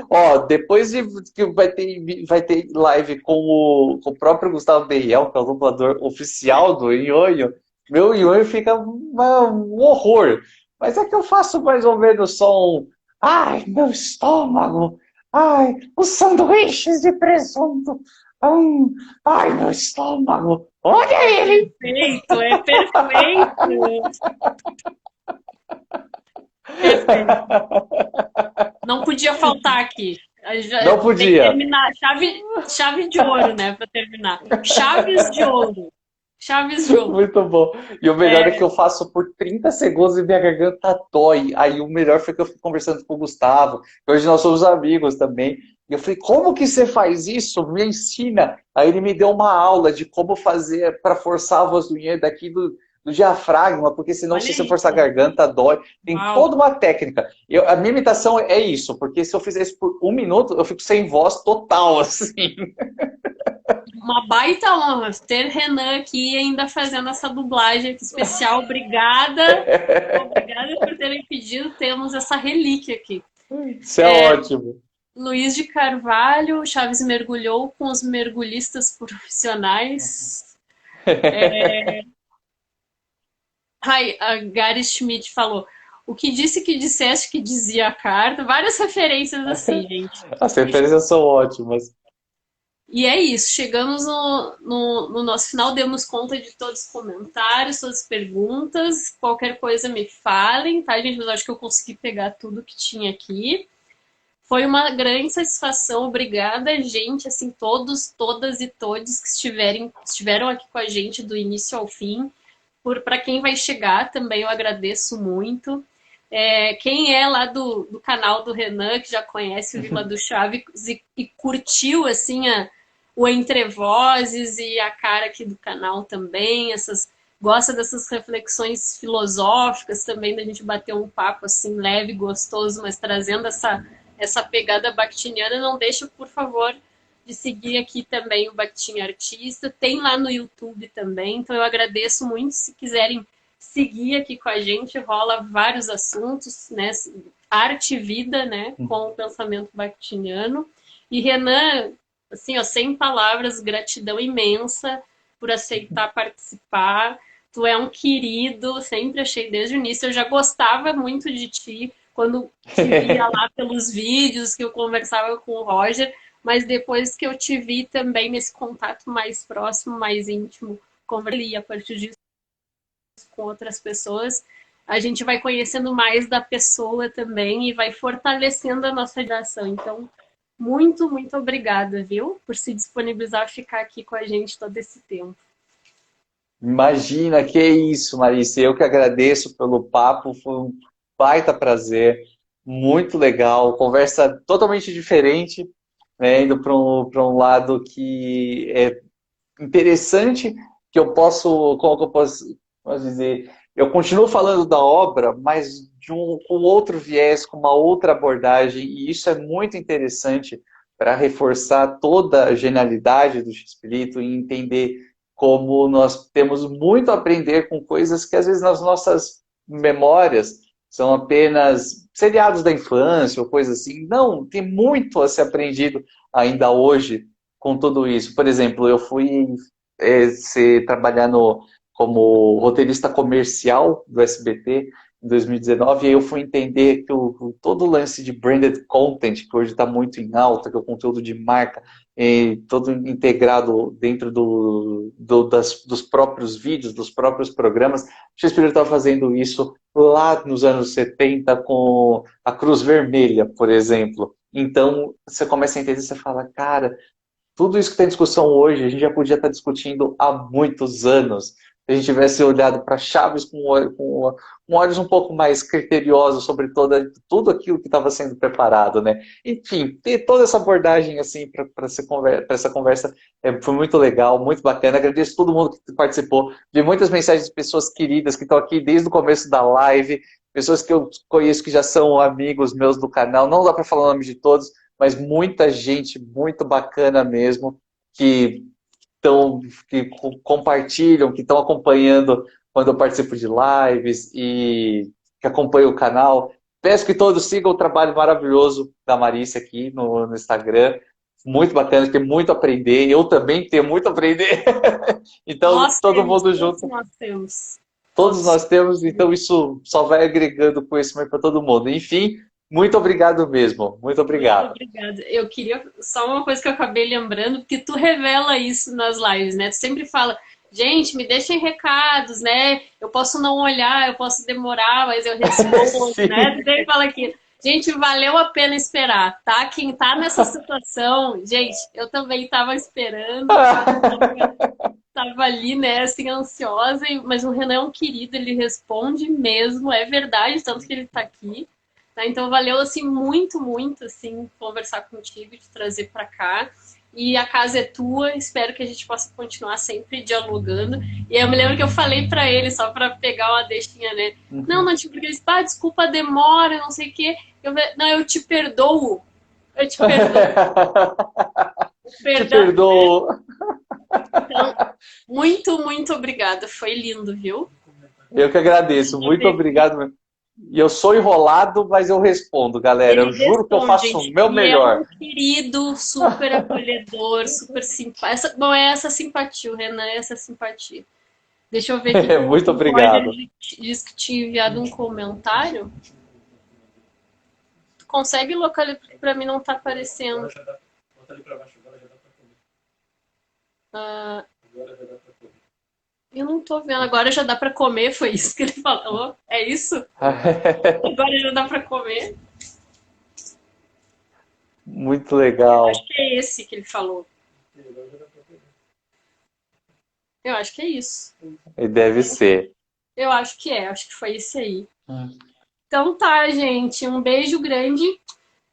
Ó, depois que vai ter live com o próprio Gustavo Berriel, que é o dublador oficial do Nhonho, meu Nhonho fica um horror. Mas é que eu faço mais ou menos só um. Ai, meu estômago! Ai, os sanduíches de presunto! Ai, meu estômago! Olha ele! Perfeito, é perfeito. Perfeito. Não podia faltar aqui. Não Tem que podia. terminar. Chave de ouro, né? Para terminar. Chaves de ouro. Chaves de ouro. Muito bom. E o melhor é que eu faço por 30 segundos e minha garganta dói. Aí o melhor foi que eu fui conversando com o Gustavo. Hoje nós somos amigos também. E eu falei, como que você faz isso? Me ensina. Aí ele me deu uma aula de como fazer para forçar a voz do Ian daqui do diafragma, porque senão Olha se você aí. forçar a garganta, dói. Tem Uau. toda uma técnica. A minha imitação é isso, porque se eu fizer isso por 1 minuto, eu fico sem voz total, assim. Uma baita honra ter Renan aqui ainda fazendo essa dublagem aqui especial. Obrigada. Obrigada por terem pedido. Temos essa relíquia aqui. Isso é ótimo. Luiz de Carvalho, Chaves mergulhou com os mergulhistas profissionais. Ai, a Gary Schmidt falou. O que disse que disseste que dizia a carta? Várias referências assim, gente. As referências são ótimas. E é isso, chegamos no nosso final, demos conta de todos os comentários, todas as perguntas. Qualquer coisa me falem, tá, gente? Mas acho que eu consegui pegar tudo que tinha aqui. Foi uma grande satisfação, obrigada, gente, assim, todos, todas e todos que estiveram aqui com a gente do início ao fim. Para quem vai chegar também eu agradeço muito. Quem é lá do canal do Renan, que já conhece o Vila do Chaves e curtiu assim o Entre Vozes e a cara aqui do canal também, gosta dessas reflexões filosóficas também, da gente bater um papo assim leve, gostoso, mas trazendo essa pegada bakhtiniana, não deixa, por favor, de seguir aqui também o Bakhtin Artista. Tem lá no YouTube também, então eu agradeço muito. Se quiserem seguir aqui com a gente, rola vários assuntos, né? Arte e vida, né? Com o pensamento bakhtiniano. E Renan, assim, ó, sem palavras, gratidão imensa por aceitar participar. Tu é um querido, sempre achei desde o início. Eu já gostava muito de ti quando te via lá pelos vídeos, que eu conversava com o Roger, mas depois que eu te vi também nesse contato mais próximo, mais íntimo, conversei a partir disso com outras pessoas, a gente vai conhecendo mais da pessoa também e vai fortalecendo a nossa relação. Então, muito, muito obrigada, viu? Por se disponibilizar a ficar aqui com a gente todo esse tempo. Imagina, que isso, Marisa. Eu que agradeço pelo papo, foi um baita prazer, muito legal, conversa totalmente diferente, né, indo para um lado que é interessante, que eu posso, como que eu posso dizer, eu continuo falando da obra, mas com outro viés, com uma outra abordagem, e isso é muito interessante para reforçar toda a genialidade do Espírito e entender como nós temos muito a aprender com coisas que às vezes nas nossas memórias são apenas seriados da infância ou coisas assim. Não, tem muito a ser aprendido ainda hoje com tudo isso. Por exemplo, eu fui trabalhar como roteirista comercial do SBT em 2019, e aí eu fui entender que todo o lance de branded content, que hoje está muito em alta, que é o conteúdo de marca, todo integrado dentro dos próprios vídeos, dos próprios programas. O Shakespeare estava fazendo isso lá nos anos 70 com a Cruz Vermelha, por exemplo. Então, você começa a entender, você fala, cara, tudo isso que está em discussão hoje, a gente já podia estar discutindo há muitos anos. Se a gente tivesse olhado para Chaves com olhos um pouco mais criteriosos sobre tudo aquilo que estava sendo preparado, né? Enfim, ter toda essa abordagem assim para essa conversa foi muito legal, muito bacana. Agradeço a todo mundo que participou. Vi muitas mensagens de pessoas queridas que estão aqui desde o começo da live, pessoas que eu conheço que já são amigos meus do canal. Não dá para falar o nome de todos, mas muita gente muito bacana mesmo, que compartilham, que estão acompanhando quando eu participo de lives e que acompanham o canal. Peço que todos sigam o trabalho maravilhoso da Marícia aqui no Instagram. Muito bacana, tem muito a aprender. Eu também tenho muito a aprender. Então, todo mundo junto. Todos nós temos. Todos nós temos, então isso só vai agregando conhecimento para todo mundo. Enfim, muito obrigado mesmo. Muito obrigado. Muito obrigada. Eu queria só uma coisa que eu acabei lembrando, porque tu revela isso nas lives, né? Tu sempre fala, gente, me deixem recados, né? Eu posso não olhar, eu posso demorar, mas eu respondo, né? Tu sempre fala aqui, gente, valeu a pena esperar, tá? Quem tá nessa situação, gente, eu também tava esperando, tava ali, né, assim, ansiosa, mas o Renan é um querido, ele responde mesmo, é verdade, tanto que ele tá aqui. Tá? Então valeu assim muito, muito assim conversar contigo, te trazer para cá. E a casa é tua, espero que a gente possa continuar sempre dialogando. E eu me lembro que eu falei para ele, só para pegar uma deixinha, né? Uhum. Não, porque ele disse, desculpa a demora, não sei o quê. Não, eu te perdoo. Eu te perdoo. Te perdoo. Então, muito, muito obrigada. Foi lindo, viu? Eu que agradeço. Muito obrigado. E eu sou enrolado, mas eu respondo, galera. Eu juro que eu faço o meu melhor. É um querido, super acolhedor, super simpático. Bom, é essa simpatia, o Renan é essa simpatia. Deixa eu ver aqui. Muito obrigado. Ele disse que tinha enviado um comentário. Tu consegue localizar? Para mim não tá aparecendo. Agora já dá. Bota ali pra baixo, agora já dá pra comer. Agora já dá pra comer. Eu não tô vendo. Agora já dá pra comer, foi isso que ele falou? É isso? Agora já dá pra comer. Muito legal. Eu acho que é esse que ele falou. Agora já dá pra comer. Eu acho que é isso. E deve ser. Eu acho que é. Acho que foi esse aí. Então tá, gente. Um beijo grande.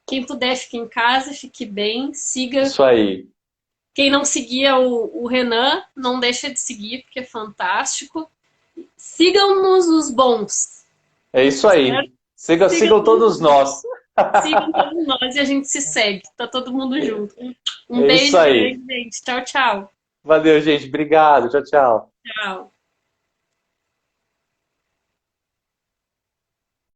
Quem puder, fique em casa, fique bem. Siga. Isso aí. Quem não seguia o Renan, não deixa de seguir, porque é fantástico. Sigam-nos os bons. É isso aí. Sigam todos nós. Sigam todos nós e a gente se segue. Tá todo mundo junto. Um É beijo, isso aí. gente. Tchau, tchau. Valeu, gente. Obrigado. Tchau, tchau. Tchau.